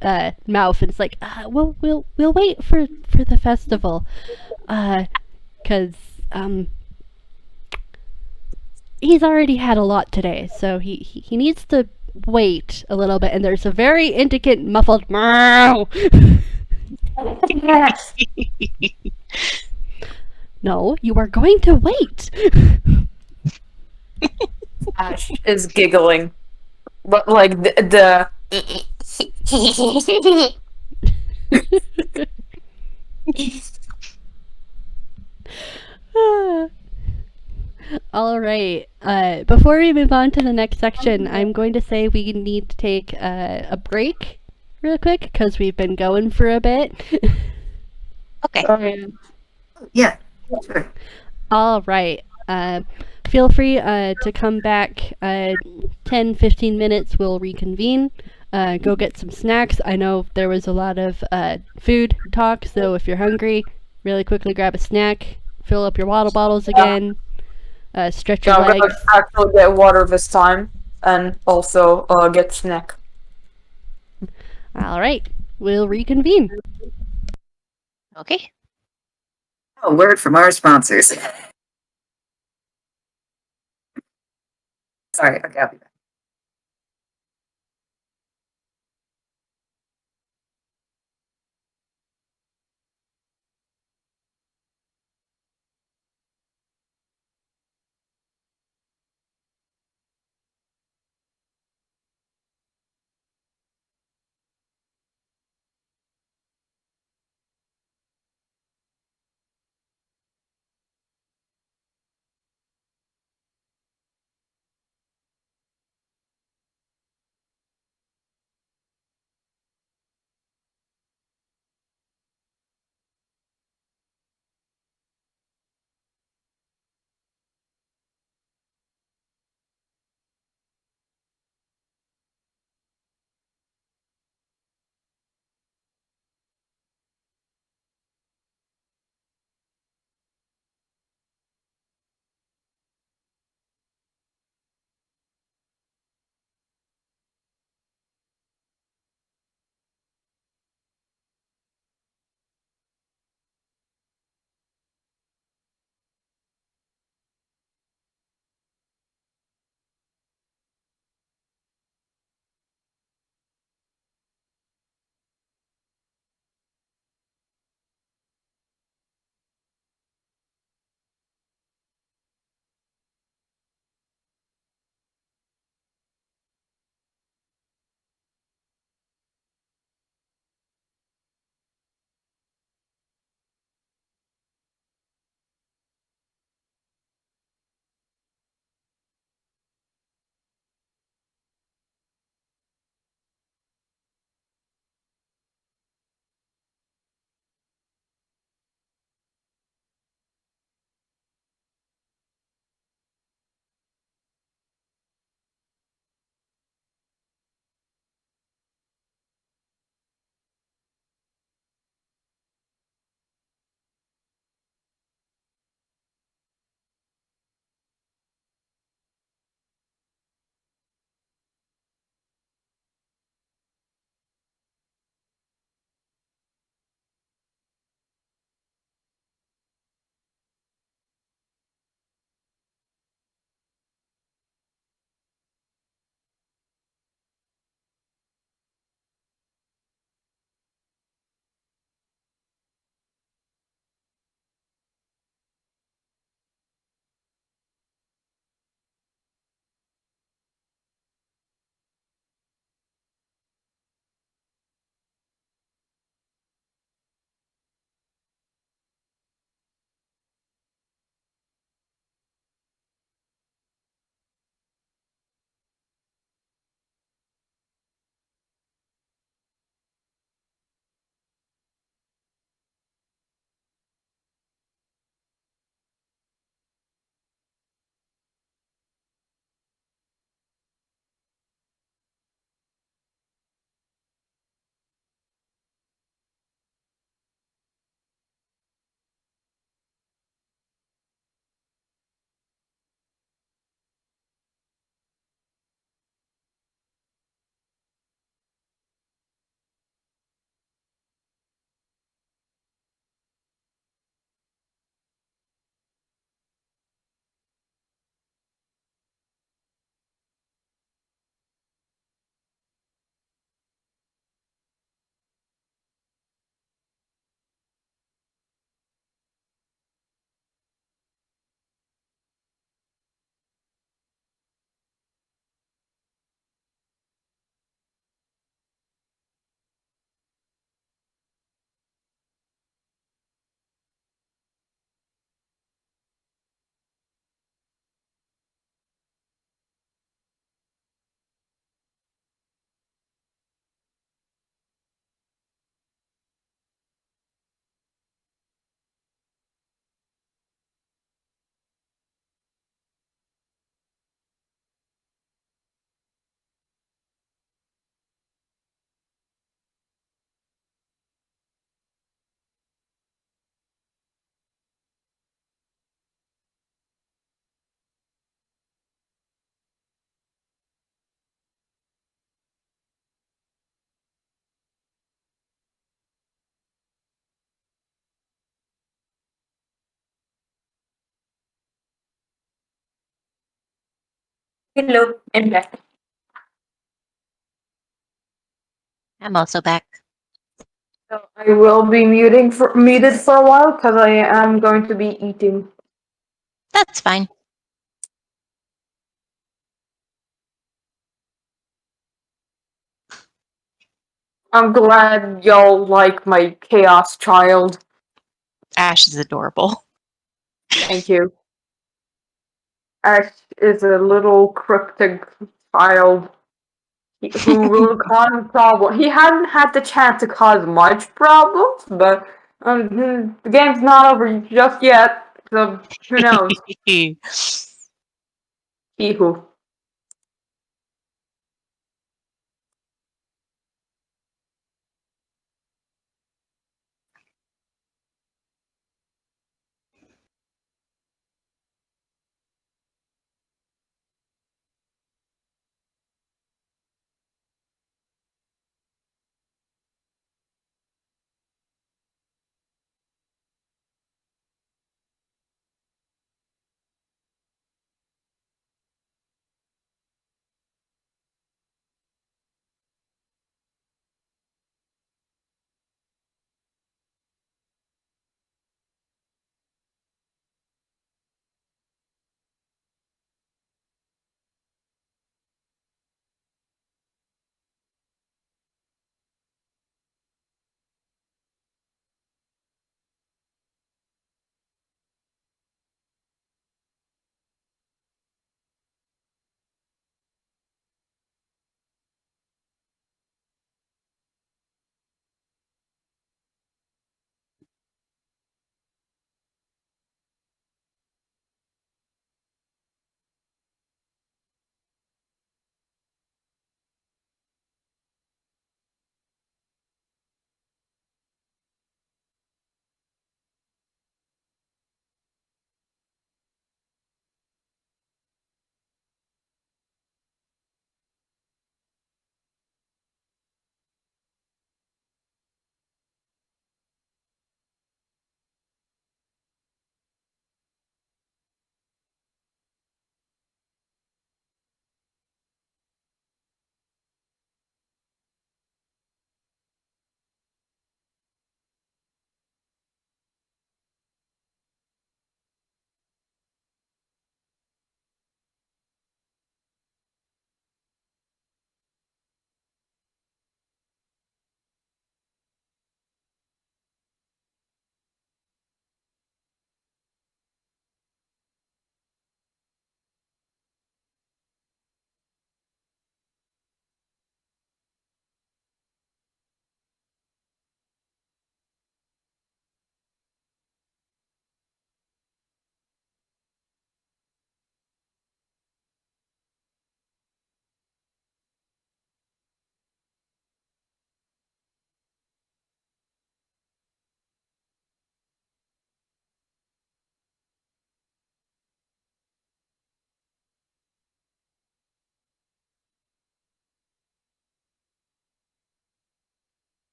mouth, and it's like, we'll wait for the festival, cause he's already had a lot today, so he needs to wait a little bit. And there's a very intricate muffled meow. Yes. No, you are going to wait. Ash is giggling, but like the All right. Before we move on to the next section, I'm going to say we need to take a break real quick because we've been going for a bit. Okay. Yeah, sure. All right. Feel free to come back 10-15 minutes. We'll reconvene. Go get some snacks. I know there was a lot of food talk, so if you're hungry, really quickly grab a snack. Fill up your water bottles again. Stretch your I'm gonna legs. actually get water this time, and also get snack. All right. We'll reconvene. Okay. A word from our sponsors. Sorry, okay, I'll be back. Hello, I'm back. I'm also back. So I will be muted for a while because I am going to be eating. That's fine. I'm glad y'all like my chaos child. Ash is adorable. Thank you. Ash is a little cryptic child who will cause problems. He hasn't had the chance to cause much problems, but the game's not over just yet, so who knows? He-who.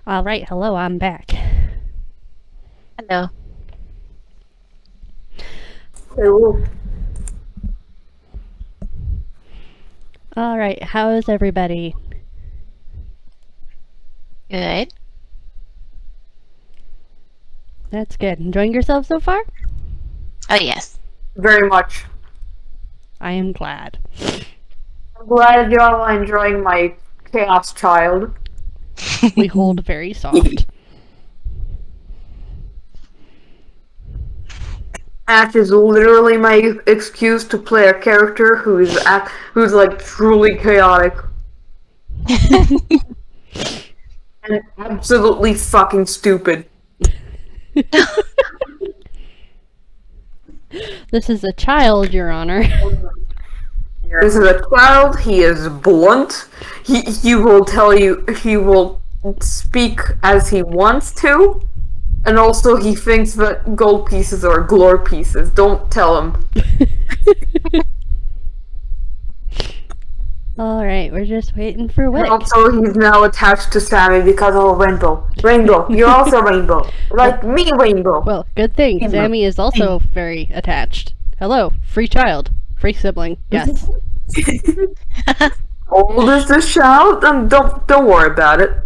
All right, hello, I'm back. Hello. Hello. All right, how is everybody? Good. That's good. Enjoying yourself so far? Oh, yes. Very much. I am glad. I'm glad y'all are enjoying my chaos child. We hold very soft. Ash is literally my excuse to play a character who's like truly chaotic and absolutely fucking stupid. This is a child, Your Honor. This is a child. He is blunt. He will tell you. He will speak as he wants to, and also he thinks that gold pieces are glory pieces. Don't tell him. Alright, we're just waiting for Wick. And also, he's now attached to Sammy because of a rainbow. Rainbow, you're also rainbow. Like me, rainbow. Well, good thing. Rainbow. Sammy is also very attached. Hello, free child. Free sibling. Yes. Old as this child, and don't worry about it.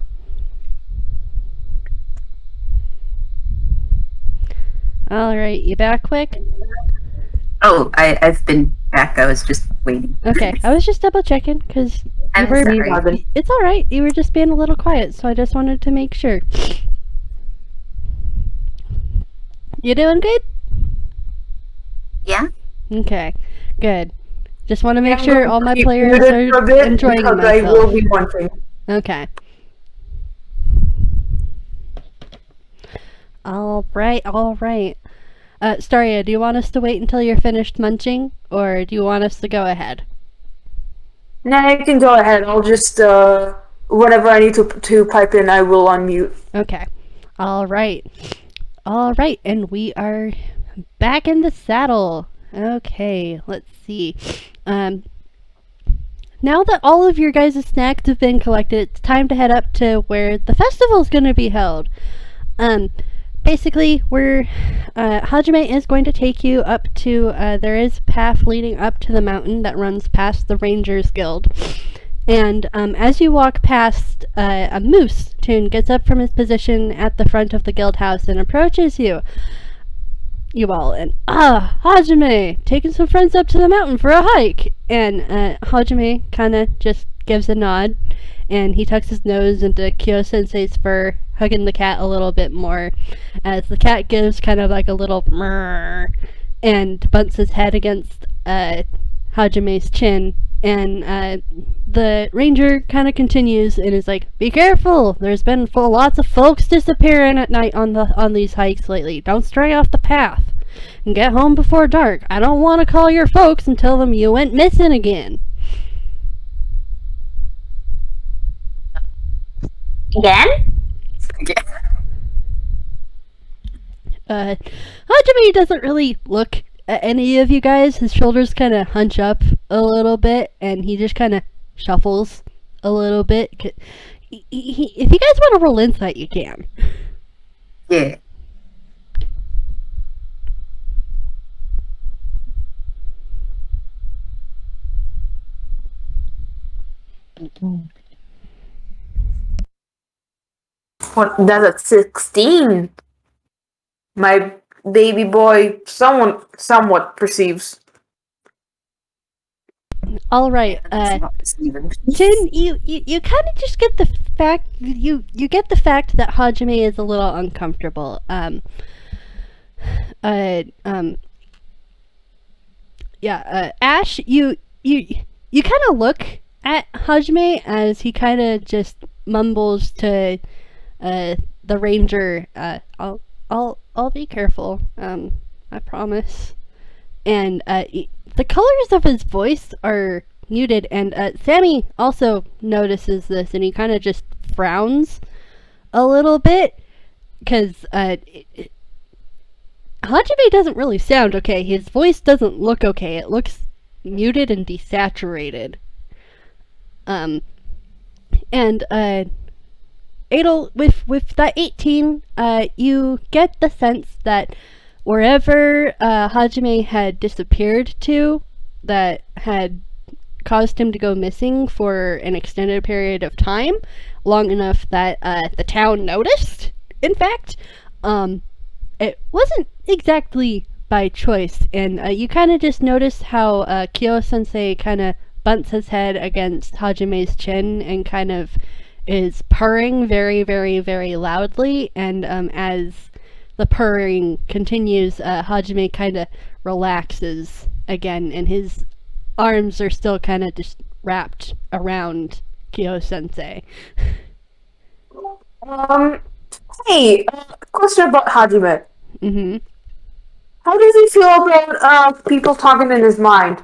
Alright, you back, Wick? Oh, I've been back. I was just waiting. Okay, I was just double checking, because I'm sorry. it's alright. You were just being a little quiet, so I just wanted to make sure. You doing good? Yeah? Okay, good. Just want to make I'm sure going all to my keep players muted for a are bit enjoying because I will themselves. be munching. Okay. Alright. Staria, do you want us to wait until you're finished munching, or do you want us to go ahead? Nah, you can go ahead. I'll just whenever I need to pipe in, I will unmute. Okay. Alright, and we are back in the saddle. Okay, let's see. Now that all of your guys' snacks have been collected, it's time to head up to where the festival's gonna be held. Basically, Hajime is going to take you up to, there is a path leading up to the mountain that runs past the Rangers Guild. And as you walk past, a moose tune gets up from his position at the front of the guild house and approaches you all, and Hajime, taking some friends up to the mountain for a hike. And Hajime kind of just gives a nod, and he tucks his nose into Kyo-sensei's fur, hugging the cat a little bit more, as the cat gives kind of like a little murr, and bumps his head against Hajime's chin. And the ranger kind of continues and is like, "Be careful! There's been lots of folks disappearing at night on these hikes lately. Don't stray off the path. And get home before dark. I don't want to call your folks and tell them you went missing again." Again? Hajime doesn't really look at any of you guys. His shoulders kind of hunch up a little bit, and he just kind of shuffles a little bit. If you guys want to roll insight, you can. Yeah. What? That's at 16. My baby boy, somewhat perceives. All right, That's not deceiving. Jin, you kind of just get the fact you get the fact that Hajime is a little uncomfortable. Ash, you kind of look at Hajime as he kind of just mumbles to the ranger. I'll be careful. I promise. And the colors of his voice are muted, and Sammy also notices this, and he kind of just frowns a little bit, because Hajime doesn't really sound okay. His voice doesn't look okay. It looks muted and desaturated. And Edel, with that 18, you get the sense that wherever Hajime had disappeared to, that had caused him to go missing for an extended period of time, long enough that the town noticed, in fact, it wasn't exactly by choice, and you kind of just notice how Kyo-sensei kind of bumps his head against Hajime's chin and kind of is purring very, very, very loudly, and as the purring continues, Hajime kind of relaxes again, and his arms are still kind of just wrapped around Kyo-sensei. Hey, question about Hajime. Mm-hmm. How does he feel about people talking in his mind?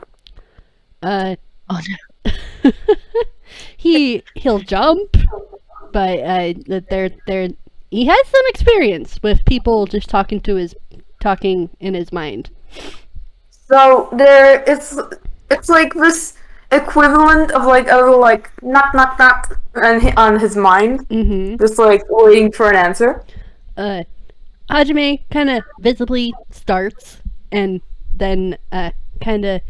Uh, Oh no. he'll jump, but he has some experience with people just talking in his mind. So it's like this equivalent of like a little like knock knock knock on his mind, Mm-hmm. just like waiting for an answer. Hajime kind of visibly starts and then kind of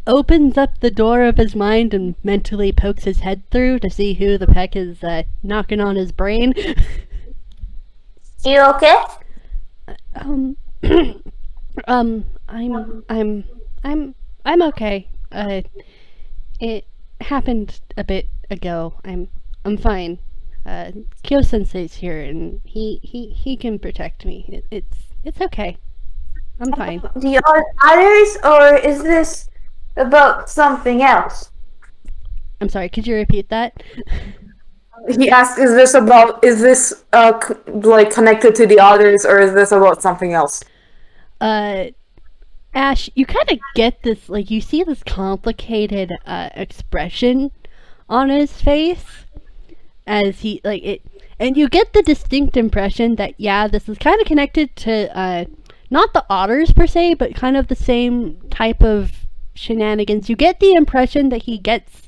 opens up the door of his mind and mentally pokes his head through to see who the peck is knocking on his brain. You okay? I'm okay. It happened a bit ago. I'm fine. Kyo Sensei's here and he can protect me. It's okay. I'm fine. The others, or is this about something else? I'm sorry, could you repeat that? He asked, "Is this like connected to the others, or is this about something else?" Ash, you kind of get this, like, you see this complicated expression on his face as he, like, it, and you get the distinct impression that, yeah, this is kind of connected to, not the otters per se, but kind of the same type of shenanigans. You get the impression that he gets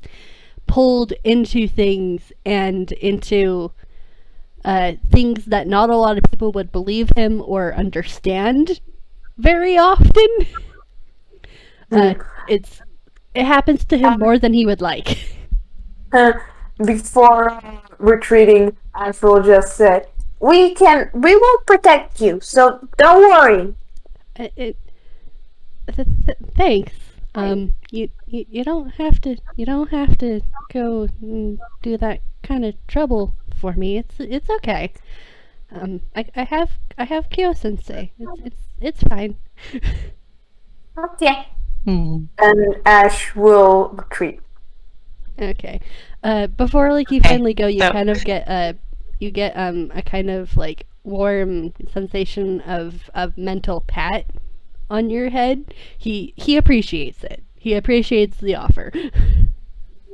pulled into things and into things that not a lot of people would believe him or understand very often. It happens to him more than he would like. Before retreating, Ash will just say, we will protect you, so don't worry." Thanks. You don't have to go and do that kind of trouble for me. It's okay. I have Kyo Sensei. It's fine. Okay. And Ash will retreat. Okay. Before like you finally go, you kind of get a kind of like warm sensation of mental pat on your head. He appreciates it. He appreciates the offer.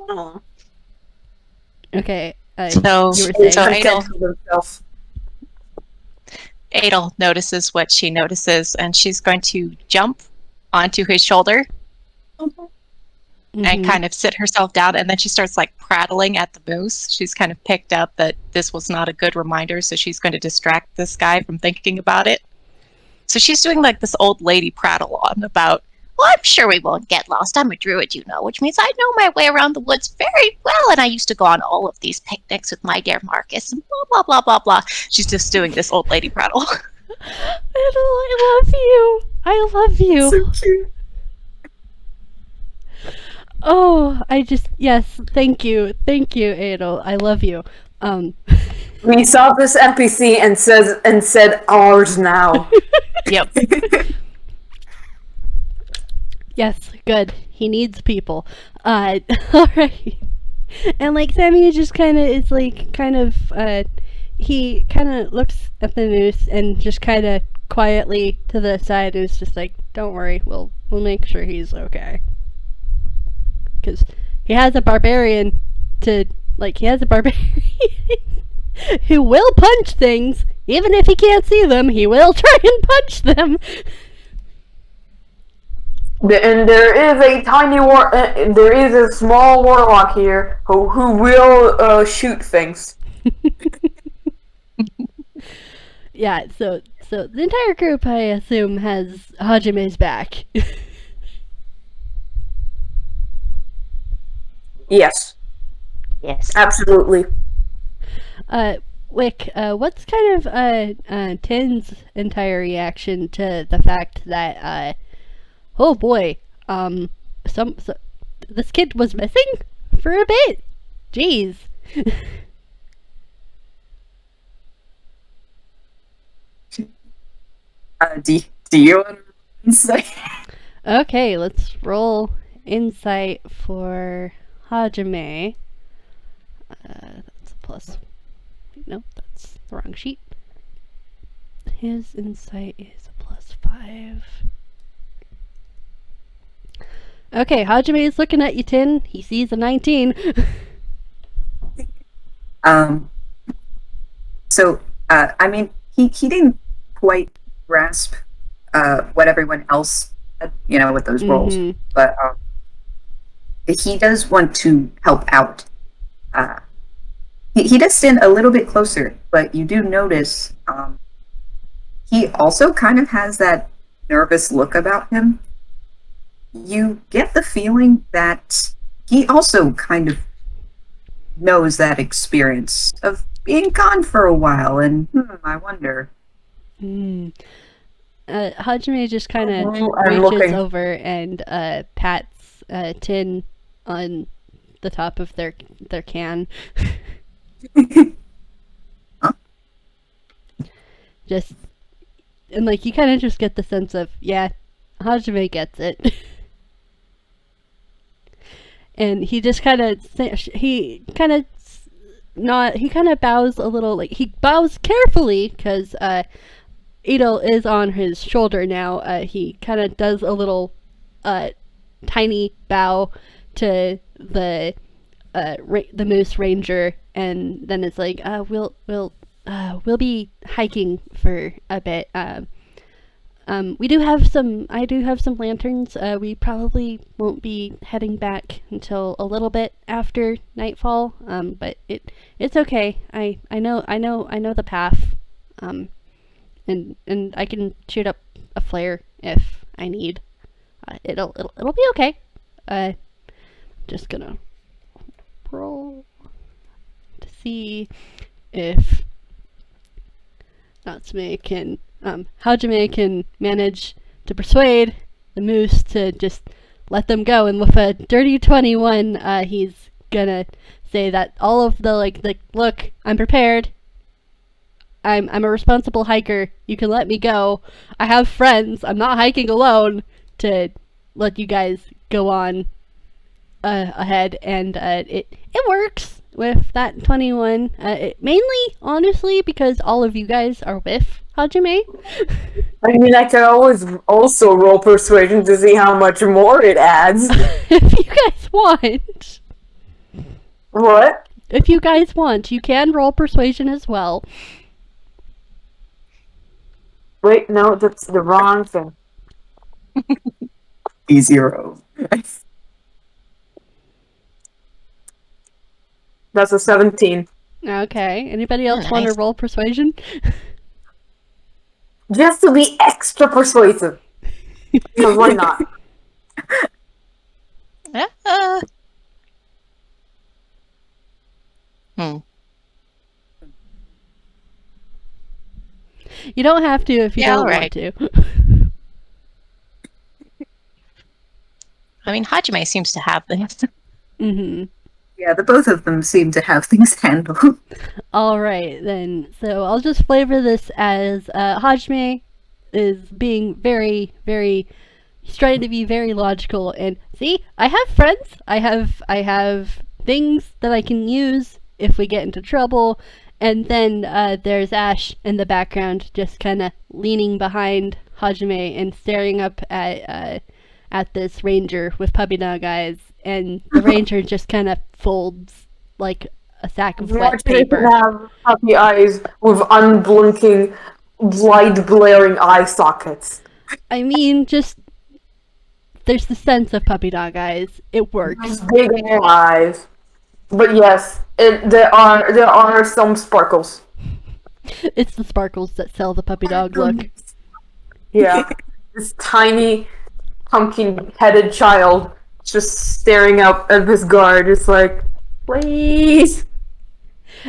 Oh. Okay. So you were saying. Edel notices what she notices, and she's going to jump onto his shoulder and kind of sit herself down, and then she starts like prattling at the moose. She's kind of picked up that this was not a good reminder, so she's going to distract this guy from thinking about it. So she's doing like this old lady prattle on about, Well, I'm sure we won't get lost. I'm a druid, you know, which means I know my way around the woods very well, and I used to go on all of these picnics with my dear Marcus, and blah, blah, blah, blah, blah. She's just doing this old lady prattle. Edel, I love you. I love you. So cute. Oh, yes, thank you, Edel. I love you. We saw this NPC and said ours now. Yep. Yes, good. He needs people. Alright. And like Sammy just he kind of looks at the moose and just kind of quietly to the side is just like, don't worry, we'll make sure he's okay. Because he has a barbarian who will punch things, even if he can't see them, he will try and punch them. And there is a there is a small warlock here who will shoot things. Yeah, so the entire group, I assume, has Hajime's back. Yes. Yes. Absolutely. Wick, what's kind of Tin's entire reaction to the fact that oh boy, this kid was missing for a bit? Jeez. Do you want to say? Okay, let's roll insight for Hajime. That's a plus. No, that's the wrong sheet. his insight is a +5. Okay, Hajime is looking at you, Tin. He sees a 19. So, I mean, he didn't quite grasp what everyone else had, with those roles, but he does want to help out. He does stand a little bit closer, but you do notice he also kind of has that nervous look about him. You get the feeling that he also kind of knows that experience of being gone for a while, and I wonder. Hajime just kind of I'm reaches looking. over and pats Tin on the top of their can. Huh? Just, and like you kind of just get the sense of, yeah, Hajime gets it. And he just kind of bows a little, like he bows carefully because Edel is on his shoulder now. He kind of does a little tiny bow to the Moose Ranger, and then it's like, we'll be hiking for a bit. I do have some lanterns. We probably won't be heading back until a little bit after nightfall. But it's okay. I know the path. And I can shoot up a flare if I need. It'll be okay. Just gonna roll to see if Natsume can Hajime can manage to persuade the moose to just let them go, and with a dirty 21, he's gonna say that all of the look, I'm prepared. I'm a responsible hiker. You can let me go. I have friends. I'm not hiking alone, to let you guys go on ahead, and it works with that 21. Mainly, honestly, because all of you guys are with Hajime. I mean, I can always also roll persuasion to see how much more it adds. If you guys want. What? If you guys want, you can roll persuasion as well. Wait, no, that's the wrong thing. E0. That's a 17. Okay. Anybody else Nice. want to roll persuasion? Just to be extra persuasive. Because why not? You don't have to if you Yeah, don't alright. want to. I mean, Hajime seems to have this. Yeah, the both of them seem to have things handled. Alright, then. So I'll just flavor this as Hajime is being very, very... He's trying to be very logical, and see, I have friends. I have things that I can use if we get into trouble. And then there's Ash in the background, just kind of leaning behind Hajime and staring up at this ranger with puppy dog eyes, and the ranger just kind of folds like a sack of wet paper. Have puppy eyes with unblinking, light blaring eye sockets. I mean, just there's the sense of puppy dog eyes. It works. Big eyes. But yes, there are some sparkles. It's the sparkles that sell the puppy dog look. Yeah. This tiny, pumpkin-headed child just staring up at this guard, just like, please.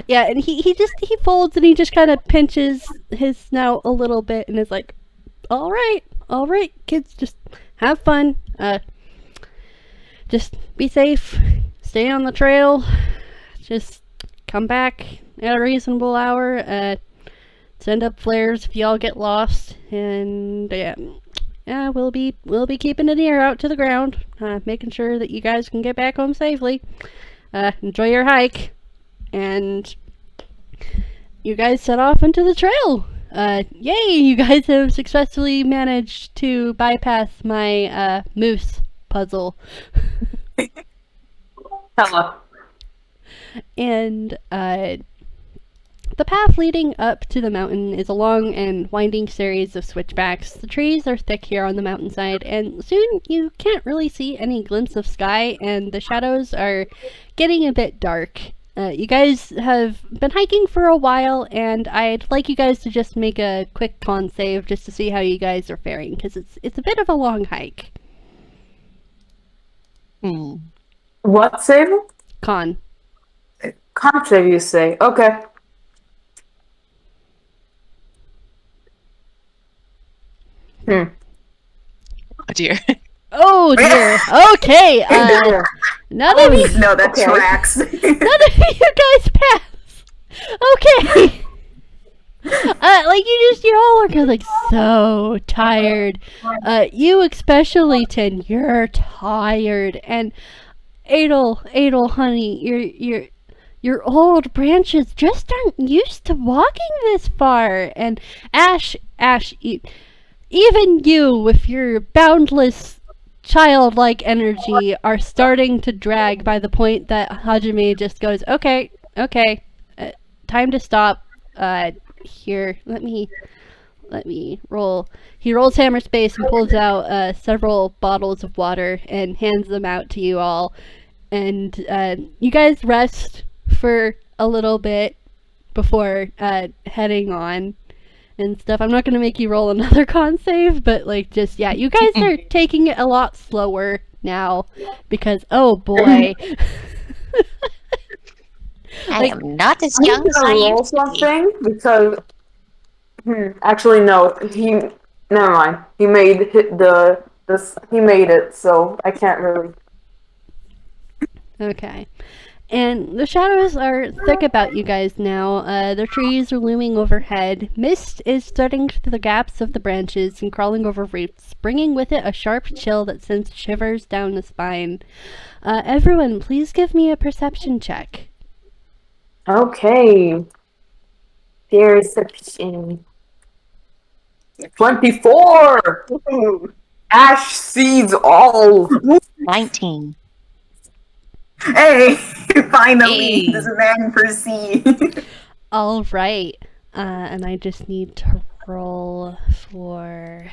Yeah, and he folds and he just kind of pinches his snout a little bit and is like, all right, kids, just have fun. Just be safe. Stay on the trail. Just come back at a reasonable hour. Send up flares if y'all get lost, and yeah, we'll be keeping an ear out to the ground, making sure that you guys can get back home safely. Enjoy your hike, and you guys set off into the trail. Yay! You guys have successfully managed to bypass my moose puzzle. Hello. And the path leading up to the mountain is a long and winding series of switchbacks. The trees are thick here on the mountainside, and soon you can't really see any glimpse of sky, and the shadows are getting a bit dark. You guys have been hiking for a while, and I'd like you guys to just make a quick con save just to see how you guys are faring, because it's a bit of a long hike. What save? Con. Con save, you say? Okay. Oh dear. Oh dear. Okay. None of you. No, that Okay. tracks. None of you guys pass. Okay. You all are like so tired. You especially, Tin, you're tired, and Edel, honey, your old branches just aren't used to walking this far, and Ash, even you with your boundless childlike energy are starting to drag by the point that Hajime just goes, okay, time to stop. Here, let me roll. He rolls hammer space and pulls out several bottles of water and hands them out to you all. And you guys rest for a little bit before heading on and stuff. I'm not going to make you roll another con save, but you guys are taking it a lot slower now because, oh boy. I am not as young as I roll used to be. something because. Actually, no. Never mind. He made He made it, so I can't really. Okay. And the shadows are thick about you guys now. The trees are looming overhead. Mist is starting through the gaps of the branches and crawling over roots, bringing with it a sharp chill that sends shivers down the spine. Everyone, please give me a perception check. Okay. Perception. 24! Ash sees all! 19. Hey, finally, Hey. this man perceive. All right. And I just need to roll for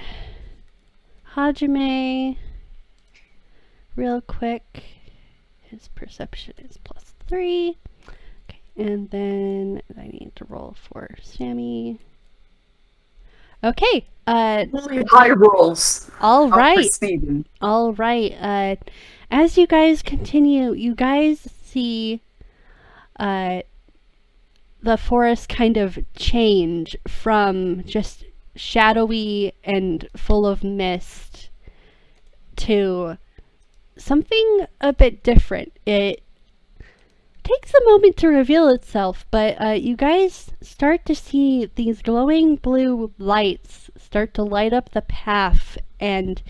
Hajime real quick. His perception is +3. Okay, and then I need to roll for Sammy. Okay. High rolls. All right. Proceeding. All right. As you guys continue, you guys see the forest kind of change from just shadowy and full of mist to something a bit different. It takes a moment to reveal itself, but you guys start to see these glowing blue lights start to light up the path and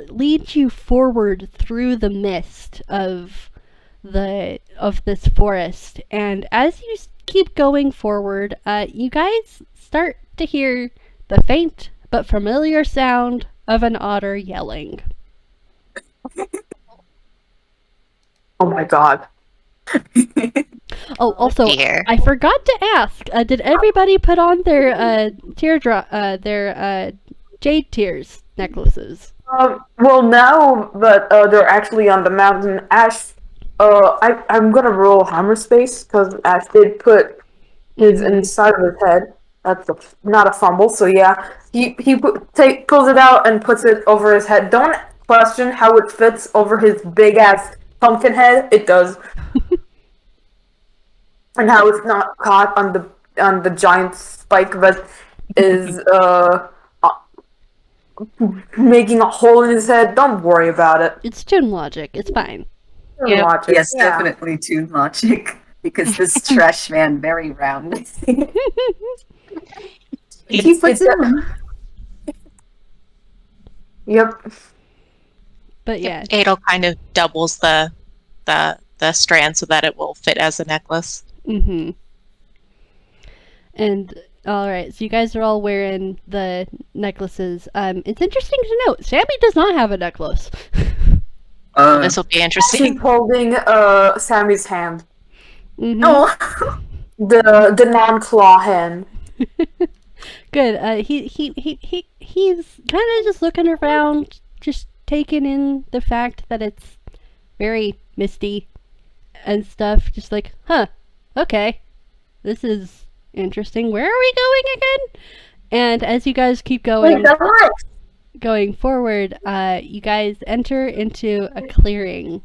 lead you forward through the mist of this forest. And as you keep going forward, you guys start to hear the faint but familiar sound of an otter yelling. Oh my god. Oh, also, dear. I forgot to ask, did everybody put on their jade tears necklaces? Well, now that they're actually on the mountain, Ash, I'm gonna roll hammer space because Ash did put his inside of his head. That's not a fumble, so yeah. He pulls it out and puts it over his head. Don't question how it fits over his big ass pumpkin head. It does. And how it's not caught on the giant spike that is making a hole in his head. Don't worry about it. It's Toon logic. It's fine. Yep. Watch it. Yes, Yeah. definitely tune logic. Because this trash man very round. He puts it on. Yep. But yeah. Edel kind of doubles the strand so that it will fit as a necklace. Mm-hmm. And All right, so you guys are all wearing the necklaces. It's interesting to note, Sammy does not have a necklace. This will be interesting. She's holding Sammy's hand. Mhm. Oh, The non-claw hand. Good. He's kind of just looking around, just taking in the fact that it's very misty and stuff. Just like, huh, okay, this is interesting. Where are we going again? And as you guys keep going forward, you guys enter into a clearing.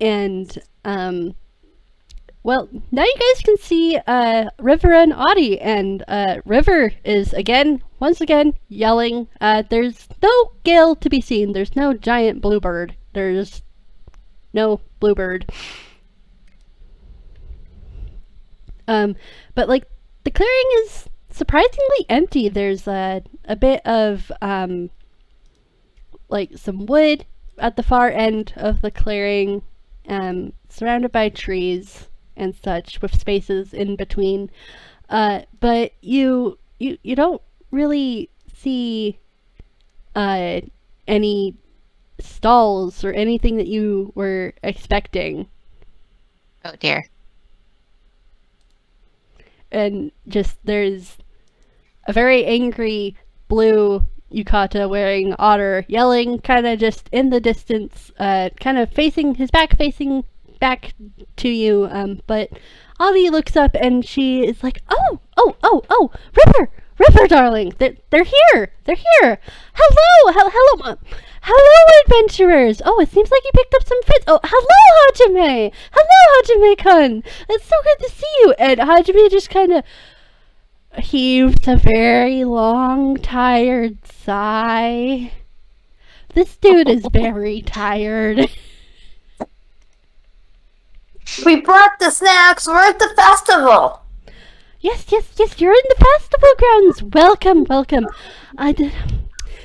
And, well, now you guys can see River and Audie, and River is once again yelling. There's no Gale to be seen. There's no giant bluebird. There's no bluebird. But like the clearing is surprisingly empty. There's a bit of like some wood at the far end of the clearing, surrounded by trees and such, with spaces in between. But you don't really see any stalls or anything that you were expecting. Oh dear. And just there's a very angry blue yukata wearing otter yelling kind of just in the distance, kind of facing back to you, but Audie looks up and she is like, oh, River darling, they're here, hello, adventurers. Oh, it seems like you picked up some friends. Oh, hello, Hajime-kun, it's so good to see you. And Hajime just kind of heaves a very long, tired sigh. This dude is very tired. We brought the snacks. We're at the festival. Yes, you're in the festival grounds. Welcome.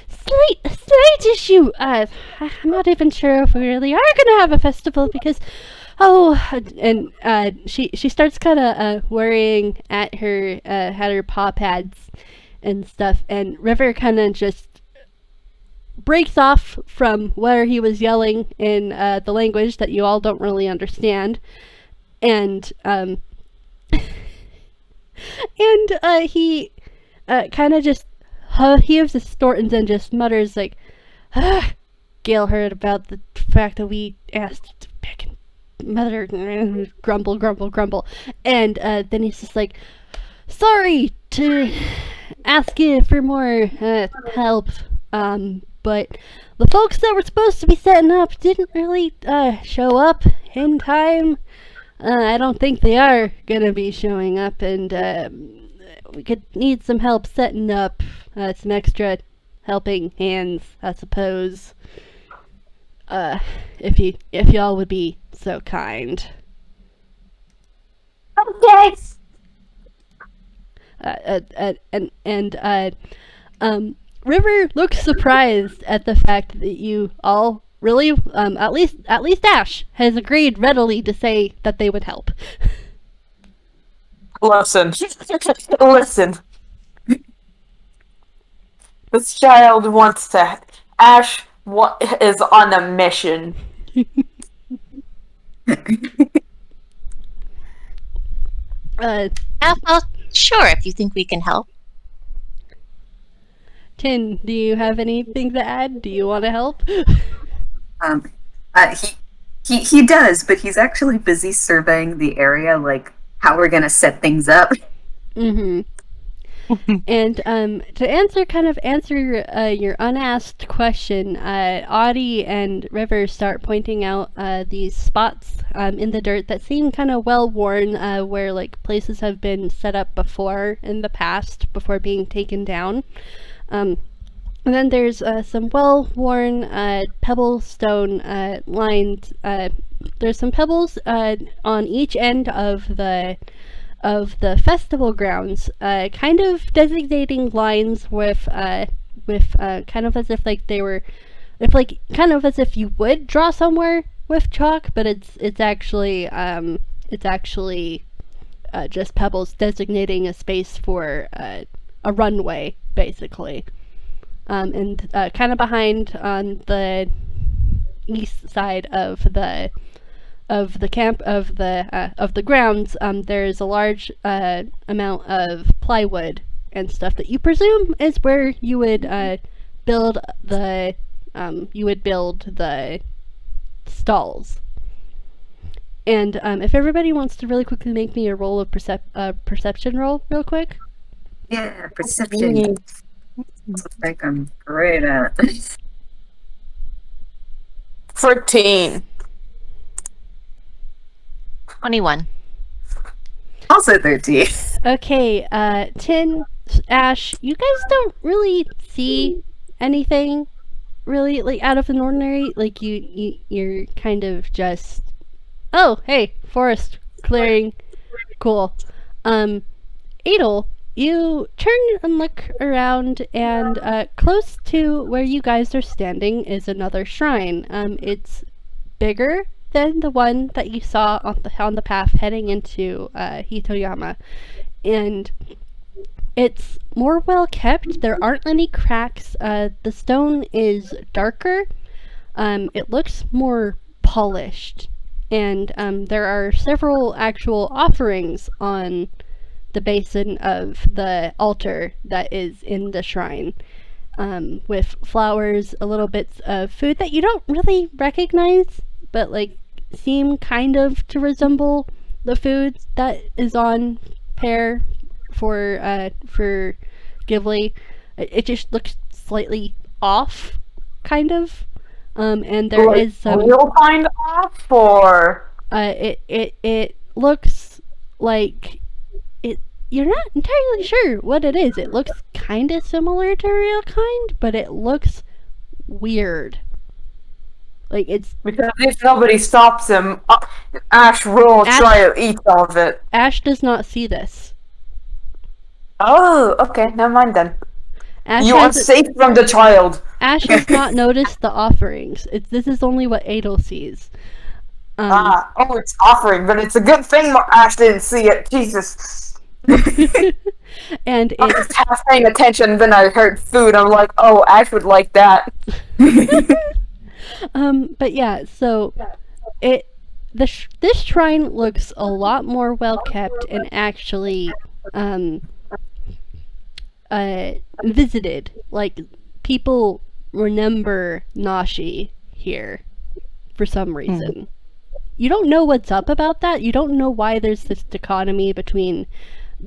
Slight issue. I'm not even sure if we really are gonna have a festival because, she starts kind of worrying at her paw pads and stuff, and River kind of just breaks off from where he was yelling in the language that you all don't really understand, and he kind of just heaves his Stortons and just mutters like, Gale heard about the fact that we asked to pick mother, grumble, and then he's just like, sorry to ask you for more help, but the folks that were supposed to be setting up didn't really show up in time. I don't think they are gonna be showing up, and we could need some help setting up some extra helping hands, I suppose. If y'all would be so kind. Okay. River looks surprised at the fact that you all really, at least Ash has agreed readily to say that they would help. Listen. This child wants to. Ash is on a mission. Well, sure, if you think we can help. Tin, do you have anything to add? Do you want to help? He does, but he's actually busy surveying the area, like how we're gonna set things up. Mm-hmm. And to answer your unasked question, Audie and River start pointing out these spots in the dirt that seem kind of well worn, where like places have been set up before in the past before being taken down. And then there's some well-worn pebblestone lined. There's some pebbles on each end of the festival grounds, kind of designating lines with kind of as if like they were, kind of as if you would draw somewhere with chalk, but it's actually just pebbles designating a space for a runway, basically. And kind of behind on the east side of the camp of the grounds, there's a large amount of plywood and stuff that you presume is where you would build the stalls. And if everybody wants to really quickly make me a roll of perception roll real quick. Yeah, perception. Looks like I'm great at. 13. 21. Also 13. Okay, Tin, Ash, you guys don't really see anything really like out of the ordinary. Like you're kind of just, oh hey, forest clearing, cool. Edel, you turn and look around, and close to where you guys are standing is another shrine. It's bigger than the one that you saw on the path heading into Hitoyama, and it's more well kept. There aren't any cracks. The stone is darker. It looks more polished, and there are several actual offerings on the basin of the altar that is in the shrine, with flowers, a little bits of food that you don't really recognize, but like seem kind of to resemble the food that is on Pear for Ghibli. It just looks slightly off, kind of. And there Like, is some. real kind off, or It looks like it. You're not entirely sure what it is. It looks kind of similar to real kind, but it looks weird. Like it's because if nobody stops him, Ash will try to eat all of it. Ash does not see this. Oh, okay, never mind then. Ash You are has- safe from the child. Ash has not noticed the offerings. This is only what Edel sees. Oh, it's offering, but it's a good thing Ash didn't see it. Jesus. And I was it's half paying attention, then I heard food. I'm like, oh, Ash would like that. but yeah, so this shrine looks a lot more well kept and actually visited. Like people remember Nashi here for some reason. You don't know what's up about that. You don't know why there's this dichotomy between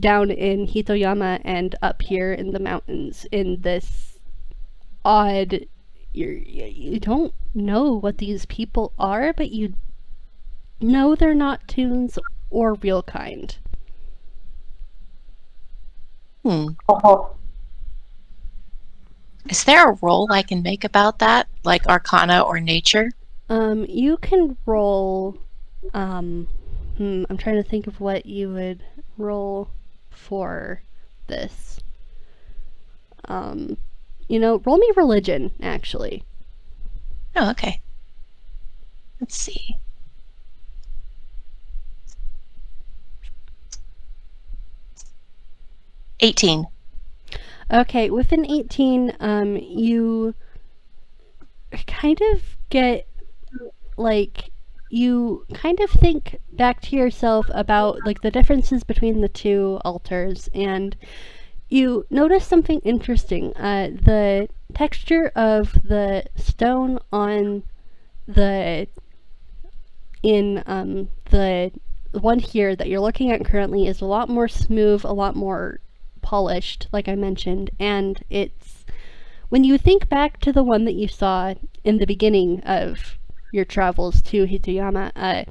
down in Hitoyama and up here in the mountains in this odd. You don't know what these people are, but you know they're not tunes or real kind. Oh, Is there a roll I can make about that, like Arcana or Nature? You can roll. I'm trying to think of what you would roll for this. Roll me religion, actually. Oh, okay. Let's see. $18. Okay, with an 18, you kind of get, like, you kind of think back to yourself about, like, the differences between the two altars, and you notice something interesting. The texture of the stone on the one here that you're looking at currently is a lot more smooth, a lot more polished, like I mentioned, and it's when you think back to the one that you saw in the beginning of your travels to Hitoyama,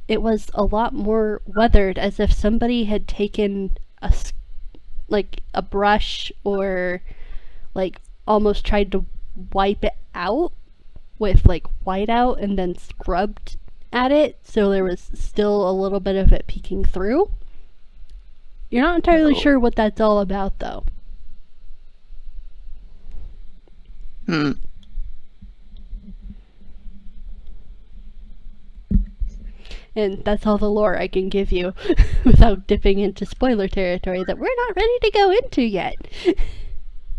it was a lot more weathered, as if somebody had taken a brush or like almost tried to wipe it out with like whiteout and then scrubbed at it, so there was still a little bit of it peeking through. You're not entirely sure what that's all about, though. And that's all the lore I can give you without dipping into spoiler territory that we're not ready to go into yet.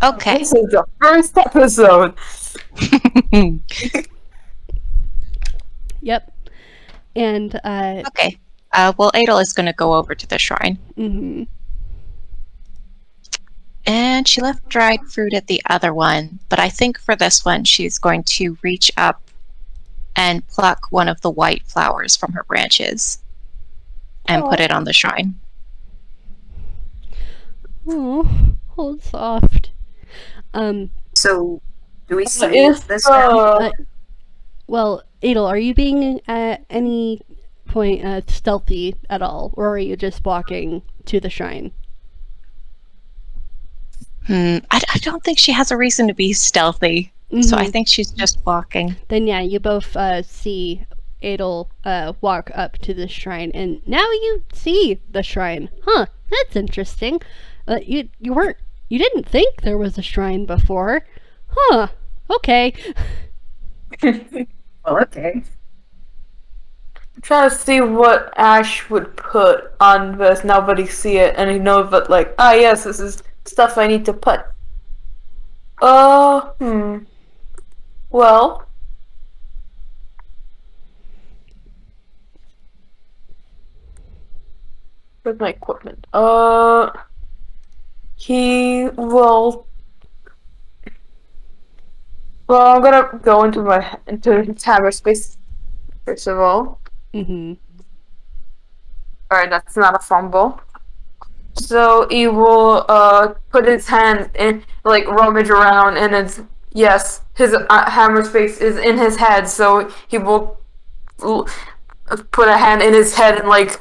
Okay. This is the first episode. Yep. And, Okay. Well, Edel is going to go over to the shrine. mhm. And she left dried fruit at the other one, but I think for this one, she's going to reach up and pluck one of the white flowers from her branches and put it on the shrine. Oh, hold soft. So, do we see If, this now? Well, Edel, are you being at any point stealthy at all, or are you just walking to the shrine? I don't think she has a reason to be stealthy, so I Mhm. think she's just walking. Then yeah, you both see Edel walk up to the shrine, and now you see the shrine. Huh? That's interesting. You didn't think there was a shrine before, huh? Okay. Well, okay. I'm trying to see what Ash would put on this. Nobody see it, and he knows that, like, yes, this is stuff I need to put. Well, where's my equipment? He will. Well, I'm gonna go into his hammer space first of all. Mhm. Alright, that's not a fumble. So he will put his hand in, like, rummage around, and his hammer space is in his head, so he will put a hand in his head and, like,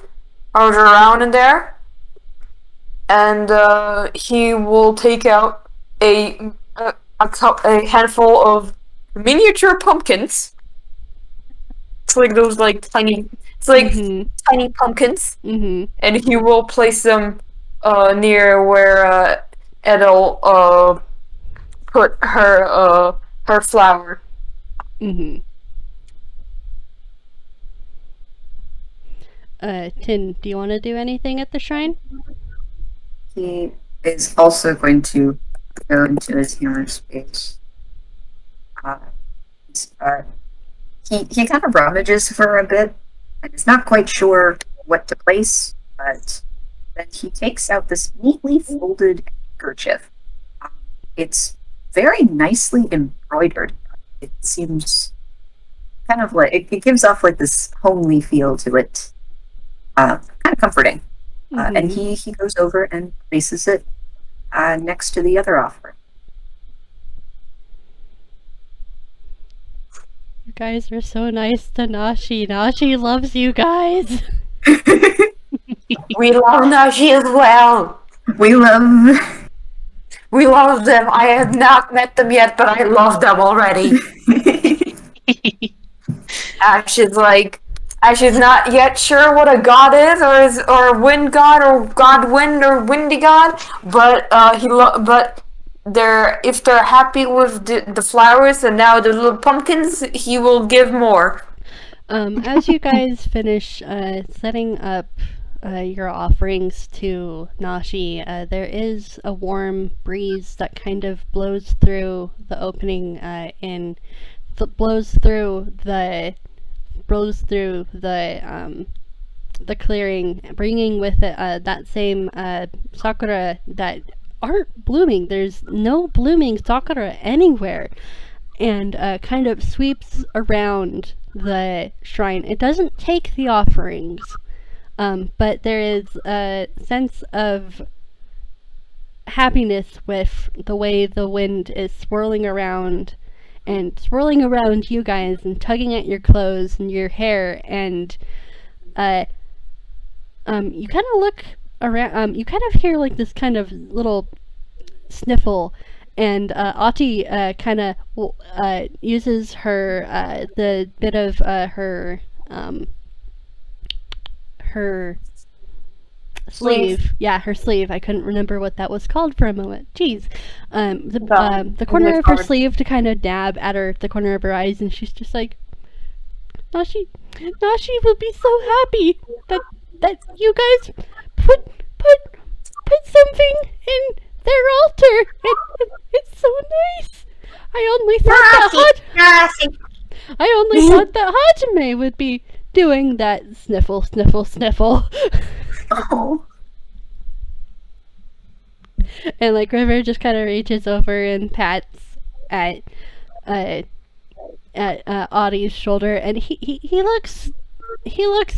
rummage around in there. And he will take out a handful of miniature pumpkins. It's like those, like, tiny pumpkins. Mhm. And he will place them near where Edel put her flower. Mhm. Tin, do you want to do anything at the shrine? He is also going to go into his hammer space. He kind of rummages for a bit and is not quite sure what to place, but then he takes out this neatly folded handkerchief. It's very nicely embroidered. It seems kind of like it gives off like this homely feel to it. Kind of comforting. And he goes over and places it next to the other offering. You guys are so nice to Nashi. Nashi loves you guys. We love Nashi as well. We love them. I have not met them yet, but I love them already. Ash is not yet sure what a god is, or a wind god, or god wind, or windy god. But if they're happy with the flowers and now the little pumpkins, he will give more. As you guys finish setting up your offerings to Nashi, there is a warm breeze that kind of blows through the opening blows through the clearing, bringing with it that same sakura that aren't blooming. There's no blooming sakura anywhere, and kind of sweeps around the shrine. It doesn't take the offerings, but there is a sense of happiness with the way the wind is swirling around you guys and tugging at your clothes and your hair, and you kind of look around, you kind of hear like this kind of little sniffle, and Ati kind of uses her the bit of her sleeve. Yeah, her sleeve. I couldn't remember what that was called for a moment. Jeez. The corner of her sleeve to kind of dab at the corner of her eyes, and she's just like, Nashi will be so happy that you guys put something in their altar. It's so nice. I only thought that Hajime would be doing that sniffle, sniffle, sniffle. Oh. And like River just kind of reaches over and pats at Audie's shoulder, and he looks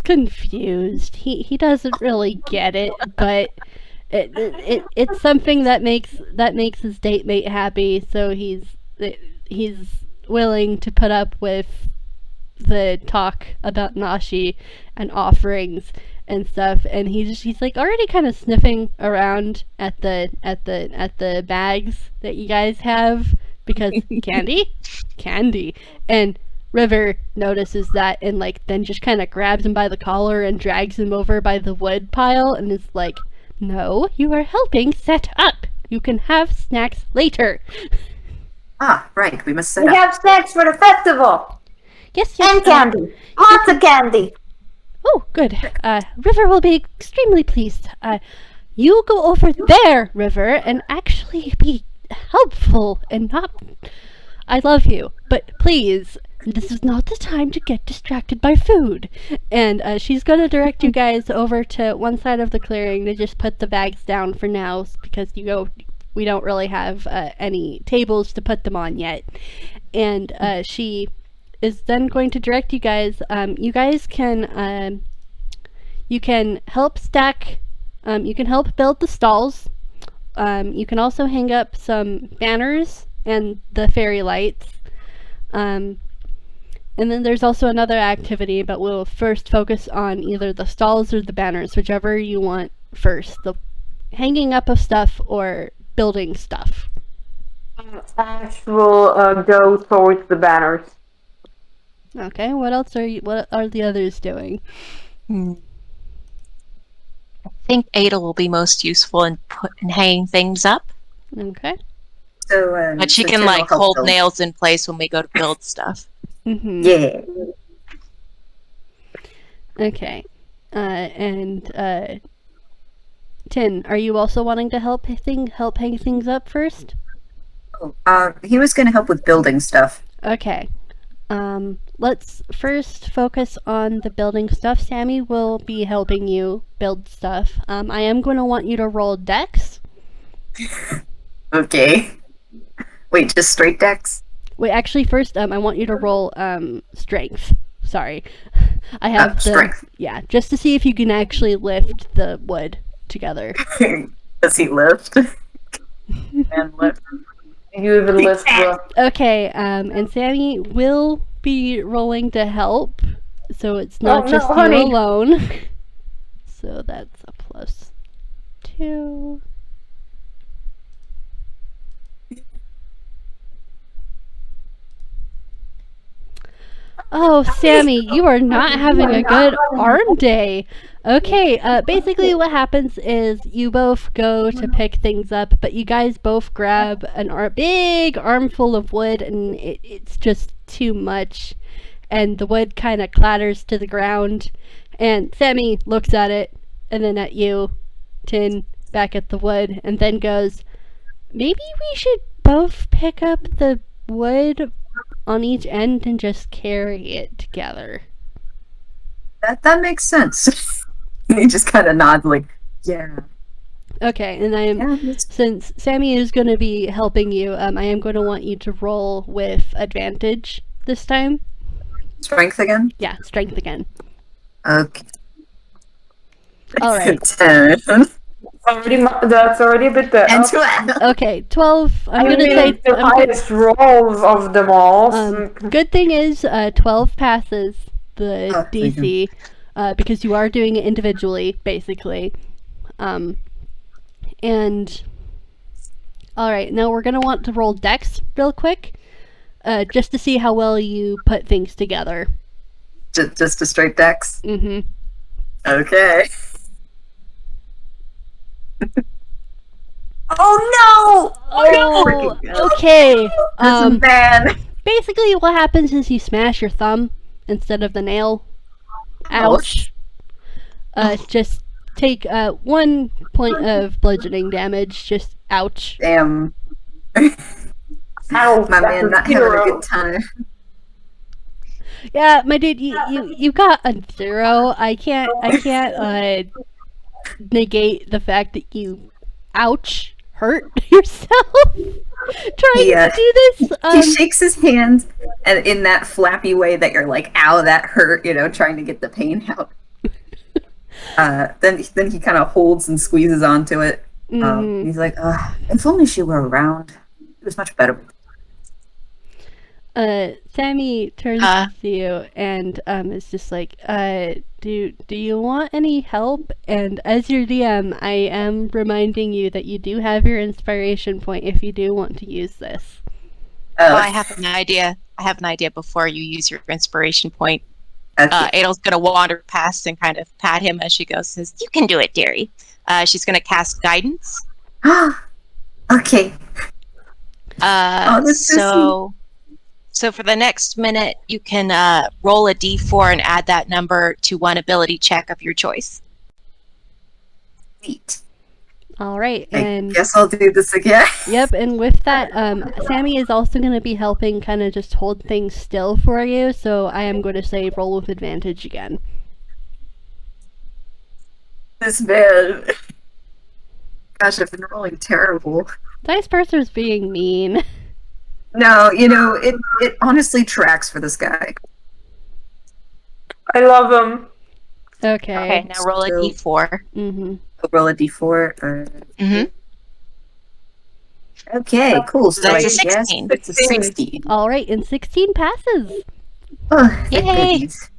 confused. He doesn't really get it, but it's something that makes his date mate happy, so he's willing to put up with the talk about Nashi and offerings and stuff, and he's like already kind of sniffing around at the bags that you guys have, because candy, and River notices that and like then just kind of grabs him by the collar and drags him over by the wood pile and is like, "No, you are helping set up. You can have snacks later." Ah, right. We must set We up. have snacks for the festival. Yes. And candy. Lots of candy. Oh, good. River will be extremely pleased. You go over there, River, and actually be helpful and not... I love you, but please, this is not the time to get distracted by food. And she's going to direct you guys over to one side of the clearing to just put the bags down for now, because we don't really have any tables to put them on yet. And she is then going to direct you guys. You guys can help stack. You can help build the stalls. You can also hang up some banners and the fairy lights. And then there's also another activity, but we'll first focus on either the stalls or the banners, whichever you want first. The hanging up of stuff or building stuff. Ash will go towards the banners. Okay, what are the others doing? I think Edel will be most useful in hanging things up. Okay. So, But she so can Tim will like help hold build. nails in place when we go to build stuff. Mm-hmm. Yeah. Okay. And Tin, are you also wanting to help hang things up first? Oh, he was going to help with building stuff. Okay. Let's first focus on the building stuff. Sammy will be helping you build stuff. I am going to want you to roll dex. Okay. Wait, just straight decks? Wait, actually, first, I want you to roll strength. Sorry, I have strength. Yeah, just to see if you can actually lift the wood together. Does he lift? And lift. You even lift the... Okay, and Sammy will be rolling to help, so it's not Oh, just no, you honey. alone. So that's a +2. Oh, Sammy, you are not having a good arm day. Okay, basically what happens is you both go to pick things up, but you guys both grab a big armful of wood, and it's just too much. And the wood kind of clatters to the ground. And Sammy looks at it, and then at you, Tin, back at the wood, and then goes, "Maybe we should both pick up the wood on each end and just carry it together." That makes sense. He just kind of nods like, yeah. Okay, and since Sammy is going to be helping you, I am going to want you to roll with advantage this time. Strength again? Yeah, strength again. Okay. All right. 10. That's already a bit better. And 12. Okay, 12. I'm I going to mean, say... the highest rolls of them all. good thing is 12 passes the Oh, thank DC, because you are doing it individually, basically. And... Alright, now we're going to want to roll dex real quick, just to see how well you put things together. Just a straight dex? Mm-hmm. Okay. Oh Oh, okay. This man. Basically what happens is you smash your thumb, instead of the nail. Ouch. Just take 1 point of bludgeoning damage. Just ouch. Damn. Ow, My that's man a not having a zero. good time. Yeah, my dude, you got a 0. I can't negate the fact that you hurt yourself trying to do this. He shakes his hands, and in that flappy way that you're like, ow, that hurt, trying to get the pain out. Then he kind of holds and squeezes onto it. He's like, if only she were around. It was much better. Sammy turns to you and is just like, do you want any help? And as your DM, I am reminding you that you do have your inspiration point if you do want to use this. Oh, I have an idea. I have an idea before you use your inspiration point. Okay. Edel's going to wander past and kind of pat him as she goes, says, "You can do it, dearie." She's going to cast guidance. Okay. That's So for the next minute, you can roll a d4 and add that number to one ability check of your choice. Neat. All right, I and guess I'll do this again. yep, and with that, Sammy is also going to be helping kind of just hold things still for you, so I am going to say roll with advantage again. This man. Gosh, I've been rolling terrible. Dice Purser's being mean. No, it honestly tracks for this guy. I love him. Okay. Okay, now roll a So- d4. Mm-hmm. I'll roll a d4. Mm-hmm. Okay, cool. So That's I a 16. guess it's a 16. All right, and 16 passes. Oh, thank Yay. goodies.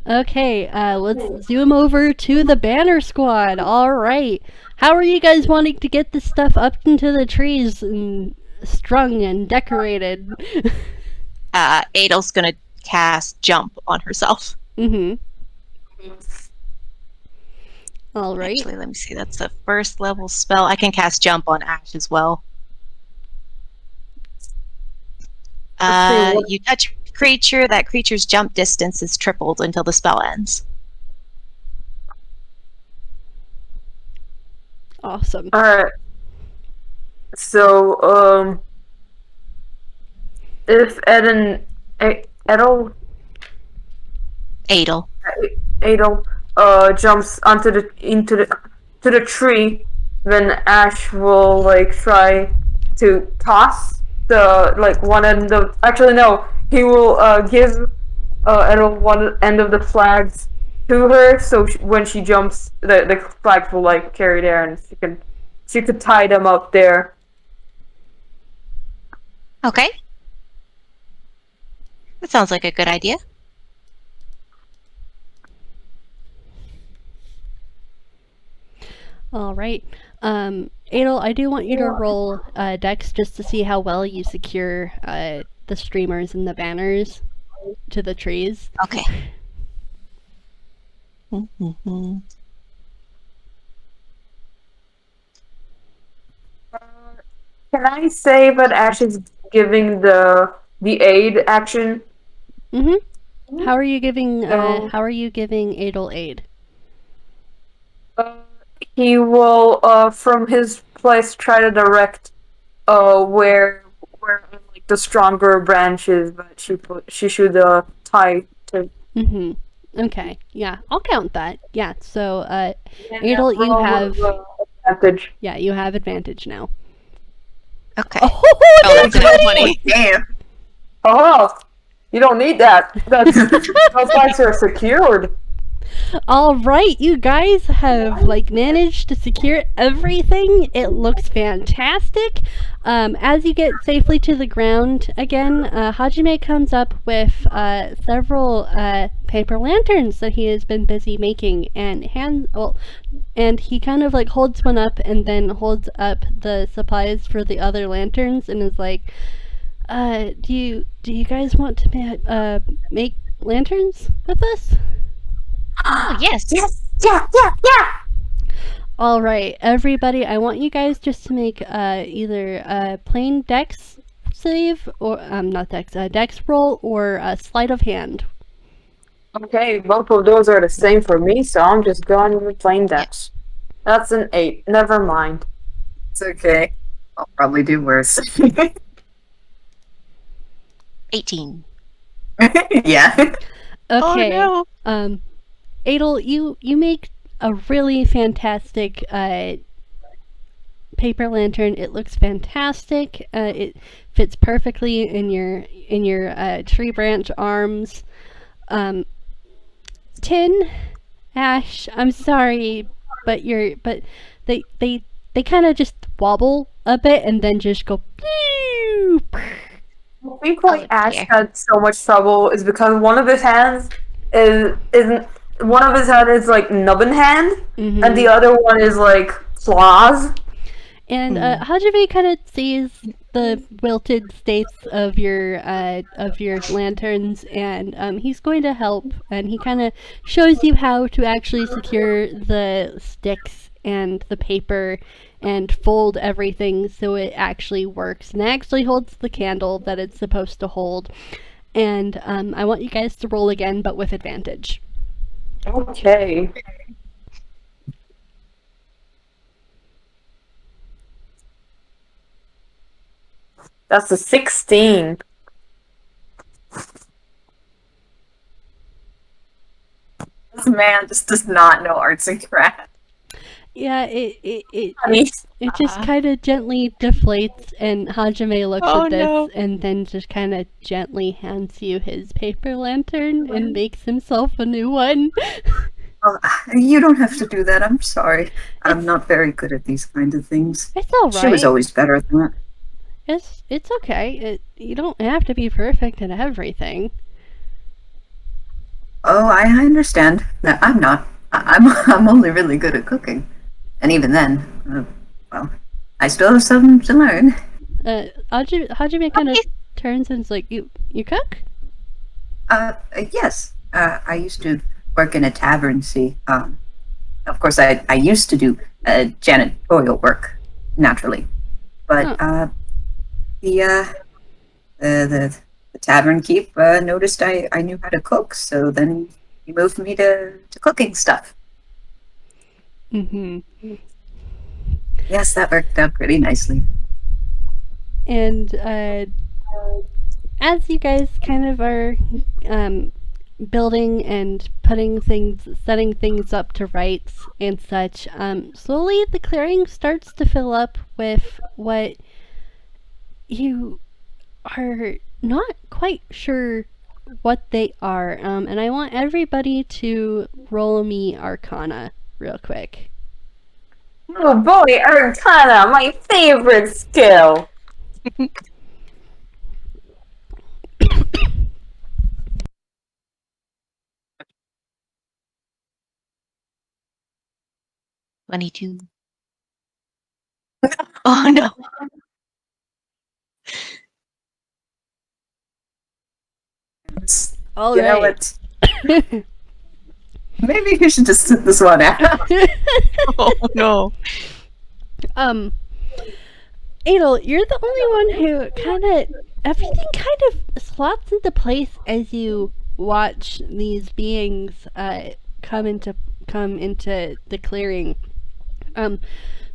Okay, let's zoom over to the banner squad. All right. How are you guys wanting to get this stuff up into the trees and strung and decorated? Edel's going to cast jump on herself. Mm-hmm. All right. Actually, let me see. That's a first level spell. I can cast jump on Ash as well. You touch a creature, that creature's jump distance is tripled until the spell ends. Awesome. Alright. So, if Edel jumps into the tree, then Ash will try to toss the one end of. Actually, no. He will give Edel one end of the flags to her, so when she jumps, the flags will carry there, and she could tie them up there. Okay. That sounds like a good idea. All right. Edel, I do want you to roll Dex just to see how well you secure the streamers and the banners to the trees. Okay. Mm-hmm. Can I say that Ash is giving the aid action? Mm-hmm. How are you giving Edel aid? He will, from his place, try to direct where the stronger branches that she should tie to. Mm-hmm. Okay. Yeah, I'll count that. Yeah. So, Edel, you have advantage. Yeah, you have advantage now. Okay. Oh, that's that's a 20. Damn. Oh, you don't need that. Those flags are secured. All right, you guys have managed to secure everything. It looks fantastic. As you get safely to the ground again, Hajime comes up with several paper lanterns that he has been busy making, and he kind of holds one up and then holds up the supplies for the other lanterns and is like, do you guys want to make lanterns with us? Oh, yes. Yeah. All right, everybody, I want you guys just to make either plain Dex save, or not dex, dex roll, or a sleight of hand. Okay, both of those are the same for me, so I'm just going with plain dex. That's an 8. Never mind. It's okay. I'll probably do worse. 18. Yeah. Okay. Oh Edel, you make a really fantastic paper lantern. It looks fantastic. It fits perfectly in your tree branch arms. Tin, Ash, I'm sorry, but they kind of just wobble a bit and then just go. Pew! I think why Oh, Ash dear. had so much trouble is because one of his hands isn't one of his hand is like nubbin hand, and the other one is like claws. And Hajime kind of sees the wilted states of your lanterns, and he's going to help. And he kind of shows you how to actually secure the sticks and the paper and fold everything so it actually works and actually holds the candle that it's supposed to hold. And I want you guys to roll again, but with advantage. Okay. That's a 16. This man just does not know arts and crafts. Yeah, it Honey. just kind of gently deflates, and Hajime looks Oh, at this no. and then just kind of gently hands you his paper lantern and makes himself a new one. Oh, you don't have to do that. I'm sorry. I'm not very good at these kinds of things. It's all right. She was always better than that. It's okay. You don't have to be perfect at everything. Oh, I understand. No, I'm not. I'm only really good at cooking, and even then, well, I still have something to learn. Hajime kind of turns and is like, you cook? Yes. I used to work in a tavern. See, of course, I used to do janitorial work naturally, but the tavern keep noticed I knew how to cook, so then he moved me to cooking stuff. Mm-hmm. Yes, that worked out pretty nicely. And as you guys kind of are building and setting things up to rights and such, slowly the clearing starts to fill up with what you are not quite sure what they are. And I want everybody to roll me Arcana real quick. Oh boy, Arcana, my favorite skill. $22. Oh no. All You know right. what? Maybe you should just sit this one out. Oh no. Edel, you're the only one who everything kind of slots into place as you watch these beings come into the clearing.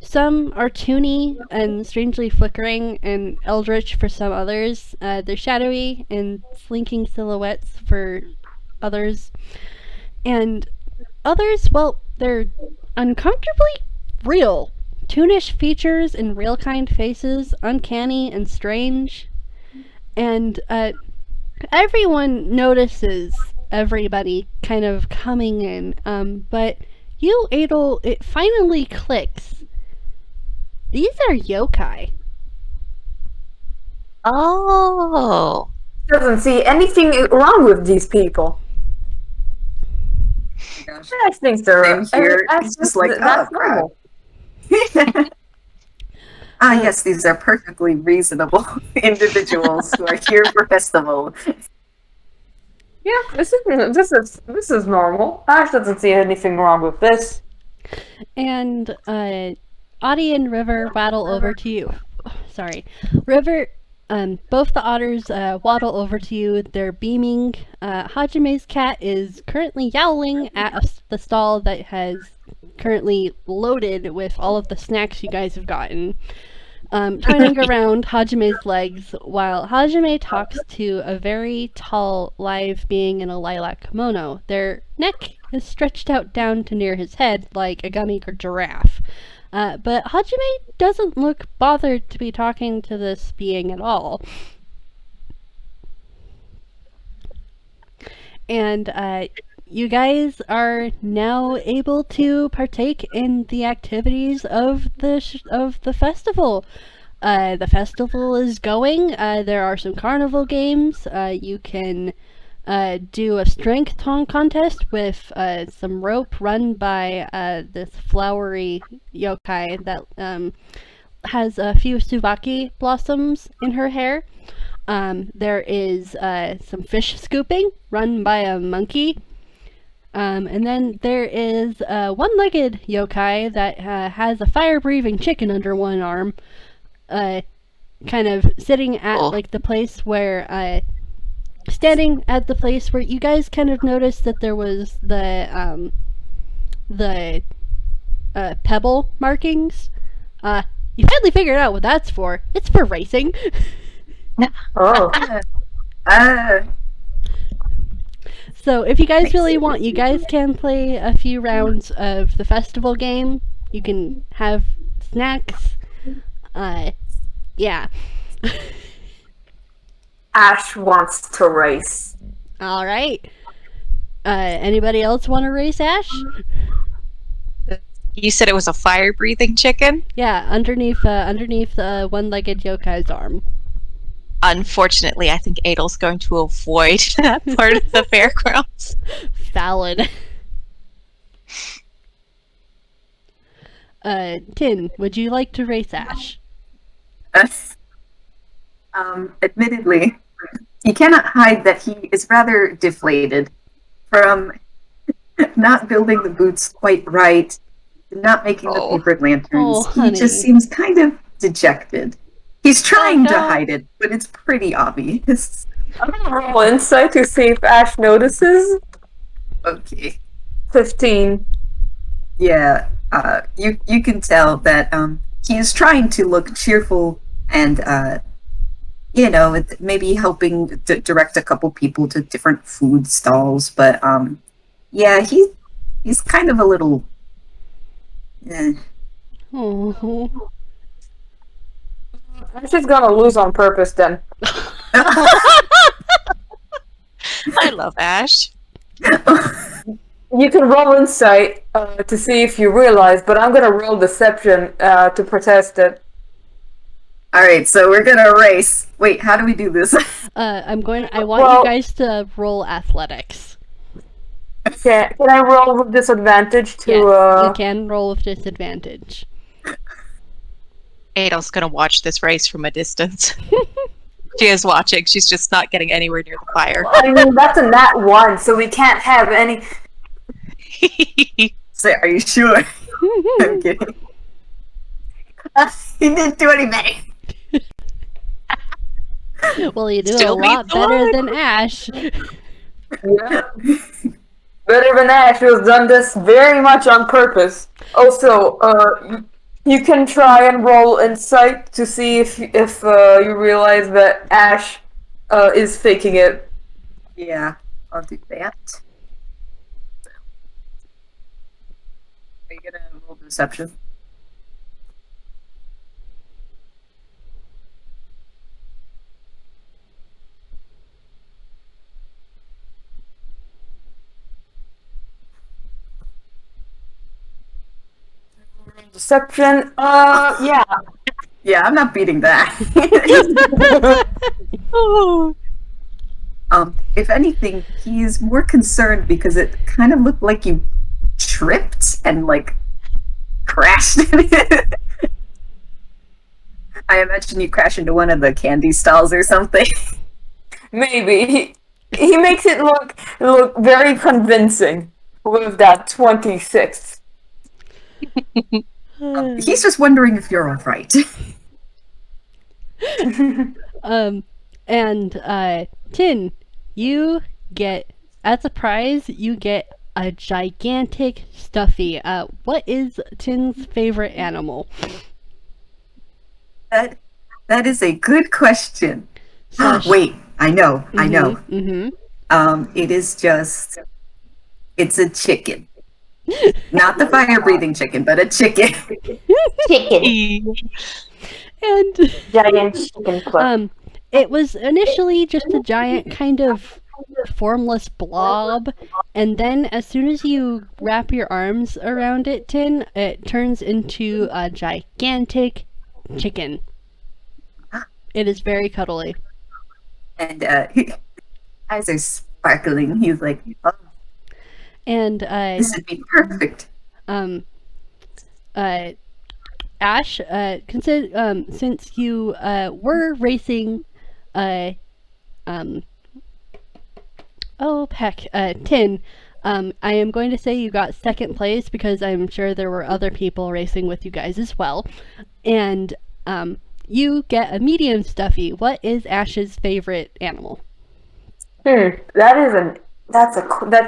Some are toony and strangely flickering and eldritch for some others. They're shadowy and slinking silhouettes for others. And others, well, they're uncomfortably real. Toonish features and real kind faces, uncanny and strange. And everyone notices everybody kind of coming in. But you, Edel, it finally clicks. These are yokai. Oh. Doesn't see anything wrong with these people. Gosh. I think they're Same here. It's just like, that's oh, crap. normal. Yes, these are perfectly reasonable individuals who are here for festival. Yeah, this is normal. Ash doesn't see anything wrong with this. And Audie and River rattle over to you. Sorry. River, Both the otters waddle over to you. They're beaming. Hajime's cat is currently yowling at the stall that has currently loaded with all of the snacks you guys have gotten. Turning around Hajime's legs while Hajime talks to a very tall, live being in a lilac kimono. Their neck is stretched out down to near his head like a gummy giraffe. But Hajime doesn't look bothered to be talking to this being at all. And you guys are now able to partake in the activities of the festival. The festival is going. There are some carnival games. You can do a strength contest with some rope run by this flowery yokai that has a few tsubaki blossoms in her hair. There is some fish scooping run by a monkey. And then there is a one-legged yokai that has a fire-breathing chicken under one arm, kind of sitting at like the place where, standing at the place where you guys kind of noticed that there was the pebble markings. You finally figured out what that's for. It's for racing. Oh. So if you guys really want, you guys can play a few rounds of the festival game. You can have snacks. Yeah. Ash wants to race. Alright. Anybody else want to race Ash? You said it was a fire-breathing chicken? Yeah, underneath the one-legged yokai's arm. Unfortunately, I think Edel's going to avoid that part of the fairgrounds. Valid. Tin, would you like to race Ash? Admittedly, he cannot hide that he is rather deflated from not building the boots quite right, not making the paper lanterns. He just seems kind of dejected. He's trying to hide it, but it's pretty obvious. I'm gonna roll insight to see if Ash notices. Okay. 15. Yeah, you can tell that he is trying to look cheerful and maybe helping direct a couple people to different food stalls, but yeah, he's kind of a little. Oh. I'm just gonna lose on purpose then. I love Ash. You can roll insight to see if you realize, but I'm gonna roll deception to protest it. Alright, so we're gonna race. Wait, how do we do this? I want you guys to roll athletics. Can I roll with disadvantage to Yes, you can roll with disadvantage. Edel's gonna watch this race from a distance. She is watching, she's just not getting anywhere near the fire. I mean, that's a nat 1, so we can't have any. Say, are you sure? I'm kidding. He didn't do anything. Well, you do Still a lot beats the better line. than Ash. Yeah. Better than Ash, who has done this very much on purpose. Also, you can try and roll insight to see if you realize that Ash is faking it. Yeah, I'll do that. Are you gonna roll deception? Deception, yeah. Yeah, I'm not beating that. If anything, he's more concerned because it kind of looked like you tripped and like crashed in it. I imagine you crash into one of the candy stalls or something. Maybe. He makes it look very convincing with that 26. He's just wondering if you're all right. And Tin, you get, as a prize, you get a gigantic stuffy. What is Tin's favorite animal? That is a good question. Slash- Wait, I know. Mm-hmm. It's a chicken. Not the fire-breathing chicken, but a chicken. Chicken. And Giant chicken club. it was initially just a giant kind of formless blob, and then as soon as you wrap your arms around it, Tin, it turns into a gigantic chicken. It is very cuddly. And his eyes are sparkling. He's like, oh, And this would be perfect. Ash, since you were racing, Tin, I am going to say you got second place because I'm sure there were other people racing with you guys as well, and you get a medium stuffy. What is Ash's favorite animal? That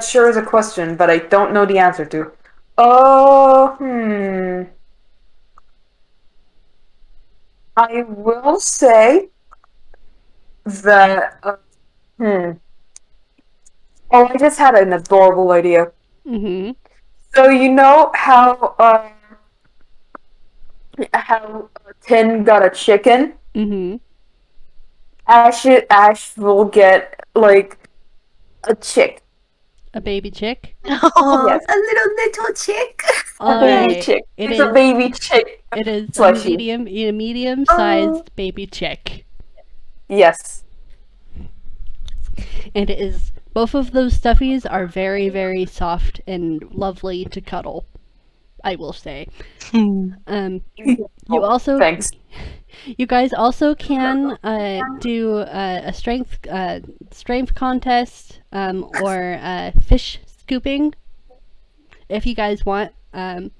sure is a question, but I don't know the answer to. I will say that. Oh, I just had an adorable idea. Mm-hmm. So you know how Tin got a chicken? Mm-hmm. Ash will get like a chick. A baby chick. Oh, yes. a little chick. All Baby right. chick. It It's a is. baby chick. It is a Slushy. medium-sized baby chick, Yes. and it is. Both of those stuffies are very, very soft and lovely to cuddle, I will say. You also, Thanks. you guys also can do a strength contest or fish scooping if you guys want. Edel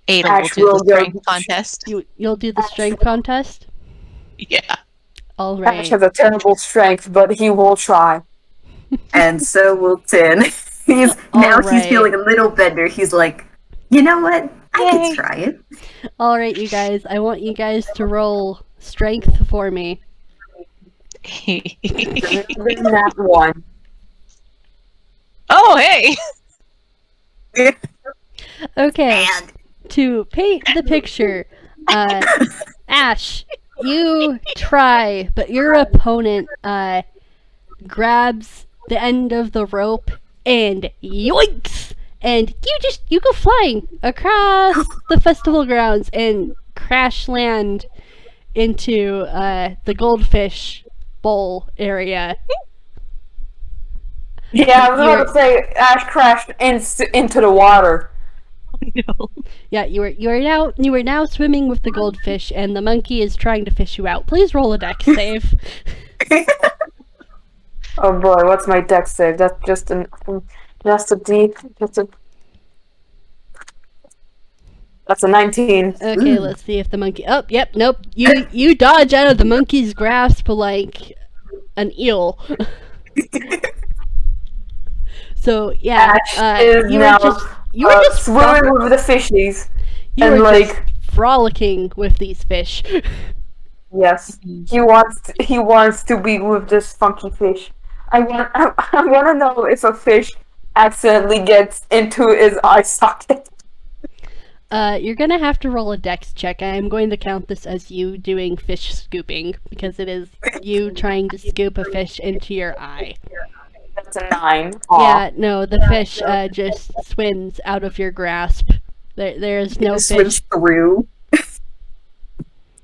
will Ash do will the go- strength contest. You'll do the strength contest. Yeah. All Ash right. has a terrible strength, but he will try. And so will Tin. He's right. feeling a little better. He's like, you know what? I could try it. All right, you guys. I want you guys to roll strength for me. That one. Oh, hey! Okay. And To paint the picture, Ash, you try, but your opponent grabs the end of the rope and yoinks! And you go flying across the festival grounds and crash land into the goldfish bowl area. Yeah, I was about to say Ash crashed into the water. No. Yeah, you are now swimming with the goldfish, and the monkey is trying to fish you out. Please roll a dex save. Oh boy, what's my dex save? That's just a That's a 19. Okay, let's see if the monkey. Oh, yep, nope. You dodge out of the monkey's grasp like an eel. So yeah, Ash is you now were just swimming with the fishies. you and were like just frolicking with these fish. yes, he wants to be with this funky fish. I want to know if a fish accidentally gets into his eye socket. You're gonna have to roll a dex check. I am going to count this as you doing fish scooping because it is you trying to scoop a fish into your eye. That's a 9. Yeah, no, the fish just swims out of your grasp. There's no Just fish. swims through.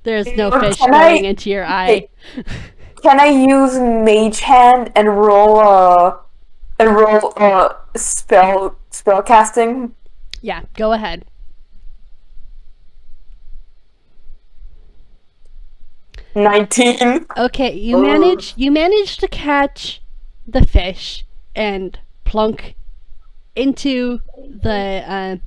There's no Can fish I- going into your eye. Can I use Mage Hand and roll spell casting? Yeah, go ahead. $19. Okay, you manage to catch the fish and plunk into the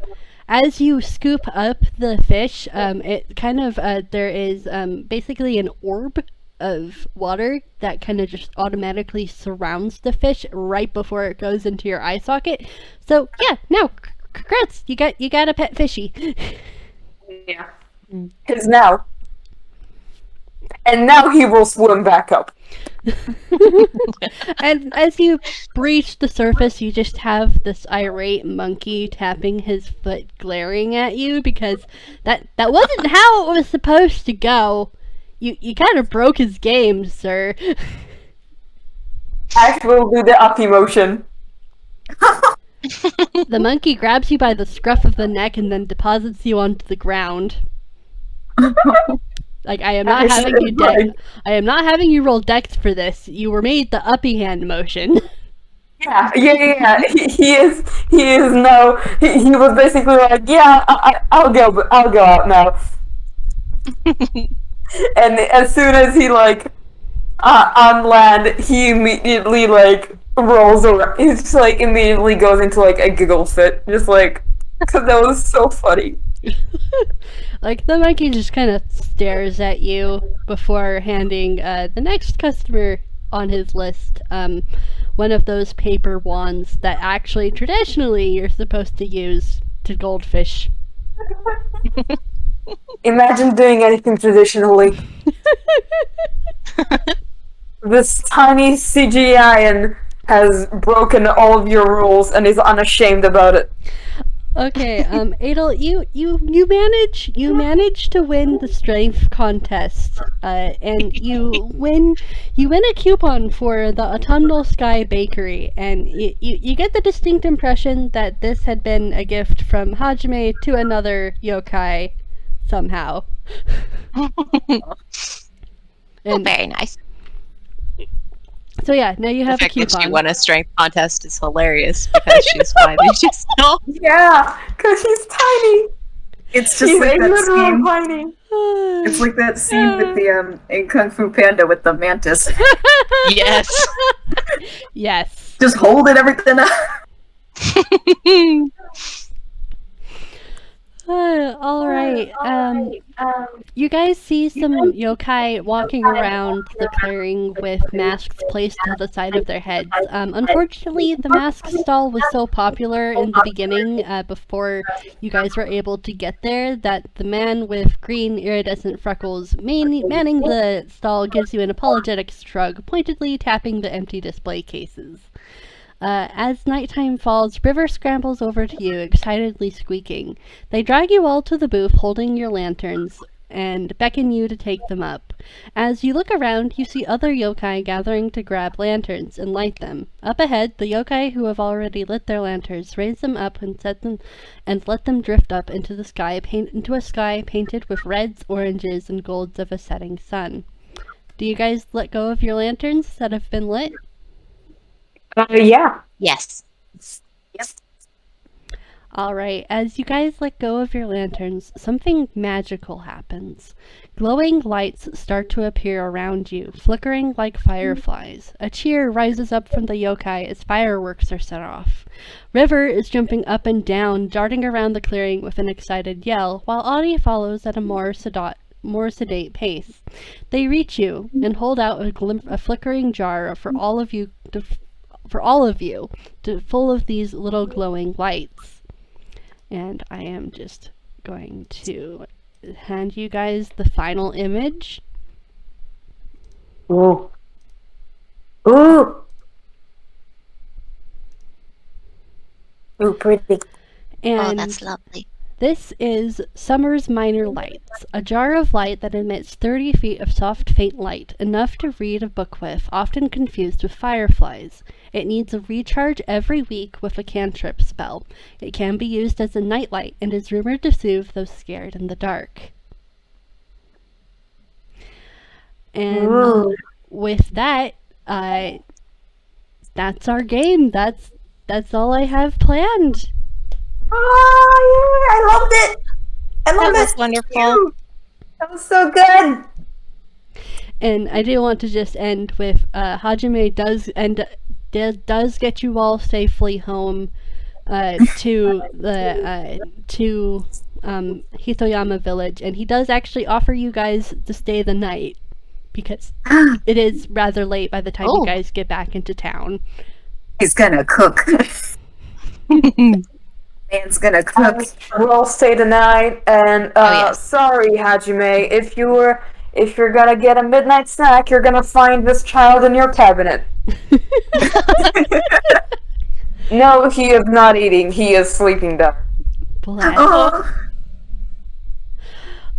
as you scoop up the fish, it kind of there is basically an orb of water that kind of just automatically surrounds the fish right before it goes into your eye socket. So yeah, no, congrats, you got a pet fishy. Yeah. Because now. And now he will swim back up. And as you breach the surface, you just have this irate monkey tapping his foot, glaring at you because that wasn't how it was supposed to go. You kind of broke his game, sir. Ash will do the up emotion. The monkey grabs you by the scruff of the neck and then deposits you onto the ground. Like, I am not having you I am not having you roll dex for this. You were made the uppy hand motion. Yeah. He is now. He was basically like, yeah, I'll go out now. And as soon as he on land, he immediately rolls around. He just immediately goes into a giggle fit, just because that was so funny. The monkey just kind of stares at you before handing the next customer on his list one of those paper wands that actually traditionally you're supposed to use to goldfish. Imagine doing anything traditionally. This tiny CGI has broken all of your rules and is unashamed about it. Okay, Edel, you manage to win the strength contest, and you win a coupon for the Autumnal Sky Bakery, and you get the distinct impression that this had been a gift from Hajime to another yokai somehow. And very nice. So yeah, now you have the a fact coupon. that she won a strength contest is hilarious because she's 5 inches tall. Yeah, because she's tiny. It's just like that scene. Tiny. It's like that scene with the in Kung Fu Panda with the mantis. Yes. Yes. Just holding everything up. Alright, you guys see some yokai walking around the clearing with masks placed to the side of their heads. Unfortunately, the mask stall was so popular in the beginning, before you guys were able to get there, that the man with green iridescent freckles manning the stall gives you an apologetic shrug, pointedly tapping the empty display cases. As nighttime falls, River scrambles over to you, excitedly squeaking. They drag you all to the booth holding your lanterns and beckon you to take them up. As you look around, you see other yokai gathering to grab lanterns and light them. Up ahead, the yokai who have already lit their lanterns raise them up and let them drift up into the sky, into a sky painted with reds, oranges, and golds of a setting sun. Do you guys let go of your lanterns that have been lit? Yeah. Yes. Alright, as you guys let go of your lanterns, something magical happens. Glowing lights start to appear around you, flickering like fireflies. A cheer rises up from the yokai as fireworks are set off. River is jumping up and down, darting around the clearing with an excited yell, while Audie follows at a more sedate pace. They reach you and hold out a flickering jar for all of you, full of these little glowing lights. And I am just going to hand you guys the final image. Ooh. Ooh, pretty. And that's lovely. this is Summer's Minor Lights, a jar of light that emits 30 feet of soft, faint light, enough to read a book with, often confused with fireflies. It needs a recharge every week with a cantrip spell. It can be used as a nightlight and is rumored to soothe those scared in the dark. And with that, that's our game. That's all I have planned. Oh, yeah, I loved it. I loved That was it. wonderful. That was so good. And I do want to just end with Hajime does get you all safely home to Hitoyama Village, and he does actually offer you guys to stay the night because it is rather late by the time you guys get back into town. He's gonna cook. Man's gonna cook. We'll stay the night, and sorry, Hajime, if you're gonna get a midnight snack, you're gonna find this child in your cabinet. No, he is not eating. He is sleeping there. Bless.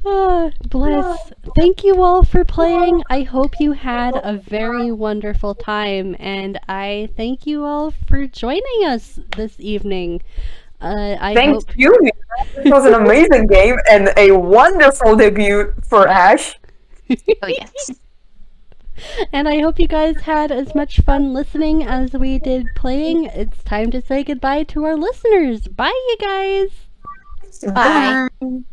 Oh. Bless. Thank you all for playing. I hope you had a very wonderful time, and I thank you all for joining us this evening. Thank you. This was an amazing game and a wonderful debut for Ash. Oh, yes. And I hope you guys had as much fun listening as we did playing. It's time to say goodbye to our listeners. Bye, you guys. Bye. Bye.